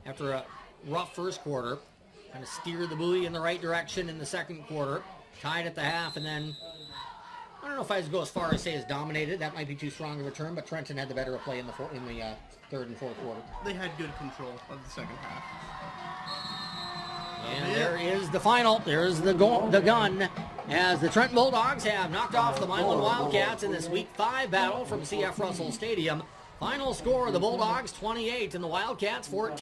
after a rough first quarter, kind of steer the buoy in the right direction in the second quarter. Tied at the half, and then I don't know if I would go as far as say as dominated. That might be too strong of a term, but Trenton had the better play in the third and fourth quarter. They had good control of the second half. And there is the final. There's the gun, as the Trenton Bulldogs have knocked off the Milan Wildcats in this Week 5 battle from CF Russell Stadium. Final score, the Bulldogs 28 and the Wildcats 14.